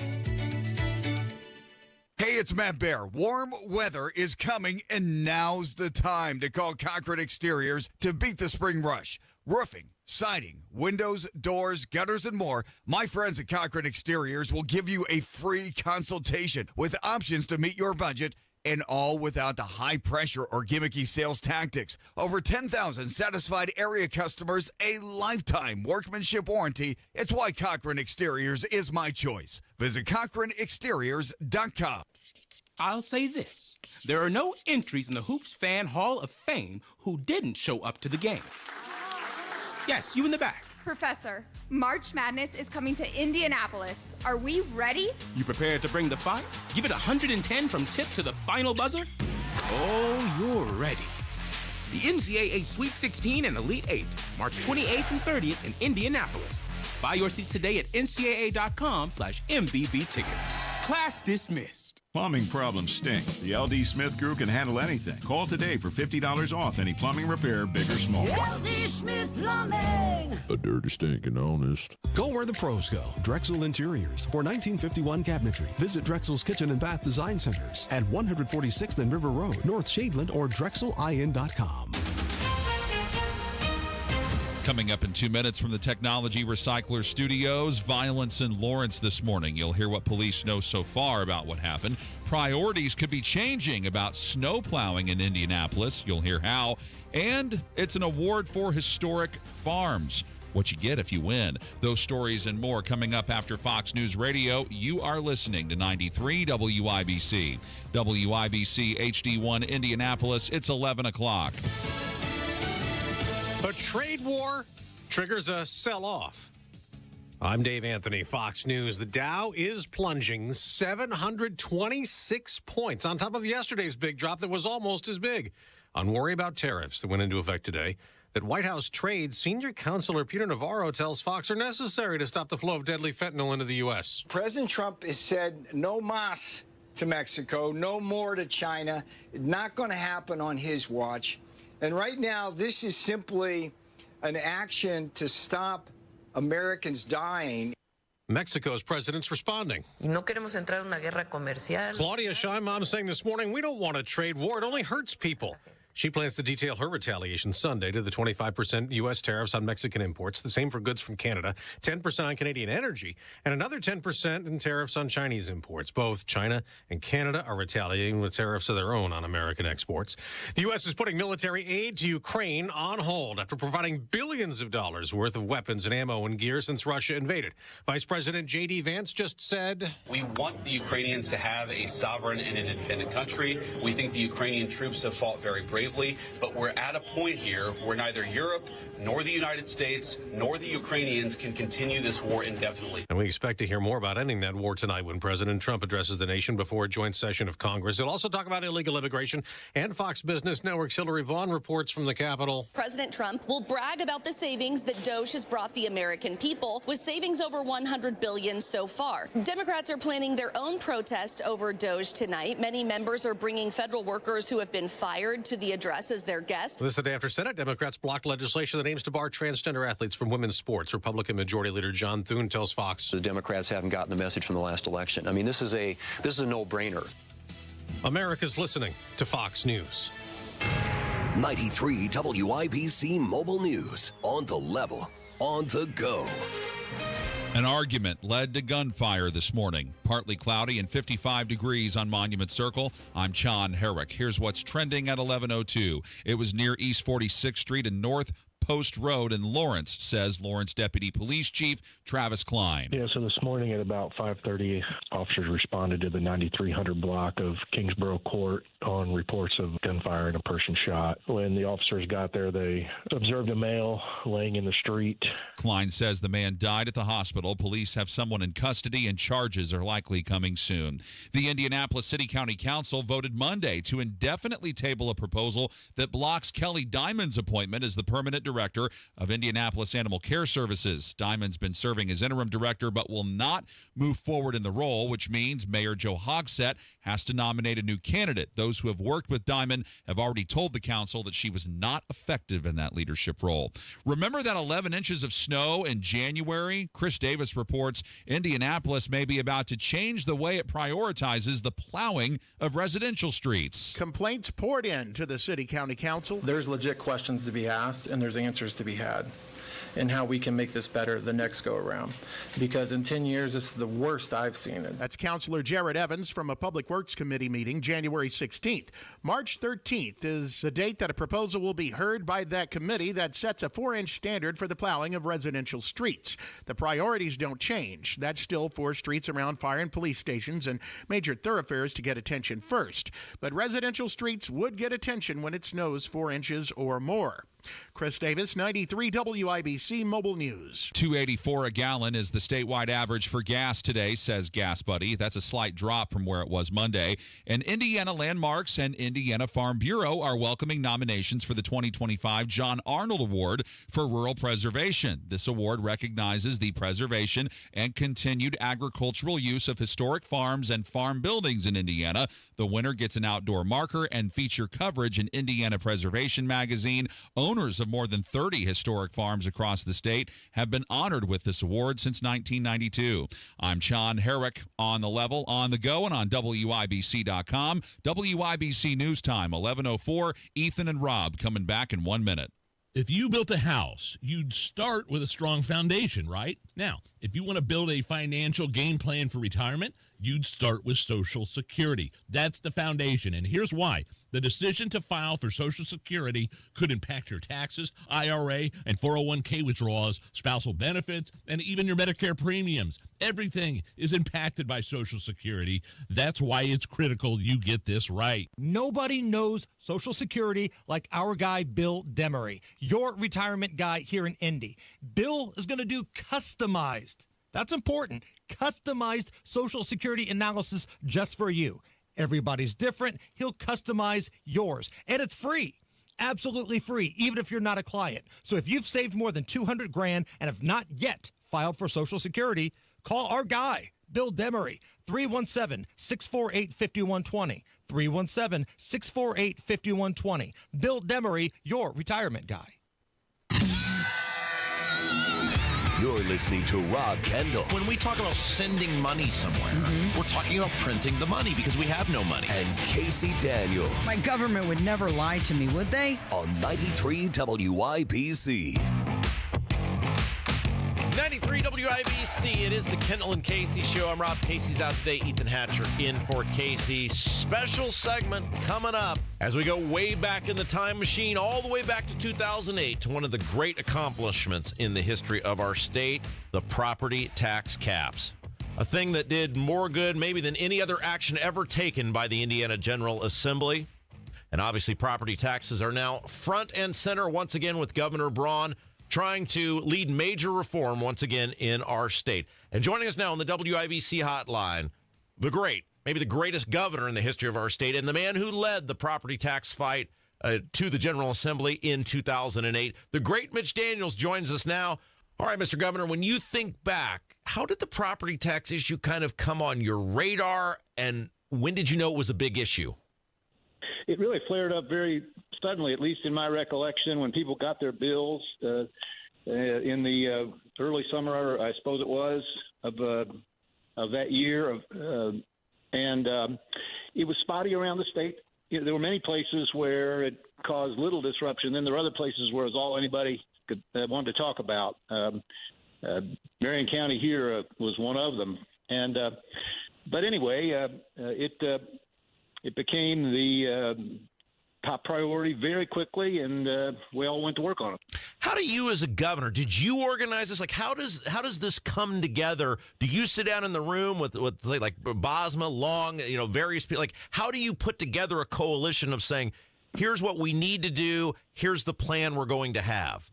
Hey, it's Matt Bear. Warm weather is coming, and now's the time to call Cochran Exteriors to beat the spring rush. Roofing, siding, windows, doors, gutters, and more. My friends at Cochran Exteriors will give you a free consultation with options to meet your budget, and all without the high pressure or gimmicky sales tactics. Over 10,000 satisfied area customers, a lifetime workmanship warranty. It's why Cochran Exteriors is my choice. Visit CochranExteriors.com. I'll say this. There are no entries in the Hoops Fan Hall of Fame who didn't show up to the game. Yes, you in the back. Professor, March Madness is coming to Indianapolis. Are we ready? You prepared to bring the fire? Give it 110 from tip to the final buzzer? Oh, you're ready. The NCAA Sweet 16 and Elite 8, March 28th and 30th in Indianapolis. Buy your seats today at ncaa.com/MVB tickets. Class dismissed. Plumbing problems stink. The LD Smith Crew can handle anything. Call today for $50 off any plumbing repair, big or small. LD Smith Plumbing. A dirty, stinking honest. Go where the pros go. Drexel Interiors for 1951 cabinetry. Visit Drexel's Kitchen and Bath Design Centers at 146th and River Road, North Shadeland, or DrexelIN.com. Coming up in 2 minutes from the Technology Recycler Studios, violence in Lawrence this morning. You'll hear what police know so far about what happened. Priorities could be changing about snow plowing in Indianapolis. You'll hear how. And it's an award for historic farms. What you get if you win. Those stories and more coming up after Fox News Radio. You are listening to 93 WIBC. WIBC HD1 Indianapolis. It's 11 o'clock. A trade war triggers a sell-off. I'm Dave Anthony, Fox News. The Dow is plunging 726 points on top of yesterday's big drop that was almost as big. On worry about tariffs that went into effect today, that White House trade senior counselor Peter Navarro tells Fox are necessary to stop the flow of deadly fentanyl into the U.S. President Trump has said no mas to Mexico, no more to China. Not going to happen on his watch. And right now, this is simply an action to stop Americans dying. Mexico's president's responding. No queremos entrar en una guerra comercial. Claudia Sheinbaum saying this morning, we don't want a trade war. It only hurts people. She plans to detail her retaliation Sunday to the 25% U.S. tariffs on Mexican imports, the same for goods from Canada, 10% on Canadian energy, and another 10% in tariffs on Chinese imports. Both China and Canada are retaliating with tariffs of their own on American exports. The U.S. is putting military aid to Ukraine on hold after providing billions of dollars worth of weapons and ammo and gear since Russia invaded. Vice President J.D. Vance just said, "We want the Ukrainians to have a sovereign and an independent country. We think the Ukrainian troops have fought very bravely, but we're at a point here where neither Europe nor the United States nor the Ukrainians can continue this war indefinitely." And we expect to hear more about ending that war tonight when President Trump addresses the nation before a joint session of Congress. He'll also talk about illegal immigration, and Fox Business Network's Hillary Vaughn reports from the Capitol. President Trump will brag about the savings that DOGE has brought the American people, with savings over $100 billion so far. Democrats are planning their own protest over DOGE tonight. Many members are bringing federal workers who have been fired to the address as their guest. This is the day after Senate Democrats blocked legislation that aims to bar transgender athletes from women's sports. Republican Majority Leader John Thune tells Fox the Democrats haven't gotten the message from the last election. I mean, this is a no-brainer. America's listening to Fox News. 93 WIBC Mobile News. On the level, on the go. An argument led to gunfire this morning. Partly cloudy and 55 degrees on Monument Circle. I'm John Herrick. Here's what's trending at 11:02. It was near East 46th Street and North Post Road in Lawrence, says Lawrence Deputy Police Chief Travis Klein. Yeah, so this morning at about 5:30, officers responded to the 9300 block of Kingsborough Court on reports of gunfire and a person shot. When the officers got there, they observed a male laying in the street. Klein says the man died at the hospital. Police have someone in custody and charges are likely coming soon. The Indianapolis City County Council voted Monday to indefinitely table a proposal that blocks Kelly Diamond's appointment as the permanent director of Indianapolis Animal Care Services. Diamond's been serving as interim director but will not move forward in the role, which means Mayor Joe Hogsett has to nominate a new candidate. Those who have worked with Diamond have already told the council that she was not effective in that leadership role. Remember that 11 inches of snow in January? Chris Davis reports Indianapolis may be about to change the way it prioritizes the plowing of residential streets. Complaints poured in to the City County Council. There's legit questions to be asked, and there's answers to be had, and how we can make this better the next go around. Because in 10 years, this is the worst I've seen it. That's Councilor Jared Evans from a Public Works Committee meeting January 16th. March 13th is the date that a proposal will be heard by that committee that sets a 4-inch standard for the plowing of residential streets. The priorities don't change. That's still for streets around fire and police stations and major thoroughfares to get attention first. But residential streets would get attention when it snows 4 inches or more. Chris Davis, 93 WIBC Mobile News. $2.84 a gallon is the statewide average for gas today, says Gas Buddy. That's a slight drop from where it was Monday. And Indiana Landmarks and Indiana Farm Bureau are welcoming nominations for the 2025 John Arnold Award for Rural Preservation. This award recognizes the preservation and continued agricultural use of historic farms and farm buildings in Indiana. The winner gets an outdoor marker and feature coverage in Indiana Preservation Magazine. Owners of more than 30 historic farms across the state have been honored with this award since 1992. I'm John Herrick, on the level, on the go, and on WIBC.com. WIBC News Time, 11:04. Ethan and Rob coming back in 1 minute. If you built a house, you'd start with a strong foundation, right? Now, if you want to build a financial game plan for retirement, you'd start with Social Security. That's the foundation, and here's why. The decision to file for Social Security could impact your taxes, IRA, and 401k withdrawals, spousal benefits, and even your Medicare premiums. Everything is impacted by Social Security. That's why it's critical you get this right. Nobody knows Social Security like our guy, Bill Demery, your retirement guy here in Indy. Bill is going to do customized. That's important. Customized Social Security analysis just for you. Everybody's different. He'll customize yours. And it's free. Absolutely free, even if you're not a client. So if you've saved more than $200,000 and have not yet filed for Social Security, call our guy, Bill Demery, 317-648-5120. 317-648-5120. Bill Demery, your retirement guy. You're listening to Rob Kendall. When we talk about sending money somewhere, we're talking about printing the money because we have no money. And Casey Daniels. My government would never lie to me, would they? On 93 WIBC. 93 WIBC. It is the Kendall and Casey show. I'm Rob. Casey's out today. Ethan Hatcher in for Casey. Special segment coming up as we go way back in the time machine, all the way back to 2008, to one of the great accomplishments in the history of our state, the property tax caps. A thing that did more good maybe than any other action ever taken by the Indiana General Assembly. And obviously property taxes are now front and center once again with Governor Braun trying to lead major reform once again in our state. And joining us now on the WIBC hotline, the great, maybe the greatest governor in the history of our state, and the man who led the property tax fight to the General Assembly in 2008. The great Mitch Daniels joins us now. All right, Mr. Governor, when you think back, how did the property tax issue kind of come on your radar, and when did you know it was a big issue? It really flared up very suddenly, at least in my recollection, when people got their bills in the early summer, I suppose it was, of that year. And it was spotty around the state. You know, there were many places where it caused little disruption. Then there were other places where it was all anybody wanted to talk about. Marion County here was one of them. And but anyway, it became the top priority very quickly, and we all went to work on it. How do you, as a governor, did you organize this? Like, how does this come together? Do you sit down in the room with like Bosma, Long, various people? Like, how do you put together a coalition of saying, here's what we need to do, here's the plan we're going to have?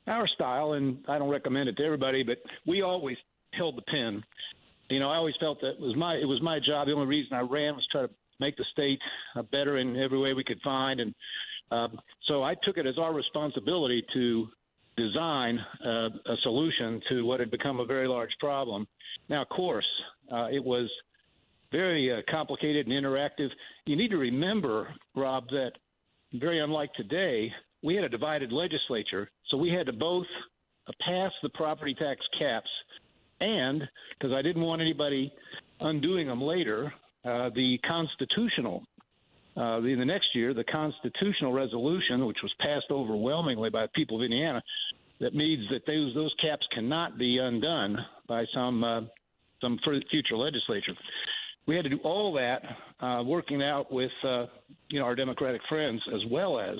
Our style, and I don't recommend it to everybody, but we always held the pen. I always felt that it was my job. The only reason I ran was try to make the state better in every way we could find. And so I took it as our responsibility to design a solution to what had become a very large problem. Now, of course, it was very complicated and interactive. You need to remember, Rob, that very unlike today, we had a divided legislature. So we had to both pass the property tax caps and, because I didn't want anybody undoing them later, the constitutional, in the next year, the constitutional resolution, which was passed overwhelmingly by the people of Indiana, that means that those caps cannot be undone by some future legislature. We had to do all that, working out with our Democratic friends as well as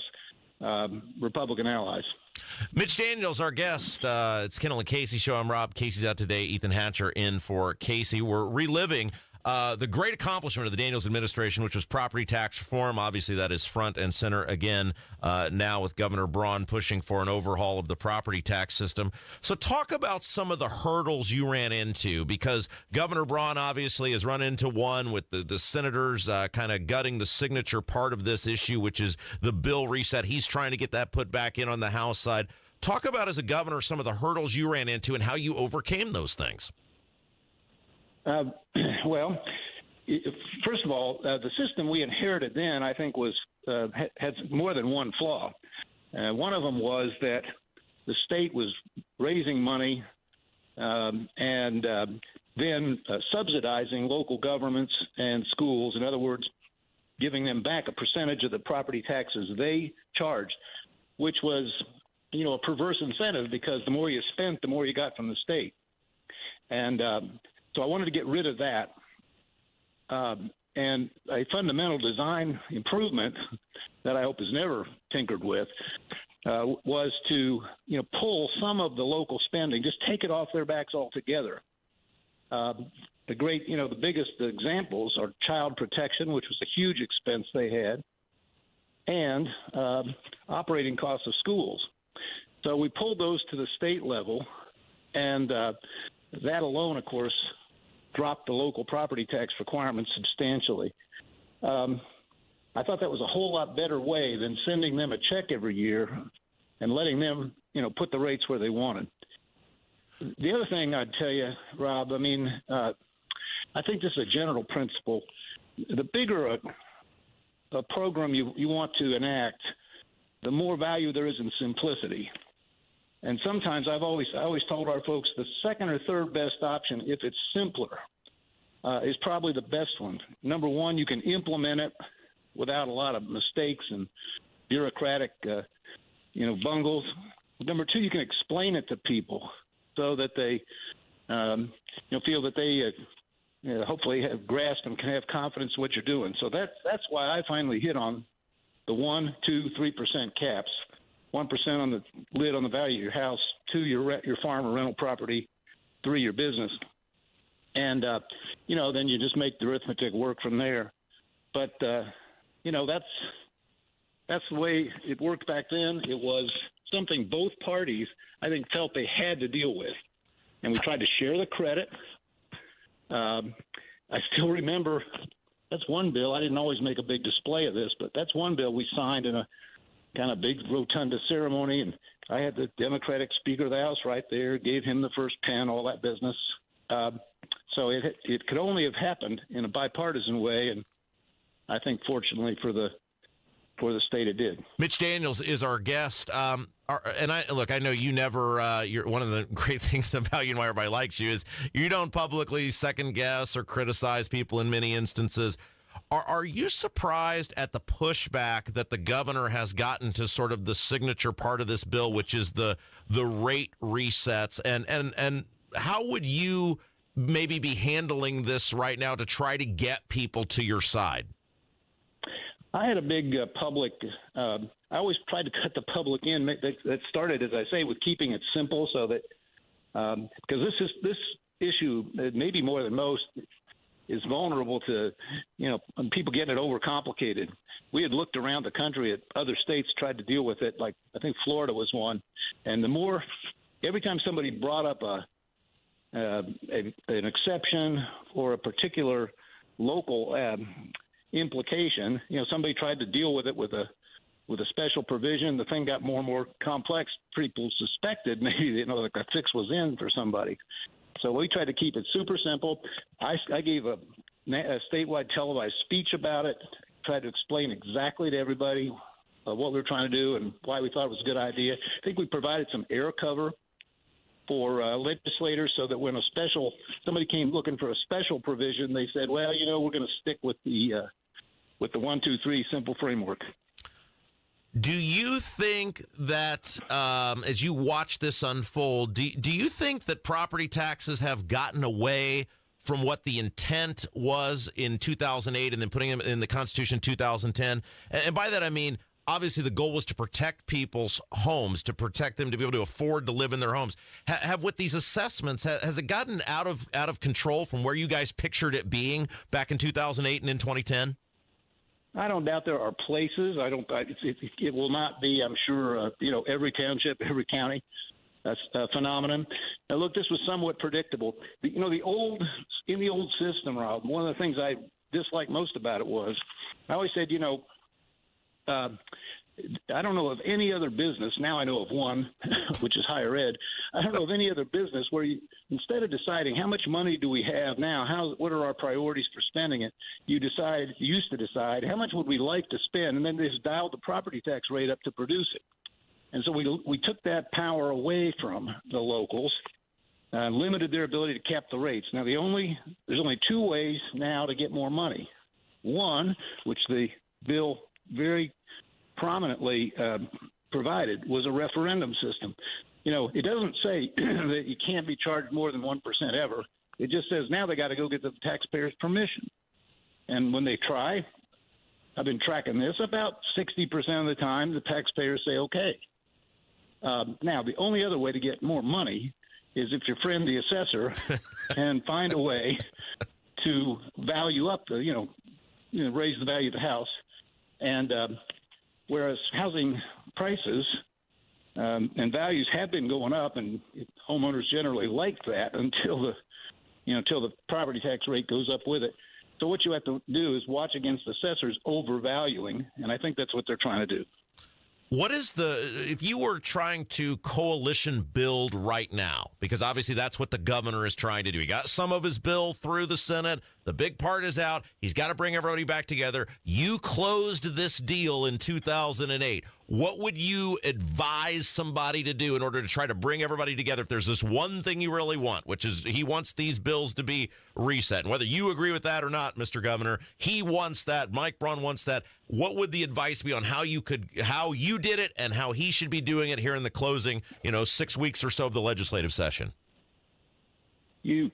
Republican allies. Mitch Daniels, our guest. It's Kendall and Casey show. I'm Rob. Casey's out today. Ethan Hatcher in for Casey. We're reliving the great accomplishment of the Daniels administration, which was property tax reform. Obviously, that is front and center again now with Governor Braun pushing for an overhaul of the property tax system. So talk about some of the hurdles you ran into, because Governor Braun obviously has run into one with the senators kind of gutting the signature part of this issue, which is the bill reset. He's trying to get that put back in on the House side. Talk about, as a governor, some of the hurdles you ran into and how you overcame those things. Well, first of all, the system we inherited then, I think, was had more than one flaw. One of them was that the state was raising money and then subsidizing local governments and schools. In other words, giving them back a percentage of the property taxes they charged, which was, a perverse incentive, because the more you spent, the more you got from the state. And so I wanted to get rid of that. And a fundamental design improvement that I hope is never tinkered with was to, pull some of the local spending, just take it off their backs altogether. The biggest examples are child protection, which was a huge expense they had, and operating costs of schools. So we pulled those to the state level, and that alone, of course, dropped the local property tax requirements substantially. I thought that was a whole lot better way than sending them a check every year and letting them, put the rates where they wanted. The other thing I'd tell you, Rob, I think this is a general principle. The bigger a program you want to enact, the more value there is in simplicity. And sometimes I always told our folks the second or third best option, if it's simpler, is probably the best one. Number one, you can implement it without a lot of mistakes and bureaucratic, bungles. Number two, you can explain it to people so that they, feel that they hopefully have grasped and can have confidence in what you're doing. So that's why I finally hit on the 1%, 2%, 3% caps. 1% on the lid on the value of your house, 2, your farm or rental property, 3, your business. And, then you just make the arithmetic work from there. But, that's the way it worked back then. It was something both parties, I think, felt they had to deal with. And we tried to share the credit. I still remember that's one bill. I didn't always make a big display of this, but that's one bill we signed in a kind of big rotunda ceremony, and I had the Democratic Speaker of the House right there, gave him the first pen, all that business. So it could only have happened in a bipartisan way, and I think fortunately for the state it did. Mitch Daniels is our guest. I know you never. You're one of the great things about you and why everybody likes you is you don't publicly second guess or criticize people in many instances. Are you surprised at the pushback that the governor has gotten to sort of the signature part of this bill, which is the rate resets? And how would you maybe be handling this right now to try to get people to your side? I had a big public. I always tried to cut the public in. That started, as I say, with keeping it simple, so that because this issue, maybe more than most, is vulnerable to, people getting it overcomplicated. We had looked around the country at other states, tried to deal with it. Like I think Florida was one, and every time somebody brought up an exception or a particular local implication, somebody tried to deal with it with a special provision. The thing got more and more complex. People suspected maybe like a fix was in for somebody. So we tried to keep it super simple. I gave a statewide televised speech about it, tried to explain exactly to everybody what we were trying to do and why we thought it was a good idea. I think we provided some air cover for legislators so that when somebody came looking for a special provision, they said, well, we're going to stick with the 1, 2, 3 simple framework. Do you think that as you watch this unfold, do you think that property taxes have gotten away from what the intent was in 2008 and then putting them in the Constitution in 2010? And by that, I mean, obviously the goal was to protect people's homes, to protect them to be able to afford to live in their homes. Have with these assessments, has it gotten out of control from where you guys pictured it being back in 2008 and in 2010? I don't doubt there are places. It will not be, I'm sure, every township, every county. That's a phenomenon. Now, look, this was somewhat predictable. In the old system, Rob, one of the things I disliked most about it was I always said, I don't know of any other business. Now I know of one, which is higher ed. I don't know of any other business where instead of deciding how much money do we have now, what are our priorities for spending it, you used to decide how much would we like to spend, and then they just dialed the property tax rate up to produce it. And so we took that power away from the locals, limited their ability to cap the rates. Now there's only 2 ways now to get more money. One, which the bill very prominently provided, was a referendum system. It doesn't say that you can't be charged more than 1% ever. It just says now they got to go get the taxpayers' permission. And when they try, I've been tracking this, about 60% of the time the taxpayers say okay. Now, the only other way to get more money is if you friend the assessor and find a way to value up raise the value of the house. And whereas housing prices and values have been going up, and homeowners generally like that until the property tax rate goes up with it. So what you have to do is watch against assessors overvaluing, and I think that's what they're trying to do. If you were trying to coalition build right now, because obviously that's what the governor is trying to do. He got some of his bill through the Senate. The big part is out. He's got to bring everybody back together. You closed this deal in 2008. what would you advise somebody to do in order to try to bring everybody together if there's this one thing you really want, which is he wants these bills to be reset? And whether you agree with that or not, Mr. Governor, he wants that. Mike Braun wants that. What would the advice be on how you did it and how he should be doing it here in the closing, 6 weeks or so of the legislative session? You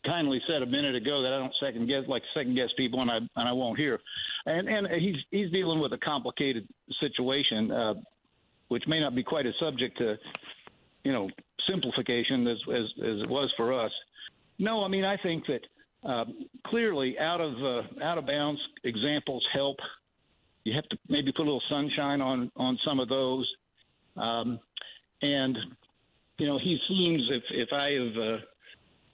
kindly said a minute ago that I don't second guess people, and I won't here. And he's dealing with a complicated situation, which may not be quite as subject to, simplification as it was for us. No, I mean, I think that clearly out of bounds examples help. You have to maybe put a little sunshine on some of those, and he seems, if I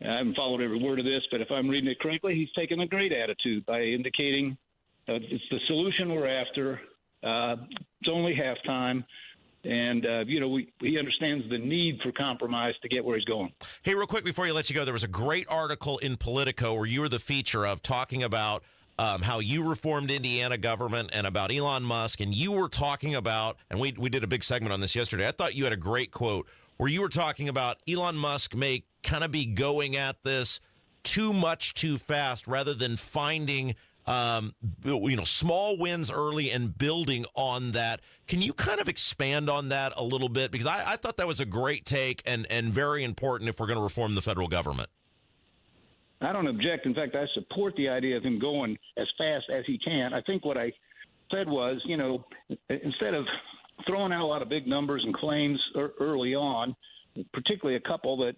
haven't followed every word of this, but if I'm reading it correctly, he's taken a great attitude by indicating it's the solution we're after. It's only halftime. And, he understands the need for compromise to get where he's going. Hey, real quick before you let you go, there was a great article in Politico where you were the feature of talking about how you reformed Indiana government and about Elon Musk. And you were talking about, and we did a big segment on this yesterday. I thought you had a great quote where you were talking about Elon Musk may kind of be going at this too much too fast rather than finding small wins early and building on that. Can you kind of expand on that a little bit? Because I thought that was a great take and very important if we're going to reform the federal government. I don't object. In fact, I support the idea of him going as fast as he can. I think what I said was, instead of throwing out a lot of big numbers and claims early on, particularly a couple that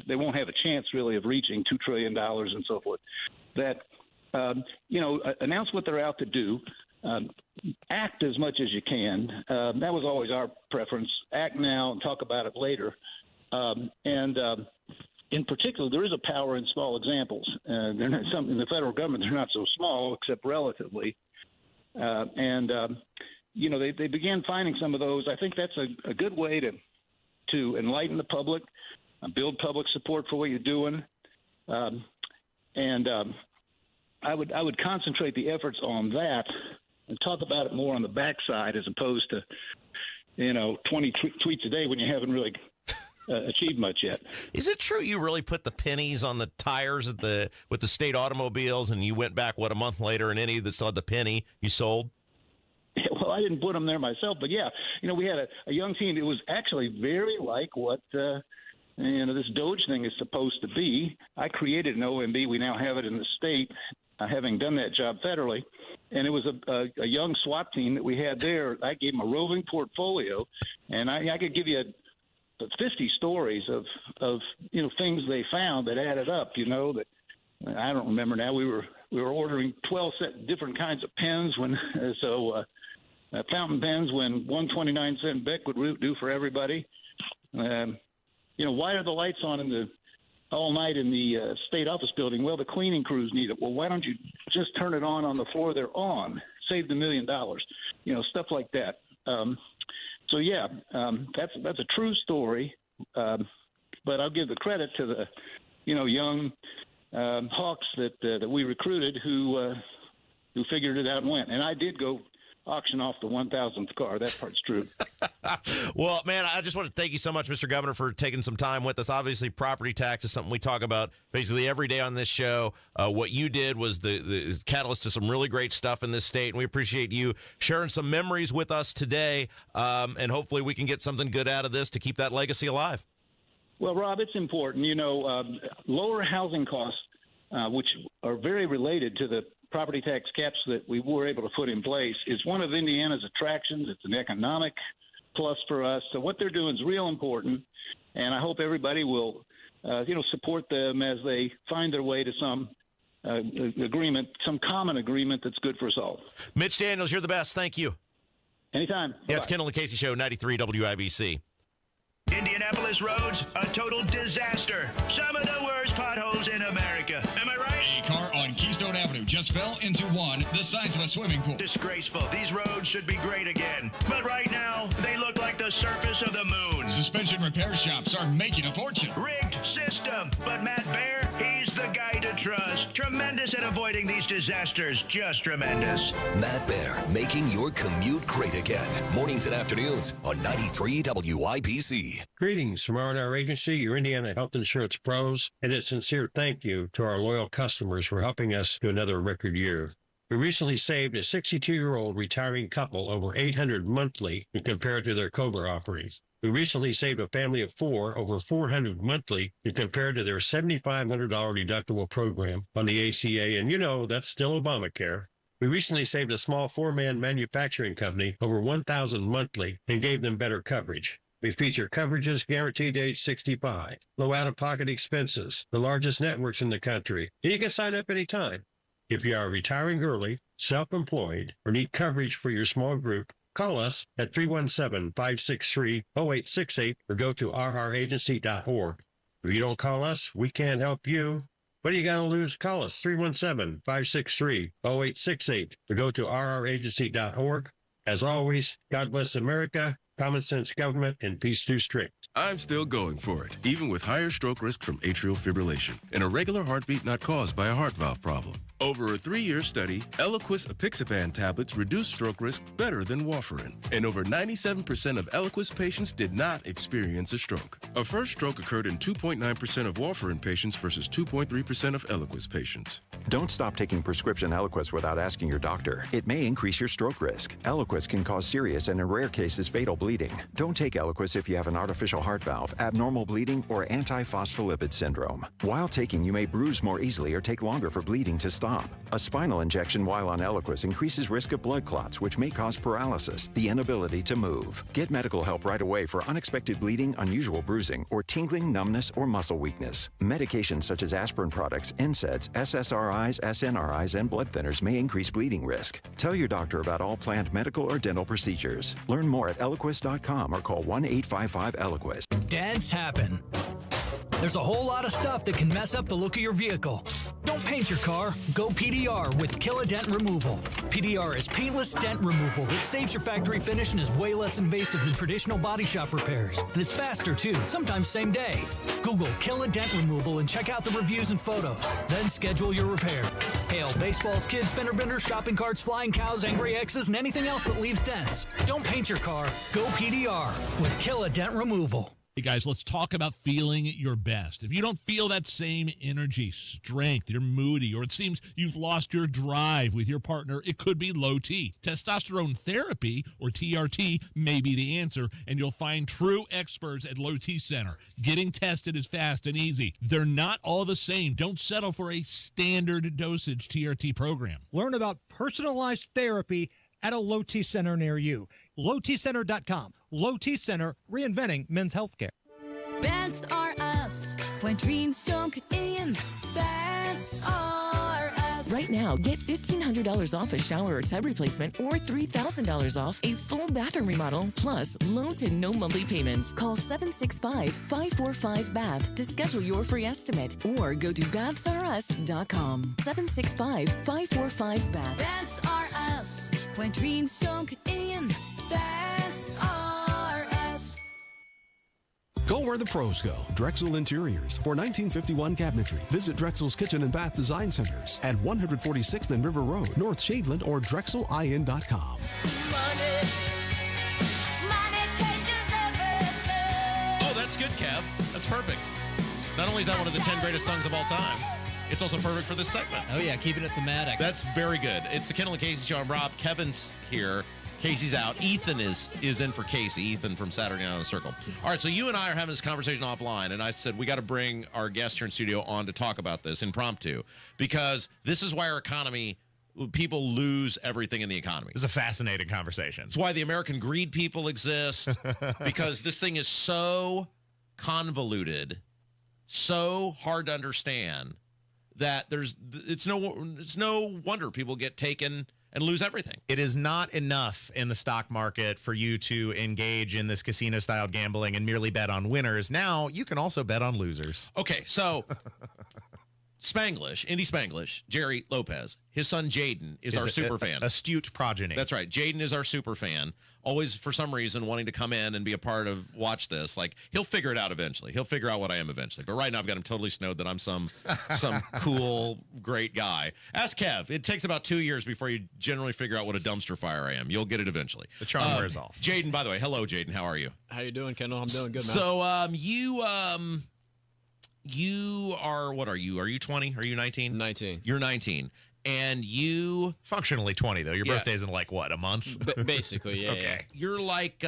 they won't have a chance really of reaching $2 trillion and so forth, that announce what they're out to do, act as much as you can. That was always our preference. Act now and talk about it later. In particular, there is a power in small examples. They're not in the federal government. They're not so small, except relatively. They began finding some of those. I think that's a good way to enlighten the public, build public support for what you're doing, I would concentrate the efforts on that and talk about it more on the backside as opposed to 20 tweets a day when you haven't really achieved much yet. Is it true you really put the pennies on the tires with the state automobiles, and you went back a month later, and any that still had the penny you sold? Well, I didn't put them there myself, but yeah, we had a young team. It was actually very like what this Doge thing is supposed to be. I created an OMB. We now have it in the state, having done that job federally. And it was a young SWAT team that we had there. I gave them a roving portfolio, and I could give you 50 stories of things they found that added up. That I don't remember now. We were ordering 12 different kinds of pens fountain pens when 1.29 Beck would do for everybody. Why are the lights on all night in the state office building? Well, the cleaning crews need it. Well, why don't you just turn it on the floor they're on? Save the $1 million. Stuff like that. That's a true story. But I'll give the credit to the young hawks that we recruited who figured it out and went. And I did go auction off the 1,000th car. That part's true. Well, man, I just want to thank you so much, Mr. Governor, for taking some time with us. Obviously, property tax is something we talk about basically every day on this show. What you did was the catalyst to some really great stuff in this state, and we appreciate you sharing some memories with us today, and hopefully we can get something good out of this to keep that legacy alive. Well, Rob, it's important. Lower housing costs, which are very related to the property tax caps that we were able to put in place, is one of Indiana's attractions. It's an economic plus for us. So what they're doing is real important, and I hope everybody will, support them as they find their way to some agreement, some common agreement that's good for us all. Mitch Daniels, you're the best. Thank you. Anytime. Yeah, it's Kendall Casey Show, 93 WIBC. Indianapolis roads, a total disaster. Some of the worst potholes in America. Am I right? A car on Keystone Avenue just fell into one the size of a swimming pool. Disgraceful. These roads should be great again. But right now, they look like the surface of the moon. Suspension repair shops are making a fortune. Rigged system. But Matt Bear, he's the guy to trust. Tremendous at avoiding these disasters. Just tremendous. Matt Bear, making your commute great again. Mornings and afternoons on 93 WIBC. Greetings from R&R Agency, your Indiana health insurance pros, and a sincere thank you to our loyal customers for helping us to another record year. We recently saved a 62-year-old retiring couple over $800 monthly when compared to their COBRA offerings. We recently saved a family of 4 over $400 monthly when compared to their $7,500 deductible program on the ACA, and you know that's still Obamacare. We recently saved a small 4-man manufacturing company over $1,000 monthly and gave them better coverage. We feature coverages guaranteed to age 65, low out-of-pocket expenses, the largest networks in the country, and you can sign up anytime. If you are retiring early, self-employed, or need coverage for your small group, call us at 317-563-0868 or go to rragency.org. If you don't call us, we can't help you. What do you got to lose? Call us 317-563-0868 or go to rragency.org. As always, God bless America, common sense government, and peace too strict. I'm still going for it, even with higher stroke risk from atrial fibrillation, an irregular heartbeat not caused by a heart valve problem. Over a 3-year study, Eliquis apixaban tablets reduced stroke risk better than warfarin, and over 97% of Eliquis patients did not experience a stroke. A first stroke occurred in 2.9% of warfarin patients versus 2.3% of Eliquis patients. Don't stop taking prescription Eliquis without asking your doctor. It may increase your stroke risk. Eliquis can cause serious and, in rare cases, fatal bleeding. Don't take Eliquis if you have an artificial heart valve, abnormal bleeding, or antiphospholipid syndrome. While taking, you may bruise more easily or take longer for bleeding to stop. A spinal injection while on Eliquis increases risk of blood clots, which may cause paralysis, the inability to move. Get medical help right away for unexpected bleeding, unusual bruising, or tingling, numbness, or muscle weakness. Medications such as aspirin products, NSAIDs, SSRIs, SNRIs, and blood thinners may increase bleeding risk. Tell your doctor about all planned medical or dental procedures. Learn more at Eliquis.com or call 1-855-ELIQUIS. Dents happen. There's a whole lot of stuff that can mess up the look of your vehicle. Don't paint your car. Go PDR with Kill a Dent Removal. PDR is paintless dent removal that saves your factory finish and is way less invasive than traditional body shop repairs. And it's faster too, sometimes same day. Google Kill a Dent Removal and check out the reviews and photos. Then schedule your repair. Hail baseballs, kids, fender benders, shopping carts, flying cows, angry X's, and anything else that leaves dents. Don't paint your car. Go PDR with Kill a Dent Removal. Hey guys, let's talk about feeling your best. If you don't feel that same energy, strength, you're moody, or it seems you've lost your drive with your partner, it could be low T. Testosterone therapy, or TRT, may be the answer, and you'll find true experts at Low T Center. Getting tested is fast and easy. They're not all the same. Don't settle for a standard dosage TRT program. Learn about personalized therapy at a Low T Center near you. LowTCenter.com. Low T Center, reinventing men's healthcare. Best are us when dreams don't get in. Best are us. Right now, get $1,500 off a shower or tub replacement or $3,000 off a full bathroom remodel, plus low to no monthly payments. Call 765-545-BATH to schedule your free estimate or go to BathsAreUs.com. 765-545-BATH. Best are us when dreams don't get in. Best are us. Go where the pros go. Drexel Interiors for 1951 cabinetry. Visit Drexel's Kitchen and Bath Design Centers at 146th and River Road, North Shadeland, or DrexelIN.com. Oh, that's good, Kev. That's perfect. Not only is that one of the 10 greatest songs of all time, it's also perfect for this segment. Oh, yeah, keeping it thematic. That's very good. It's the Kendall and Casey Show. I'm Rob. Kevin's here. Casey's out. Ethan is in for Casey. Ethan from Saturday Night on the Circle. All right, so you and I are having this conversation offline, and I said we got to bring our guest here in studio on to talk about this impromptu, because this is why our economy, people lose everything in the economy. It's a fascinating conversation. It's why the American greed people exist, because this thing is so convoluted, so hard to understand, that it's no wonder people get taken and lose everything. It is not enough in the stock market for you to engage in this casino-style gambling and merely bet on winners. Now, you can also bet on losers. Okay, so Spanglish, Indy Spanglish, Jerry Lopez, his son Jaden is our super fan. Astute progeny. That's right. Jaden is our super fan. Always, for some reason, wanting to come in and be a part of watch this. Like, he'll figure it out eventually. He'll figure out what I am eventually. But right now, I've got him totally snowed that I'm some cool, great guy. Ask Kev. It takes about 2 years before you generally figure out what a dumpster fire I am. You'll get it eventually. The charm wears off. Jaden, by the way. Hello, Jaden. How are you? How you doing, Kendall? I'm doing good, man. So, you are, what are you? Are you 20? Are you 19? 19. You're 19. And you... Functionally 20, though. Your birthday's in like, what, a month? Basically, yeah. Okay. Yeah. You're like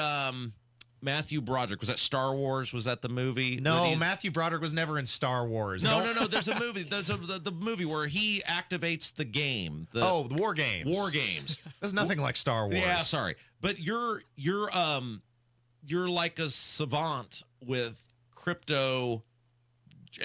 Matthew Broderick. Was that Star Wars? Was that the movie? No, Matthew Broderick was never in Star Wars. No. There's a movie. There's the movie where he activates the game. The War Games. War Games. That's nothing like Star Wars. Yeah, sorry. But you're like a savant with crypto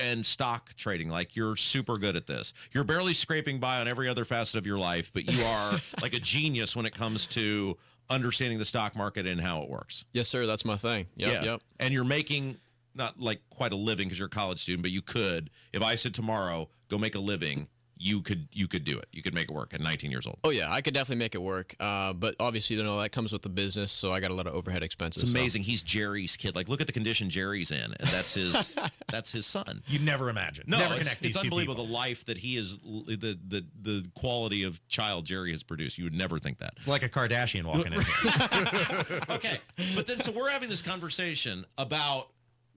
and stock trading. Like, you're super good at this. You're barely scraping by on every other facet of your life, but you are like a genius when it comes to understanding the stock market and how it works. Yes, sir. That's my thing. Yep. And you're making not like quite a living because you're a college student, but you could, if I said tomorrow, go make a living, you could do it. You could make it work at 19 years old. Oh, yeah. I could definitely make it work. But obviously, that comes with the business, so I got a lot of overhead expenses. It's amazing. He's Jerry's kid. Like, look at the condition Jerry's in, and that's his that's his son. You'd never imagine. No, never connect these it's unbelievable, two people. the life that he is, the quality of child Jerry has produced. You would never think that. It's like a Kardashian walking in here. Okay, but then so we're having this conversation about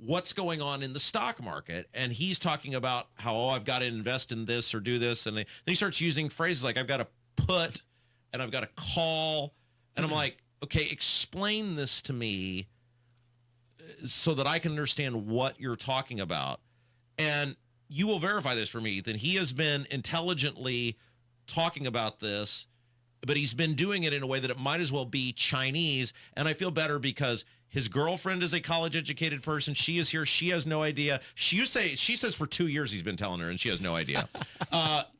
what's going on in the stock market, and he's talking about how, I've got to invest in this or do this, and then he starts using phrases like, I've got to put and I've got to call, and I'm like, okay, explain this to me so that I can understand what you're talking about. And you will verify this for me, Ethan. He has been intelligently talking about this, but he's been doing it in a way that it might as well be Chinese, and I feel better because his girlfriend is a college-educated person. She is here. She has no idea. She says for 2 years he's been telling her, and she has no idea.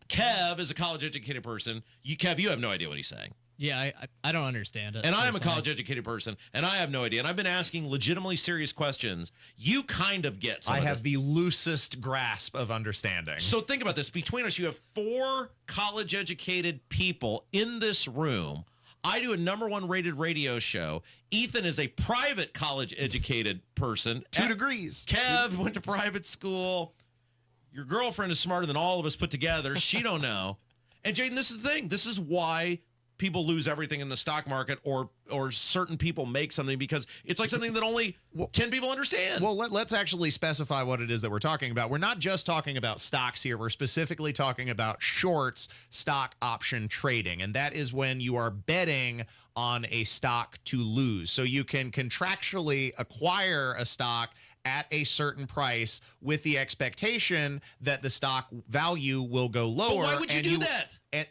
Kev is a college-educated person. Kev, you have no idea what he's saying. Yeah, I don't understand it. And I am a college-educated person, and I have no idea. And I've been asking legitimately serious questions. You kind of get some I of have the loosest grasp of understanding. So think about this. Between us, you have 4 college-educated people in this room. I do a #1 rated radio show. Ethan is a private college-educated person. 2 degrees. Kev went to private school. Your girlfriend is smarter than all of us put together. She don't know. And Jaden, this is the thing. This is why people lose everything in the stock market, or certain people make something, because it's like something that only 10 people understand. Well, let's actually specify what it is that we're talking about. We're not just talking about stocks here. We're specifically talking about shorts, stock option trading. And that is when you are betting on a stock to lose. So you can contractually acquire a stock at a certain price with the expectation that the stock value will go lower. But why would you do that? And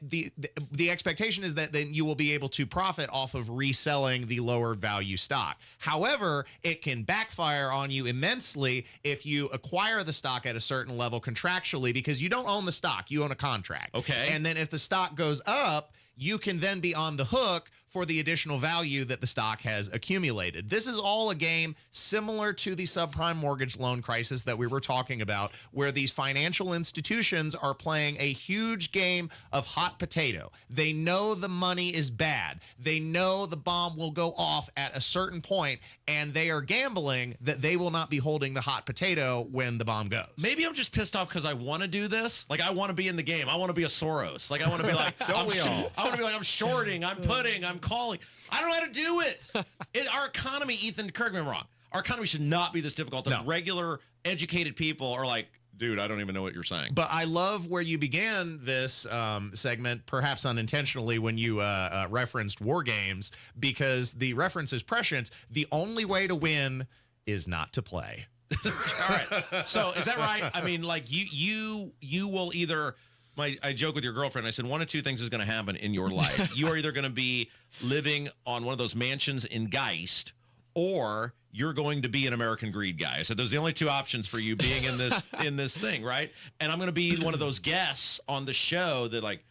the expectation is that then you will be able to profit off of reselling the lower value stock. However, it can backfire on you immensely if you acquire the stock at a certain level contractually, because you don't own the stock, you own a contract. Okay. And then if the stock goes up, you can then be on the hook for the additional value that the stock has accumulated. This is all a game similar to the subprime mortgage loan crisis that we were talking about, where these financial institutions are playing a huge game of hot potato. They know the money is bad. They know the bomb will go off at a certain point, and they are gambling that they will not be holding the hot potato when the bomb goes. Maybe I'm just pissed off because I want to do this. Like, I want to be in the game. I want to be a Soros. Like, I want to be like, I want to be like, I'm shorting, I'm putting, I'm calling. I don't know how to do it. Our economy, Ethan, correct me if I'm wrong, our economy should not be this difficult. No. Regular, educated people are like, dude, I don't even know what you're saying. But I love where you began this segment, perhaps unintentionally, when you referenced War Games, because the reference is prescient. The only way to win is not to play. All right. So is that right? I mean, like, you will either... I joke with your girlfriend. I said, one of two things is going to happen in your life. You are either going to be living on one of those mansions in Geist, or you're going to be an American Greed guy. I said, those are the only 2 options for you being in this thing, right? And I'm going to be one of those guests on the show that, like,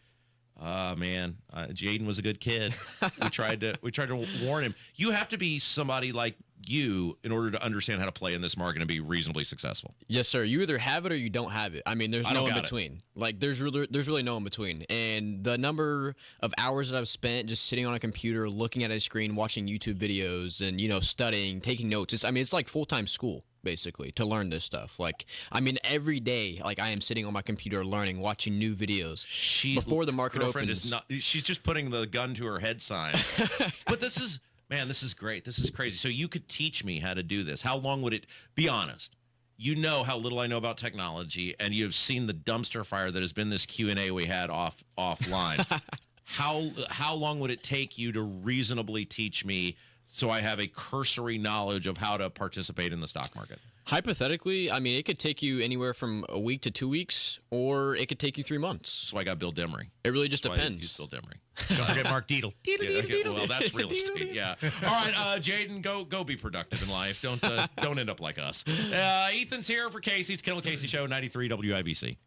Jaden was a good kid. We tried to warn him. You have to be somebody like you, in order to understand how to play in this market and be reasonably successful? Yes, sir. You either have it or you don't have it. I mean, there's no in between. Like, there's really no in between. And the number of hours that I've spent just sitting on a computer, looking at a screen, watching YouTube videos, and studying, taking notes. It's like full-time school, basically, to learn this stuff. Like, I mean, every day, like, I am sitting on my computer learning, watching new videos. Before the market opens. She's just putting the gun to her head sign. But this is great. This is crazy. So you could teach me how to do this. How long would it be? Honest. You know how little I know about technology, and you've seen the dumpster fire that has been this Q&A we had offline. How long would it take you to reasonably teach me so I have a cursory knowledge of how to participate in the stock market? Hypothetically, I mean, it could take you anywhere from a week to 2 weeks, or it could take you 3 months. So I got Bill Demery. It really just depends. Use Bill Demery. Don't forget Mark Deedle. Well, that's real estate. Yeah. All right, Jaden, go be productive in life. Don't end up like us. Ethan's here for Casey. It's Kendall Casey Show, 93 WIBC.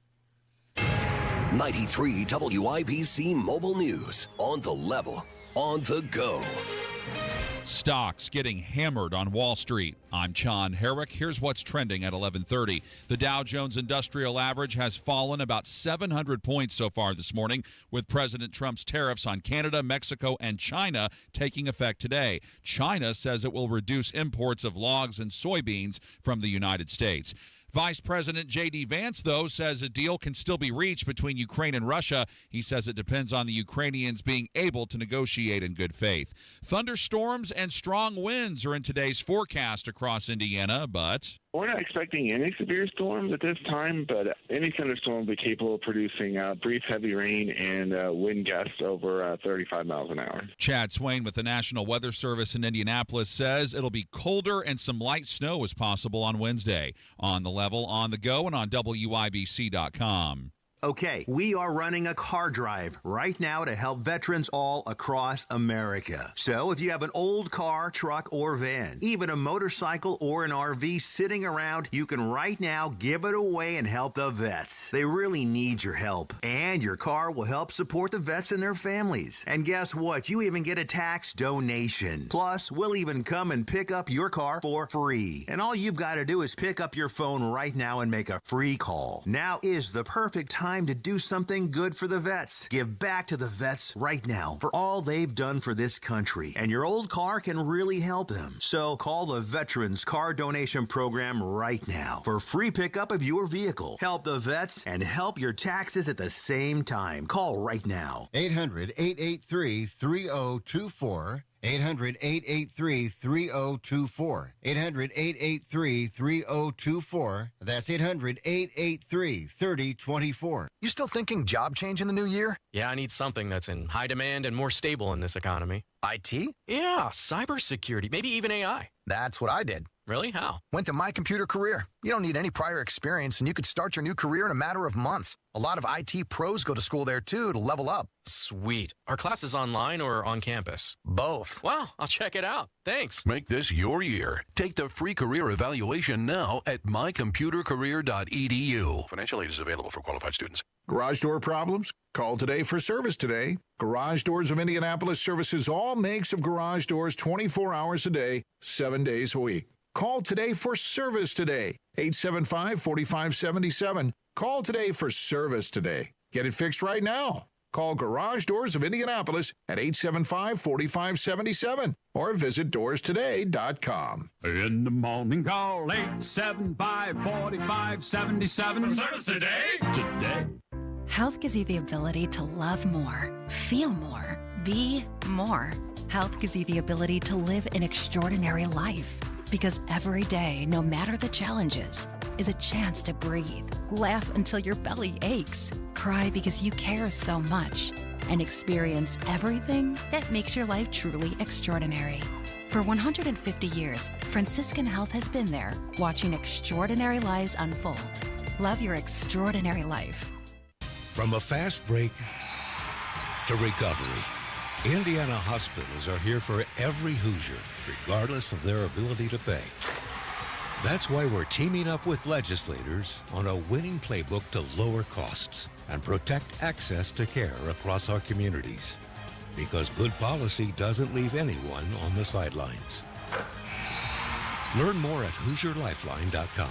93 WIBC Mobile News. On the level, on the go. Stocks getting hammered on Wall Street. I'm John Herrick. Here's what's trending at 11:30. The Dow Jones Industrial Average has fallen about 700 points so far this morning, with President Trump's tariffs on Canada, Mexico, and China taking effect today. China says it will reduce imports of logs and soybeans from the United States. Vice President J.D. Vance, though, says a deal can still be reached between Ukraine and Russia. He says it depends on the Ukrainians being able to negotiate in good faith. Thunderstorms and strong winds are in today's forecast across Indiana, but we're not expecting any severe storms at this time, but any thunderstorm will be capable of producing brief heavy rain and wind gusts over 35 miles an hour. Chad Swain with the National Weather Service in Indianapolis says it'll be colder and some light snow is possible on Wednesday. On the level, on the go, and on WIBC.com. Okay, we are running a car drive right now to help veterans all across America. So if you have an old car, truck, or van, even a motorcycle or an RV sitting around, you can right now give it away and help the vets. They really need your help. And your car will help support the vets and their families. And guess what? You even get a tax donation. Plus, we'll even come and pick up your car for free. And all you've got to do is pick up your phone right now and make a free call. Now is the perfect time to do something good for the vets. Give back to the vets right now for all they've done for this country. And your old car can really help them. So call the Veterans Car Donation Program right now for free pickup of your vehicle. Help the vets and help your taxes at the same time. Call right now. 800-883-3024. 800-883-3024. 800-883-3024. That's 800-883-3024. You still thinking job change in the new year? Yeah, I need something that's in high demand and more stable in this economy. IT? Yeah, cybersecurity, maybe even AI. That's what I did. Really? How? Went to My Computer Career. You don't need any prior experience, and you could start your new career in a matter of months. A lot of IT pros go to school there, too, to level up. Sweet. Are classes online or on campus? Both. Wow, I'll check it out. Thanks. Make this your year. Take the free career evaluation now at mycomputercareer.edu. Financial aid is available for qualified students. Garage door problems? Call today for service today. Garage Doors of Indianapolis services all makes of garage doors 24 hours a day, 7 days a week. Call today for service today. 875-4577. Call today for service today. Get it fixed right now. Call Garage Doors of Indianapolis at 875-4577 or visit doorstoday.com. In the morning, call 875-4577. Service today. Today. Health gives you the ability to love more, feel more, be more. Health gives you the ability to live an extraordinary life. Because every day, no matter the challenges, is a chance to breathe, laugh until your belly aches, cry because you care so much, and experience everything that makes your life truly extraordinary. For 150 years, Franciscan Health has been there, watching extraordinary lives unfold. Love your extraordinary life. From a fast break to recovery, Indiana hospitals are here for every Hoosier, regardless of their ability to pay. That's why we're teaming up with legislators on a winning playbook to lower costs and protect access to care across our communities. Because good policy doesn't leave anyone on the sidelines. Learn more at HoosierLifeline.com.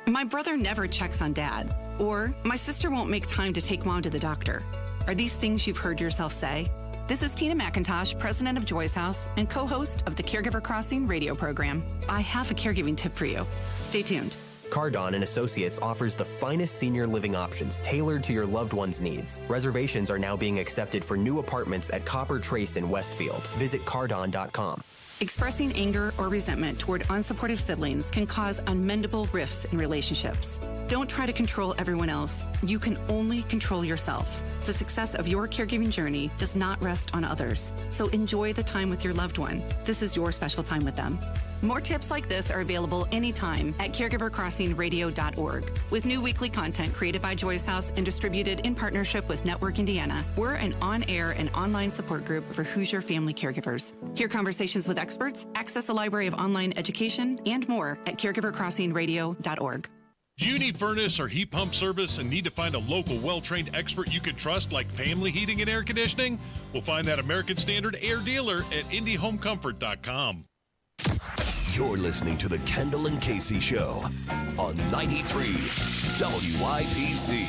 My brother never checks on Dad. Or, my sister won't make time to take Mom to the doctor. Are these things you've heard yourself say? This is Tina McIntosh, president of Joy's House and co-host of the Caregiver Crossing radio program. I have a caregiving tip for you. Stay tuned. Cardon and Associates offers the finest senior living options tailored to your loved one's needs. Reservations are now being accepted for new apartments at Copper Trace in Westfield. Visit cardon.com. Expressing anger or resentment toward unsupportive siblings can cause unmendable rifts in relationships. Don't try to control everyone else. You can only control yourself. The success of your caregiving journey does not rest on others. So enjoy the time with your loved one. This is your special time with them. More tips like this are available anytime at caregivercrossingradio.org. With new weekly content created by Joy's House and distributed in partnership with Network Indiana, we're an on-air and online support group for Hoosier family caregivers. Hear conversations with experts, access a library of online education, and more at caregivercrossingradio.org. Do you need furnace or heat pump service and need to find a local well-trained expert you can trust like Family Heating and Air Conditioning? We'll find that American Standard air dealer at IndyHomeComfort.com. You're listening to the Kendall and Casey Show on 93 WIPC.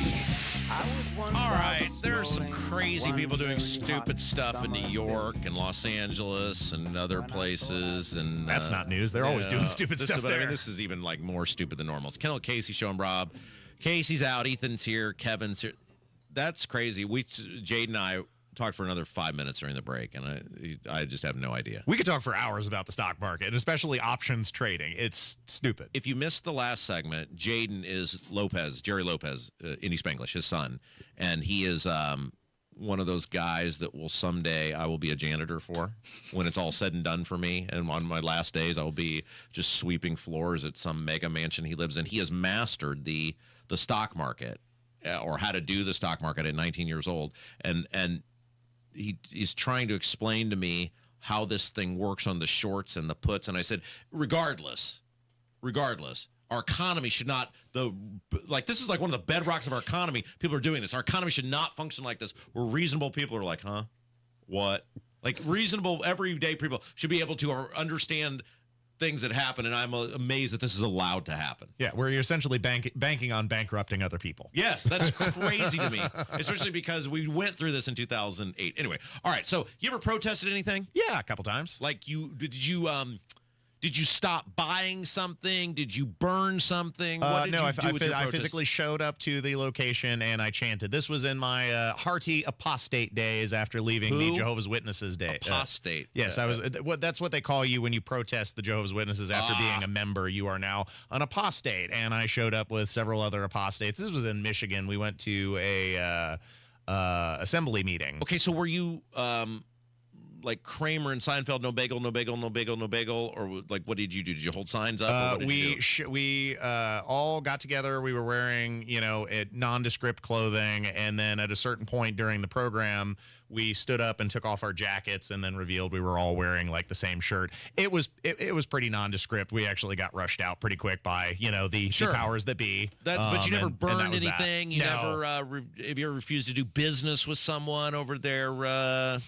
All right, there are some crazy people doing stupid stuff in New York and Los Angeles and other places, and that's not news. They're always doing stupid stuff there. I mean, this is even like more stupid than normal. It's Kendall Casey Show. I'm Rob. Casey's out. Ethan's here. Kevin's here. That's crazy. Jade and I talked for another 5 minutes during the break, and I just have no idea. We could talk for hours about the stock market, and especially options trading. It's stupid. If you missed the last segment, Jaden is Jerry Lopez, Indy Spanglish, his son, and he is one of those guys that will someday I will be a janitor for when it's all said and done for me. And on my last days, I will be just sweeping floors at some mega mansion he lives in. He has mastered the stock market or how to do the stock market at 19 years old, and he's trying to explain to me how this thing works on the shorts and the puts. And I said, regardless, our economy should not, this is like one of the bedrocks of our economy. People are doing this. Our economy should not function like this, where reasonable people are like, huh? What? Like reasonable, everyday people should be able to understand things that happen, and I'm amazed that this is allowed to happen. Yeah, where you're essentially banking on bankrupting other people. Yes, that's crazy to me, especially because we went through this in 2008. Anyway, all right, so you ever protested anything? Yeah, a couple times. Like did you stop buying something? Did you burn something? What did you do with your I protest? physically showed up to the location and I chanted. This was in my hearty apostate days after leaving the Jehovah's Witnesses day. Apostate. Yes, I was. That's what they call you when you protest the Jehovah's Witnesses after being a member. You are now an apostate. And I showed up with several other apostates. This was in Michigan. We went to a assembly meeting. Okay, so were you like Kramer and Seinfeld, no bagel, no bagel, no bagel, no bagel, or like what did you do? Did you hold signs up? We all got together. We were wearing nondescript clothing, and then at a certain point during the program, we stood up and took off our jackets, and then revealed we were all wearing like the same shirt. It was pretty nondescript. We actually got rushed out pretty quick by the powers that be. But you never burned anything. You never have you ever refused to do business with someone over their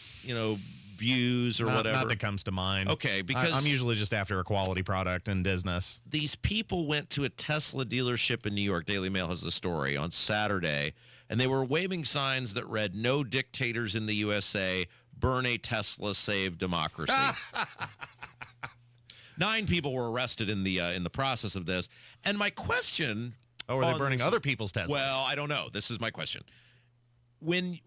views or whatever? Not that comes to mind. Okay, because I'm usually just after a quality product and business. These people went to a Tesla dealership in New York. Daily Mail has the story on Saturday, and they were waving signs that read, "No dictators in the USA. Burn a Tesla. Save democracy." 9 people were arrested in the process of this. And my question: were they burning other people's Teslas? Well, I don't know. This is my question. When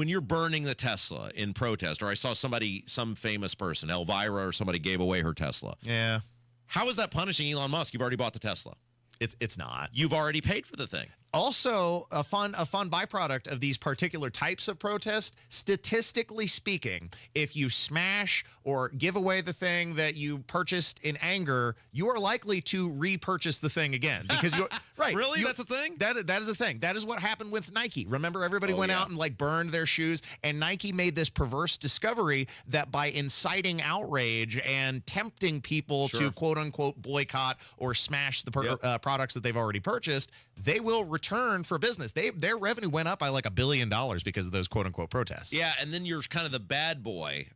you're burning the Tesla in protest, or I saw some famous person, Elvira or somebody, gave away her Tesla. Yeah. How is that punishing Elon Musk? You've already bought the Tesla. It's not. You've already paid for the thing. Also, a fun byproduct of these particular types of protests, statistically speaking, if you smash or give away the thing that you purchased in anger, you are likely to repurchase the thing again. Because you're right. Really? That's a thing? That is a thing. That is what happened with Nike. Remember, everybody went out and burned their shoes, and Nike made this perverse discovery that by inciting outrage and tempting people to quote unquote boycott or smash the products that they've already purchased, they will return return for business. Their revenue went up by like $1 billion because of those quote unquote protests. Yeah, and then you're kind of the bad boy.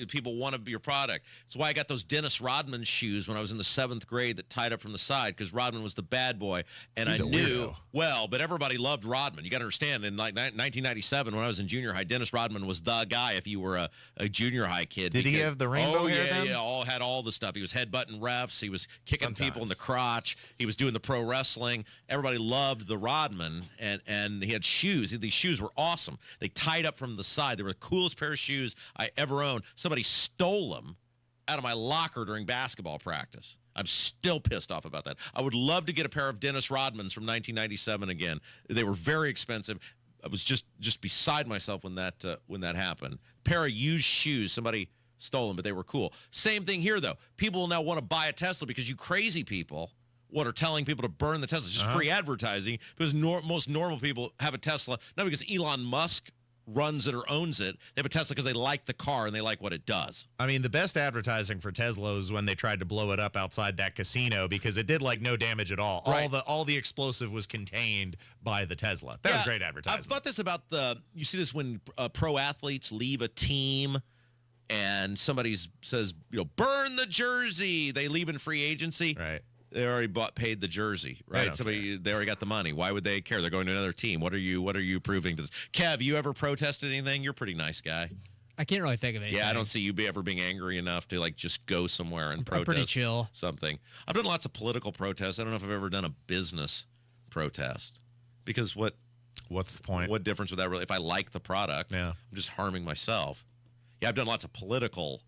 People want your product. That's why I got those Dennis Rodman shoes when I was in the 7th grade that tied up from the side, because Rodman was the bad boy. And He's I a knew, weirdo. well, but everybody loved Rodman. You got to understand, in like 1997, when I was in junior high, Dennis Rodman was the guy if you were a junior high kid. Did he have the rainbow hair then? Yeah, had all the stuff. He was headbutting refs. He was kicking people in the crotch. He was doing the pro wrestling. Everybody loved the Rodman, and he had shoes. These shoes were awesome. They tied up from the side. They were the coolest pair of shoes I ever owned. Somebody stole them out of my locker during basketball practice. I'm still pissed off about that. I would love to get a pair of Dennis Rodmans from 1997 again. They were very expensive. I was just beside myself when that happened. Pair of used shoes. Somebody stole them, but they were cool. Same thing here, though. People now want to buy a Tesla because you crazy people are telling people to burn the Tesla. It's just free advertising, because most normal people have a Tesla, not because Elon Musk runs it or owns it. They have a Tesla because they like the car and they like what it does. I mean, the best advertising for Tesla was when they tried to blow it up outside that casino, because it did like no damage at all. Right. All the explosive was contained by the Tesla. That was great advertising. I've thought this about you see this when pro athletes leave a team and somebody says, burn the jersey. They leave in free agency. Right. They already paid the jersey, right? They already got the money. Why would they care? They're going to another team. What are you proving to this? Kev, you ever protested anything? You're a pretty nice guy. I can't really think of anything. Yeah, I don't see you ever being angry enough to like just go somewhere and protest. I'm pretty chill. Something. I've done lots of political protests. I don't know if I've ever done a business protest, because what's the point? What difference would that really? If I like the product, I'm just harming myself. Yeah, I've done lots of political.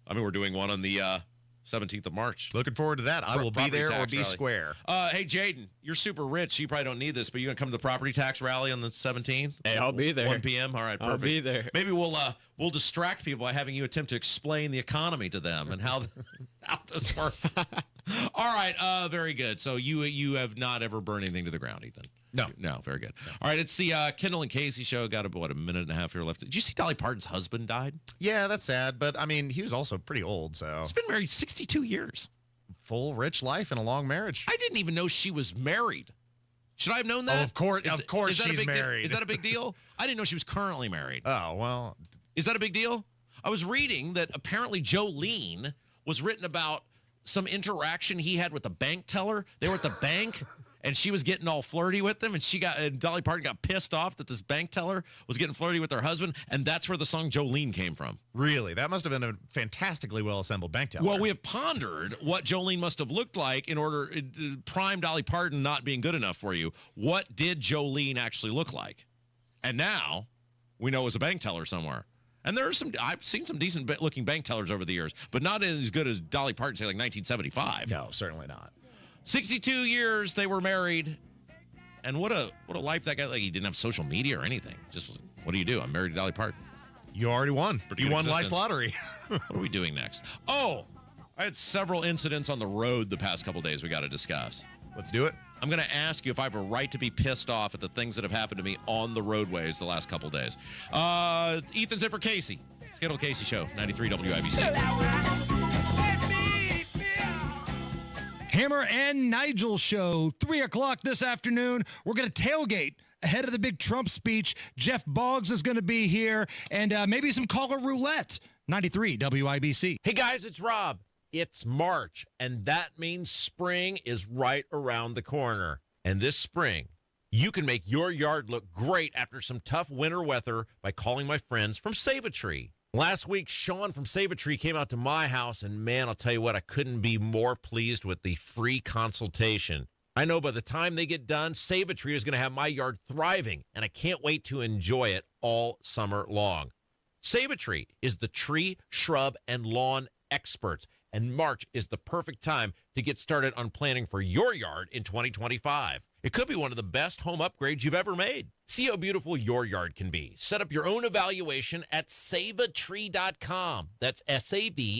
I mean, we're doing one on the 17th of March. Looking forward to that. I will be there or be square. Hey, Jaden, you're super rich. So you probably don't need this, but you going to come to the property tax rally on the 17th? Hey, I'll be there. 1 p.m.? All right, perfect. I'll be there. Maybe we'll distract people by having you attempt to explain the economy to them and how this works. All right, very good. So you have not ever burned anything to the ground, Ethan? No, very good. No. All right, it's the Kendall and Casey show. Got about a minute and a half here left. Did you see Dolly Parton's husband died? Yeah, that's sad, but I mean, he was also pretty old, so. He's been married 62 years. Full rich life and a long marriage. I didn't even know she was married. Should I have known that? Oh, of course she's married. Is that a big deal? I didn't know she was currently married. Oh, well. Is that a big deal? I was reading that apparently Jolene was written about some interaction he had with the bank teller. They were at the bank. And she was getting all flirty with them, and Dolly Parton got pissed off that this bank teller was getting flirty with her husband, and that's where the song Jolene came from. Really? That must have been a fantastically well-assembled bank teller. Well, we have pondered what Jolene must have looked like in order prime Dolly Parton not being good enough for you. What did Jolene actually look like? And now we know it was a bank teller somewhere. And I've seen some decent looking bank tellers over the years, but not as good as Dolly Parton, say like 1975. No, certainly not. 62 years they were married, and what a life that guy. Like, he didn't have social media or anything. Just, what do you do? I'm married to Dolly Parton. You already won. You won life's lottery. What are we doing next? Oh, I had several incidents on the road the past couple days we got to discuss. Let's do it. I'm going to ask you if I have a right to be pissed off at the things that have happened to me on the roadways the last couple days. Ethan's in for Casey. Kendall Casey Show, 93 WIBC. Hammer and Nigel Show, 3 o'clock this afternoon. We're going to tailgate ahead of the big Trump speech. Jeff Boggs is going to be here, and maybe some caller roulette. 93 WIBC. Hey, guys, it's Rob. It's March, and that means spring is right around the corner. And this spring, you can make your yard look great after some tough winter weather by calling my friends from Save a Tree. Last week, Sean from Save a Tree came out to my house, and man, I'll tell you what, I couldn't be more pleased with the free consultation. I know by the time they get done, Save a Tree is going to have my yard thriving, and I can't wait to enjoy it all summer long. Save a Tree is the tree, shrub, and lawn experts, and March is the perfect time to get started on planning for your yard in 2025. It could be one of the best home upgrades you've ever made. See how beautiful your yard can be. Set up your own evaluation at saveatree.com. That's SAVATREE.com.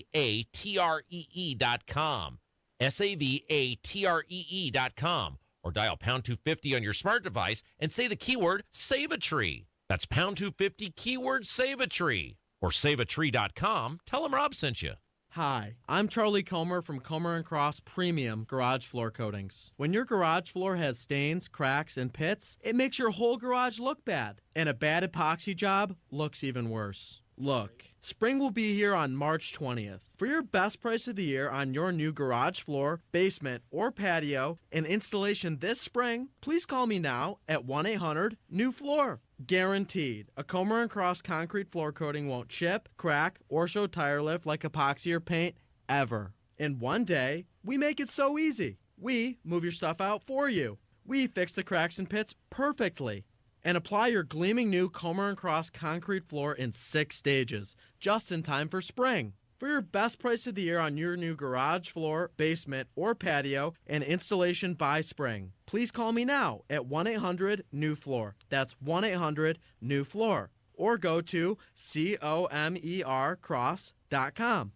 SAVATREE.com. Or dial pound 250 on your smart device and say the keyword Save a Tree. That's pound 250 keyword Save a Tree. Or saveatree.com. Tell them Rob sent you. Hi, I'm Charlie Comer from Comer & Cross Premium Garage Floor Coatings. When your garage floor has stains, cracks, and pits, it makes your whole garage look bad. And a bad epoxy job looks even worse. Look, spring will be here on March 20th. For your best price of the year on your new garage floor, basement, or patio and installation this spring, please call me now at 1-800-NEW-FLOOR. Guaranteed, a Comer & Cross concrete floor coating won't chip, crack, or show tire lift like epoxy or paint ever. In one day, we make it so easy. We move your stuff out for you. We fix the cracks and pits perfectly. And apply your gleaming new Comer & Cross concrete floor in 6 stages, just in time for spring. For your best price of the year on your new garage floor, basement, or patio and installation by spring, please call me now at 1-800-NEW-FLOOR. That's 1-800-NEW-FLOOR. Or go to COMERcross.com.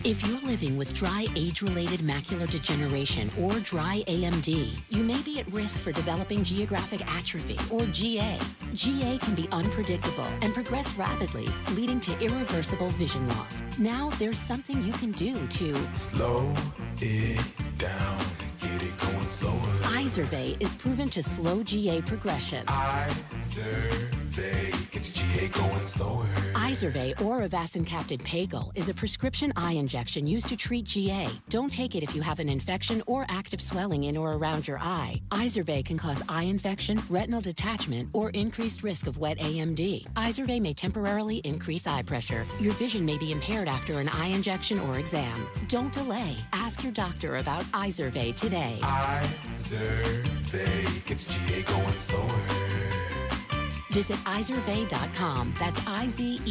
If you're living with dry age-related macular degeneration or dry AMD, you may be at risk for developing geographic atrophy or GA. GA can be unpredictable and progress rapidly, leading to irreversible vision loss. Now there's something you can do to slow it down and get it going slower. Izervay is proven to slow GA progression. Izervay gets GA going slower. Izervay or avacincaptad pagel is a prescription eye injection used to treat GA. Don't take it if you have an infection or active swelling in or around your eye. Izervay can cause eye infection, retinal detachment, or increased risk of wet AMD. Izervay may temporarily increase eye pressure. Your vision may be impaired after an eye injection or exam. Don't delay. Ask your doctor about Izervay today. Izervay gets GA going slower. Visit Izervay.com. That's IZERVAY.com.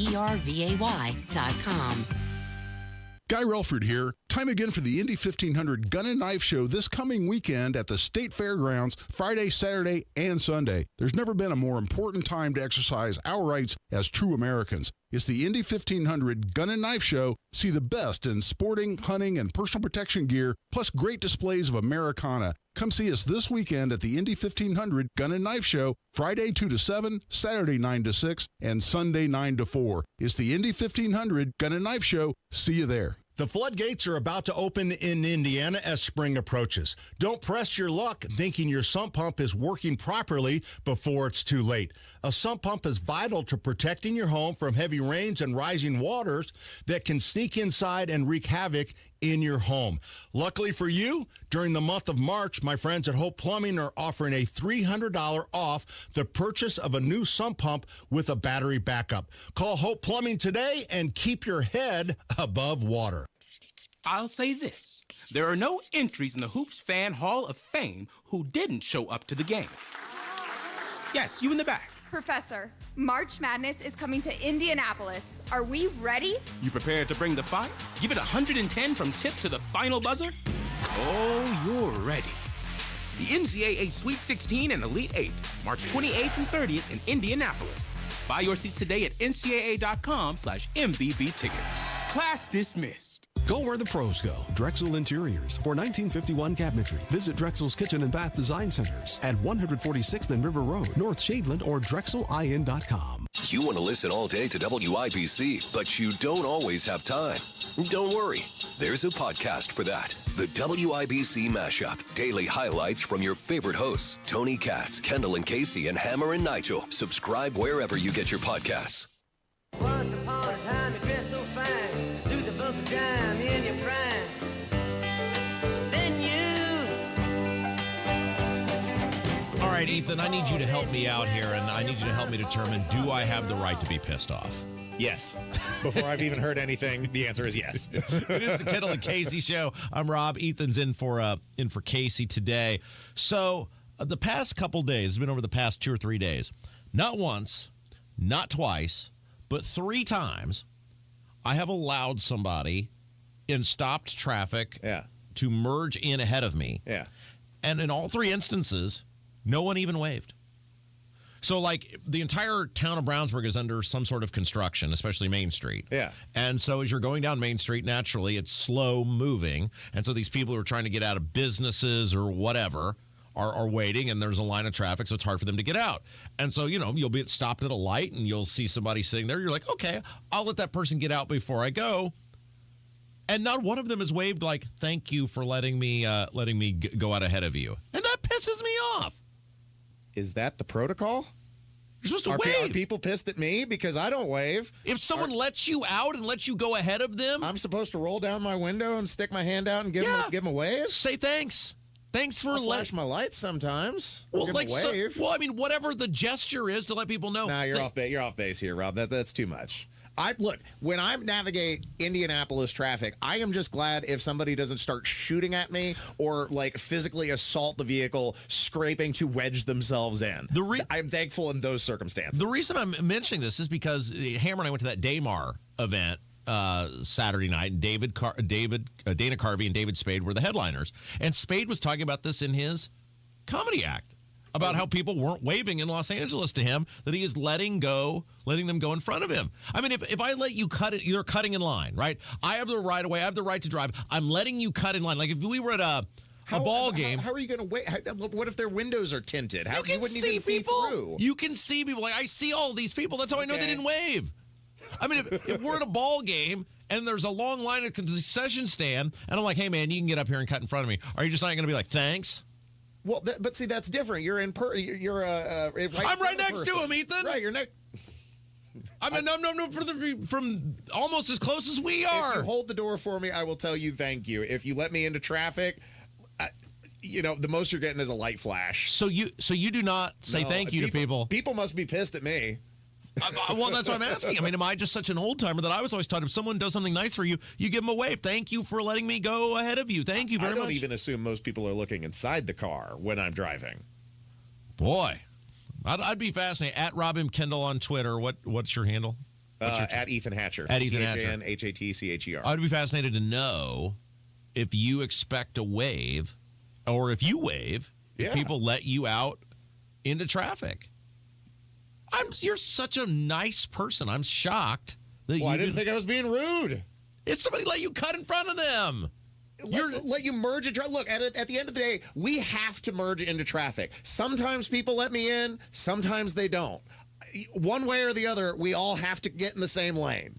Guy Relford here. Time again for the Indy 1500 Gun and Knife Show this coming weekend at the State Fairgrounds, Friday, Saturday, and Sunday. There's never been a more important time to exercise our rights as true Americans. It's the Indy 1500 Gun and Knife Show. See the best in sporting, hunting, and personal protection gear, plus great displays of Americana. Come see us this weekend at the Indy 1500 Gun and Knife Show, Friday 2 to 7, Saturday 9 to 6, and Sunday 9 to 4. It's the Indy 1500 Gun and Knife Show. See you there. The floodgates are about to open in Indiana as spring approaches. Don't press your luck thinking your sump pump is working properly before it's too late. A sump pump is vital to protecting your home from heavy rains and rising waters that can sneak inside and wreak havoc in your home. Luckily for you, during the month of March, my friends at Hope Plumbing are offering a $300 off the purchase of a new sump pump with a battery backup. Call Hope Plumbing today and keep your head above water. I'll say this. There are no entries in the Hoops Fan Hall of Fame who didn't show up to the game. Yes, you in the back. Professor, March Madness is coming to Indianapolis. Are we ready? You prepared to bring the fire? Give it 110 from tip to the final buzzer? Oh, you're ready. The NCAA Sweet 16 and Elite 8, March 28th and 30th in Indianapolis. Buy your seats today at ncaa.com/MVB tickets. Class dismissed. Go where the pros go. Drexel Interiors for 1951 cabinetry. Visit Drexel's Kitchen and Bath Design Centers at 146th and River Road, North Shadeland, or DrexelIN.com. You want to listen all day to WIBC, but you don't always have time. Don't worry. There's a podcast for that. The WIBC Mashup. Daily highlights from your favorite hosts, Tony Katz, Kendall and Casey, and Hammer and Nigel. Subscribe wherever you get your podcasts. Once upon a time, you dressed so fine, through the bumps of time in your prime. Then you. All right, Ethan, I need you to help me out here, and I need you to help me determine, do I have the right to be pissed off? Yes. Before I've even heard anything, the answer is yes. It is the Kendall and Casey Show. I'm Rob. Ethan's in for Casey today. So the past couple days, it's been over the past 2 or 3 days, not once, not twice, but 3 times, I have allowed somebody in stopped traffic to merge in ahead of me. Yeah. And in all 3 instances, no one even waved. So, like, the entire town of Brownsburg is under some sort of construction, especially Main Street. Yeah. And so as you're going down Main Street, naturally, it's slow moving. And so these people who are trying to get out of businesses or whatever are waiting, and there's a line of traffic, so it's hard for them to get out. And so, you know, you'll be stopped at a light, and you'll see somebody sitting there. You're like, okay, I'll let that person get out before I go. And not one of them has waved like, thank you for letting me go out ahead of you. And that pisses me off. Is that the protocol? You're supposed to wave. Are people pissed at me because I don't wave? If someone lets you out and lets you go ahead of them, I'm supposed to roll down my window and stick my hand out and give them a wave? Say thanks. Thanks for flash my lights sometimes. Well, give them a wave. I mean, whatever the gesture is to let people know. Nah, you're off base here, Rob. That's too much. Look, when I navigate Indianapolis traffic, I am just glad if somebody doesn't start shooting at me or like physically assault the vehicle, scraping to wedge themselves in. I'm thankful in those circumstances. The reason I'm mentioning this is because Hammer and I went to that Daymar event Saturday night, and Dana Carvey and David Spade were the headliners. And Spade was talking about this in his comedy act. About how people weren't waving in Los Angeles to him, that he is letting them go in front of him. I mean, if I let you cut it, you're cutting in line, right? I have the right of way. I have the right to drive. I'm letting you cut in line. Like if we were at a ball game. How are you going to wait? What if their windows are tinted? How you wouldn't even see people. See through? You can see people. Like I see all these people. That's how I know they didn't wave. I mean, if we're at a ball game and there's a long line at the concession stand, and I'm like, hey man, you can get up here and cut in front of me. Are you just not going to be like, thanks? Well, but see, that's different. You're I'm right next to him, Ethan. Right, you're next. I mean, no, from almost as close as we are. If you hold the door for me, I will tell you thank you. If you let me into traffic, the most you're getting is a light flash. So you do not say thank you to people. People must be pissed at me. Well, that's what I'm asking. I mean, am I just such an old timer that I was always taught if someone does something nice for you, you give them a wave. Thank you for letting me go ahead of you. Thank you very much. I don't even assume most people are looking inside the car when I'm driving. Boy, I'd be fascinated. At Rob M. Kendall on Twitter. What's your handle? At Ethan Hatcher. At Ethan Hatcher. THANHATCHER. I'd be fascinated to know if you expect a wave, or if you wave, if people let you out into traffic. You're such a nice person. I'm shocked that I didn't think I was being rude. If somebody let you cut in front of them. Let you merge into traffic. Look, at the end of the day, we have to merge into traffic. Sometimes people let me in, sometimes they don't. One way or the other, we all have to get in the same lane.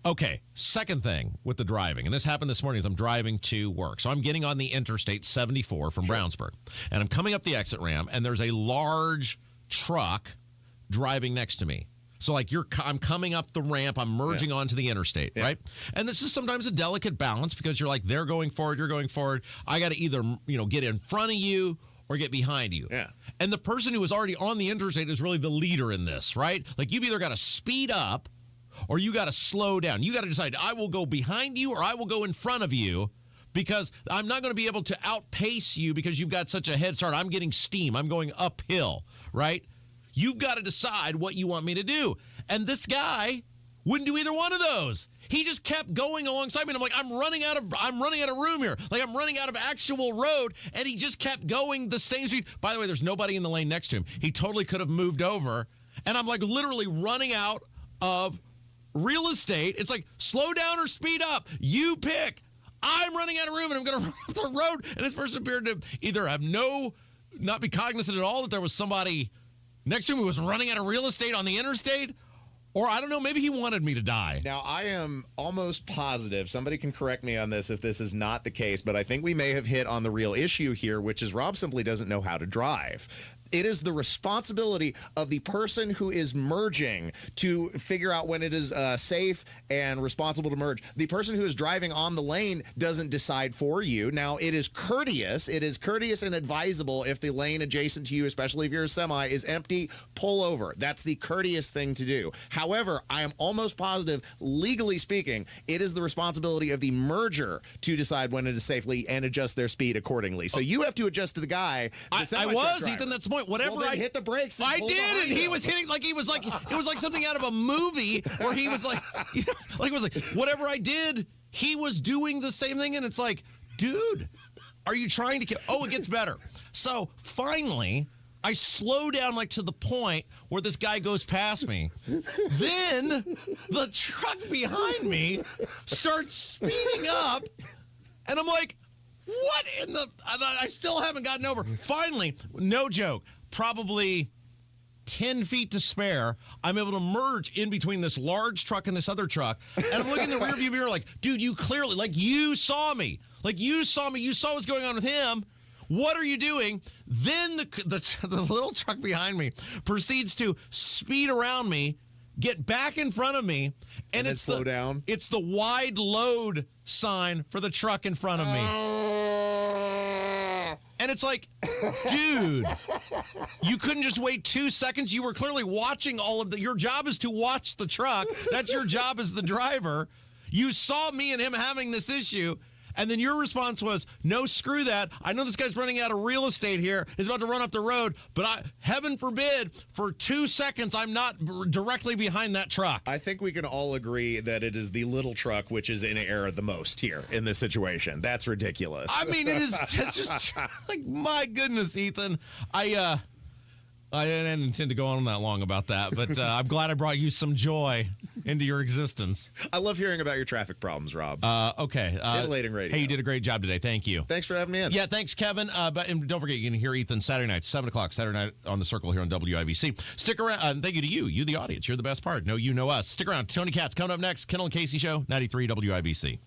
Okay, second thing with the driving, and this happened this morning as I'm driving to work. So I'm getting on the Interstate 74 from Brownsburg, and I'm coming up the exit ramp, and there's a large truck driving next to me. So like I'm coming up the ramp, I'm merging onto the interstate, right? And this is sometimes a delicate balance because you're like, they're going forward, you're going forward. I got to either, get in front of you or get behind you. Yeah. And the person who is already on the interstate is really the leader in this, right? Like you've either got to speed up or you got to slow down. You got to decide, I will go behind you or I will go in front of you, because I'm not going to be able to outpace you because you've got such a head start. I'm getting steam. I'm going uphill, right? You've got to decide what you want me to do. And this guy wouldn't do either one of those. He just kept going alongside me. And I'm like, I'm running out of room here. Like I'm running out of actual road. And he just kept going the same speed. By the way, there's nobody in the lane next to him. He totally could have moved over. And I'm like literally running out of real estate. It's like, slow down or speed up. You pick. I'm running out of room and I'm going to run off the road. And this person appeared to either have not be cognizant at all that there was somebody next to him who was running out of real estate on the interstate, or I don't know, maybe he wanted me to die. Now, I am almost positive, somebody can correct me on this if this is not the case, but I think we may have hit on the real issue here, which is Rob simply doesn't know how to drive. It is the responsibility of the person who is merging to figure out when it is safe and responsible to merge. The person who is driving on the lane doesn't decide for you. Now, it is courteous. It is courteous and advisable if the lane adjacent to you, especially if you're a semi, is empty, pull over. That's the courteous thing to do. However, I am almost positive, legally speaking, it is the responsibility of the merger to decide when it is safely and adjust their speed accordingly. So you have to adjust to the guy. I was, Ethan, that's the point. Whatever I hit the brakes. I did, and he was hitting like it was like something out of a movie where he was like, like it was like whatever I did, he was doing the same thing, and it's like, dude, are you trying to kill? Oh, it gets better. So finally, I slow down like to the point where this guy goes past me. Then the truck behind me starts speeding up, and I'm like, what in the? I still haven't gotten over. Finally, no joke. Probably 10 feet to spare. I'm able to merge in between this large truck and this other truck. And I'm looking in the rearview mirror like, dude, you clearly, like, you saw me. Like, you saw me. You saw what's going on with him. What are you doing? Then the little truck behind me proceeds to speed around me, get back in front of me, and it's slow down. It's the wide load sign for the truck in front of me. And it's like, dude, you couldn't just wait 2 seconds. You were clearly watching all of your job is to watch the truck. That's your job as the driver. You saw me and him having this issue. And then your response was, no, screw that. I know this guy's running out of real estate here. He's about to run up the road. But heaven forbid, for 2 seconds, I'm not directly behind that truck. I think we can all agree that it is the little truck which is in error the most here in this situation. That's ridiculous. I mean, it is just like, my goodness, Ethan. I didn't intend to go on that long about that, but I'm glad I brought you some joy into your existence. I love hearing about your traffic problems, Rob. Okay. Titillating radio. Hey, you did a great job today. Thank you. Thanks for having me in. Yeah, thanks, Kevin. And don't forget, you can hear Ethan Saturday night, 7 o'clock, Saturday night on The Circle here on WIBC. Stick around. And thank you to you, the audience. You're the best part. Know you, know us. Stick around. Tony Katz coming up next. Kendall Casey Show, 93 WIBC.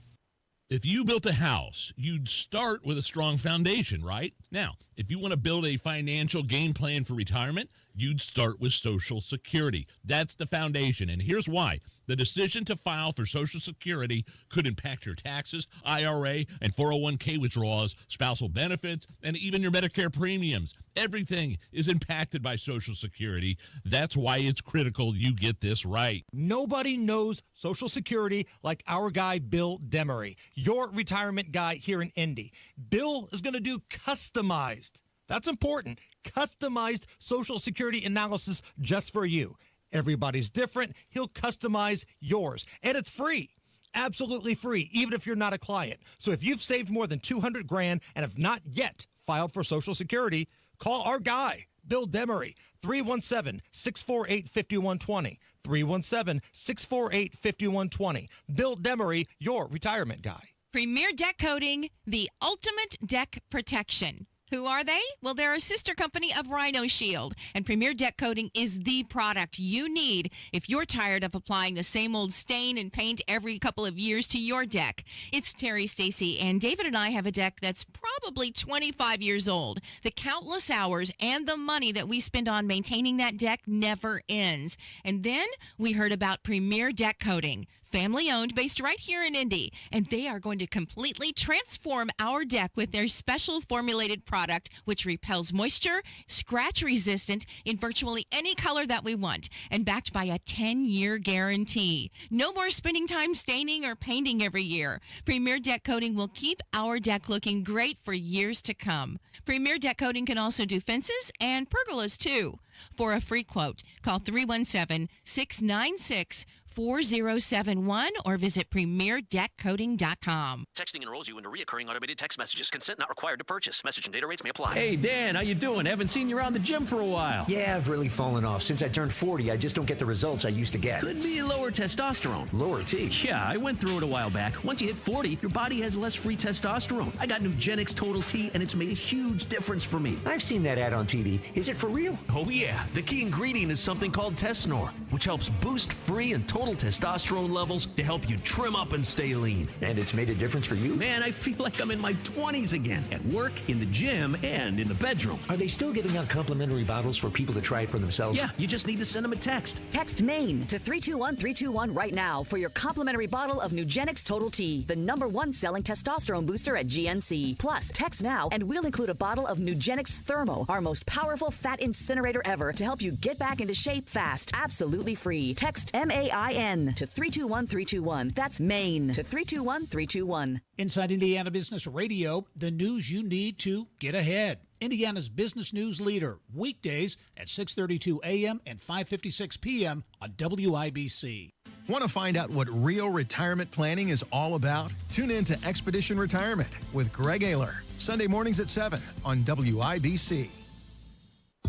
If you built a house, you'd start with a strong foundation, right? Now, if you want to build a financial game plan for retirement, you'd start with Social Security. That's the foundation, and here's why. The decision to file for Social Security could impact your taxes, IRA, and 401k withdrawals, spousal benefits, and even your Medicare premiums. Everything is impacted by Social Security. That's why it's critical you get this right. Nobody knows Social Security like our guy, Bill Demery, your retirement guy here in Indy. Bill is going to do customized. That's important. Customized Social Security analysis just for you. Everybody's different. He'll customize yours. And it's free. Absolutely free, even if you're not a client. So if you've saved more than $200,000 and have not yet filed for Social Security, call our guy, Bill Demery, 317-648-5120. 317-648-5120. Bill Demery, your retirement guy. Premier Deck Coating, the ultimate deck protection. Who are they? Well, they're a sister company of Rhino Shield, and Premier Deck Coating is the product you need if you're tired of applying the same old stain and paint every couple of years to your deck. It's Terry, Stacy, and David and I have a deck that's probably 25 years old. The countless hours and the money that we spend on maintaining that deck never ends. And then we heard about Premier Deck Coating. Family-owned, based right here in Indy, and they are going to completely transform our deck with their special formulated product, which repels moisture, scratch-resistant in virtually any color that we want, and backed by a 10-year guarantee. No more spending time staining or painting every year. Premier Deck Coating will keep our deck looking great for years to come. Premier Deck Coating can also do fences and pergolas, too. For a free quote, call 317-696-4071 or visit premierdeckcoating.com. Texting enrolls you into reoccurring automated text messages. Consent not required to purchase. Message and data rates may apply. Hey, Dan, how you doing? Haven't seen you around the gym for a while. Yeah, I've really fallen off. Since I turned 40, I just don't get the results I used to get. Could be lower testosterone. Lower T? Yeah, I went through it a while back. Once you hit 40, your body has less free testosterone. I got Nugenix Total T, and it's made a huge difference for me. I've seen that ad on TV. Is it for real? Oh, yeah. The key ingredient is something called Tesnor, which helps boost free and total testosterone levels to help you trim up and stay lean. And it's made a difference for you? Man, I feel like I'm in my 20s again. At work, in the gym, and in the bedroom. Are they still giving out complimentary bottles for people to try it for themselves? Yeah, you just need to send them a text. Text MAINE to 321-321 right now for your complimentary bottle of Nugenix Total T, the #1 selling testosterone booster at GNC. Plus, text now and we'll include a bottle of Nugenix Thermo, our most powerful fat incinerator ever, to help you get back into shape fast. Absolutely free. Text MAIN to 321-321. That's MAINE to 321-321. Inside Indiana Business Radio, the news you need to get ahead. Indiana's business news leader, weekdays at 6:32 a.m. and 5:56 p.m. on WIBC. Want to find out what real retirement planning is all about? Tune in to Expedition Retirement with Greg Ayler, Sunday mornings at 7 on WIBC.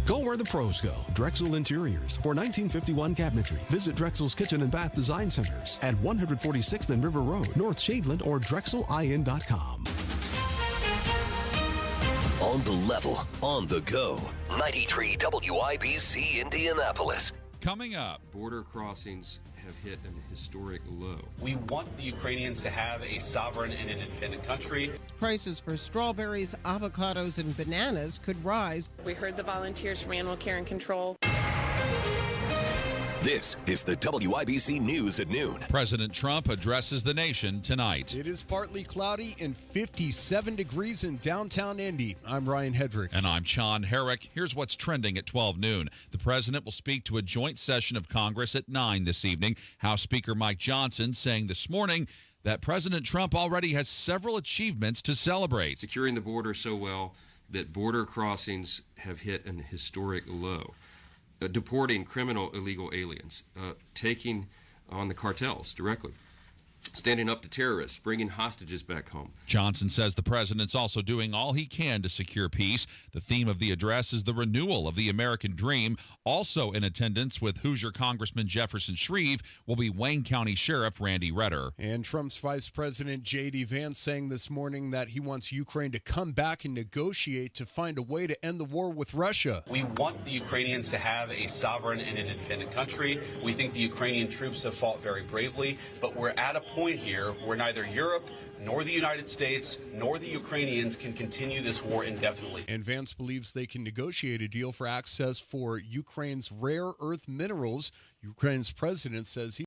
Go where the pros go. Drexel Interiors for 1951 cabinetry. Visit Drexel's Kitchen and Bath Design Centers at 146th and River Road, North Shadeland, or DrexelIN.com. On the level, on the go. 93 WIBC Indianapolis. Coming up, border crossings have hit an historic low. We want the Ukrainians to have a sovereign and an independent country. Prices for strawberries, avocados, and bananas could rise. We heard the volunteers from Animal Care and Control. This is the WIBC News at noon. President Trump addresses the nation tonight. It is partly cloudy and 57 degrees in downtown Indy. I'm Ryan Hedrick. And I'm Sean Herrick. Here's what's trending at 12 noon. The president will speak to a joint session of Congress at 9 this evening. House Speaker Mike Johnson saying this morning that President Trump already has several achievements to celebrate. Securing the border so well that border crossings have hit an historic low. Deporting criminal illegal aliens, taking on the cartels directly, standing up to terrorists, bringing hostages back home. Johnson says the president's also doing all he can to secure peace. The theme of the address is the renewal of the American dream. Also in attendance with Hoosier Congressman Jefferson Shreve will be Wayne County Sheriff Randy Redder. And Trump's Vice President J.D. Vance saying this morning that he wants Ukraine to come back and negotiate to find a way to end the war with Russia. We want the Ukrainians to have a sovereign and an independent country. We think the Ukrainian troops have fought very bravely, but we're at a point here where neither Europe nor the United States nor the Ukrainians can continue this war indefinitely. And Vance believes they can negotiate a deal for access for Ukraine's rare earth minerals. Ukraine's president says he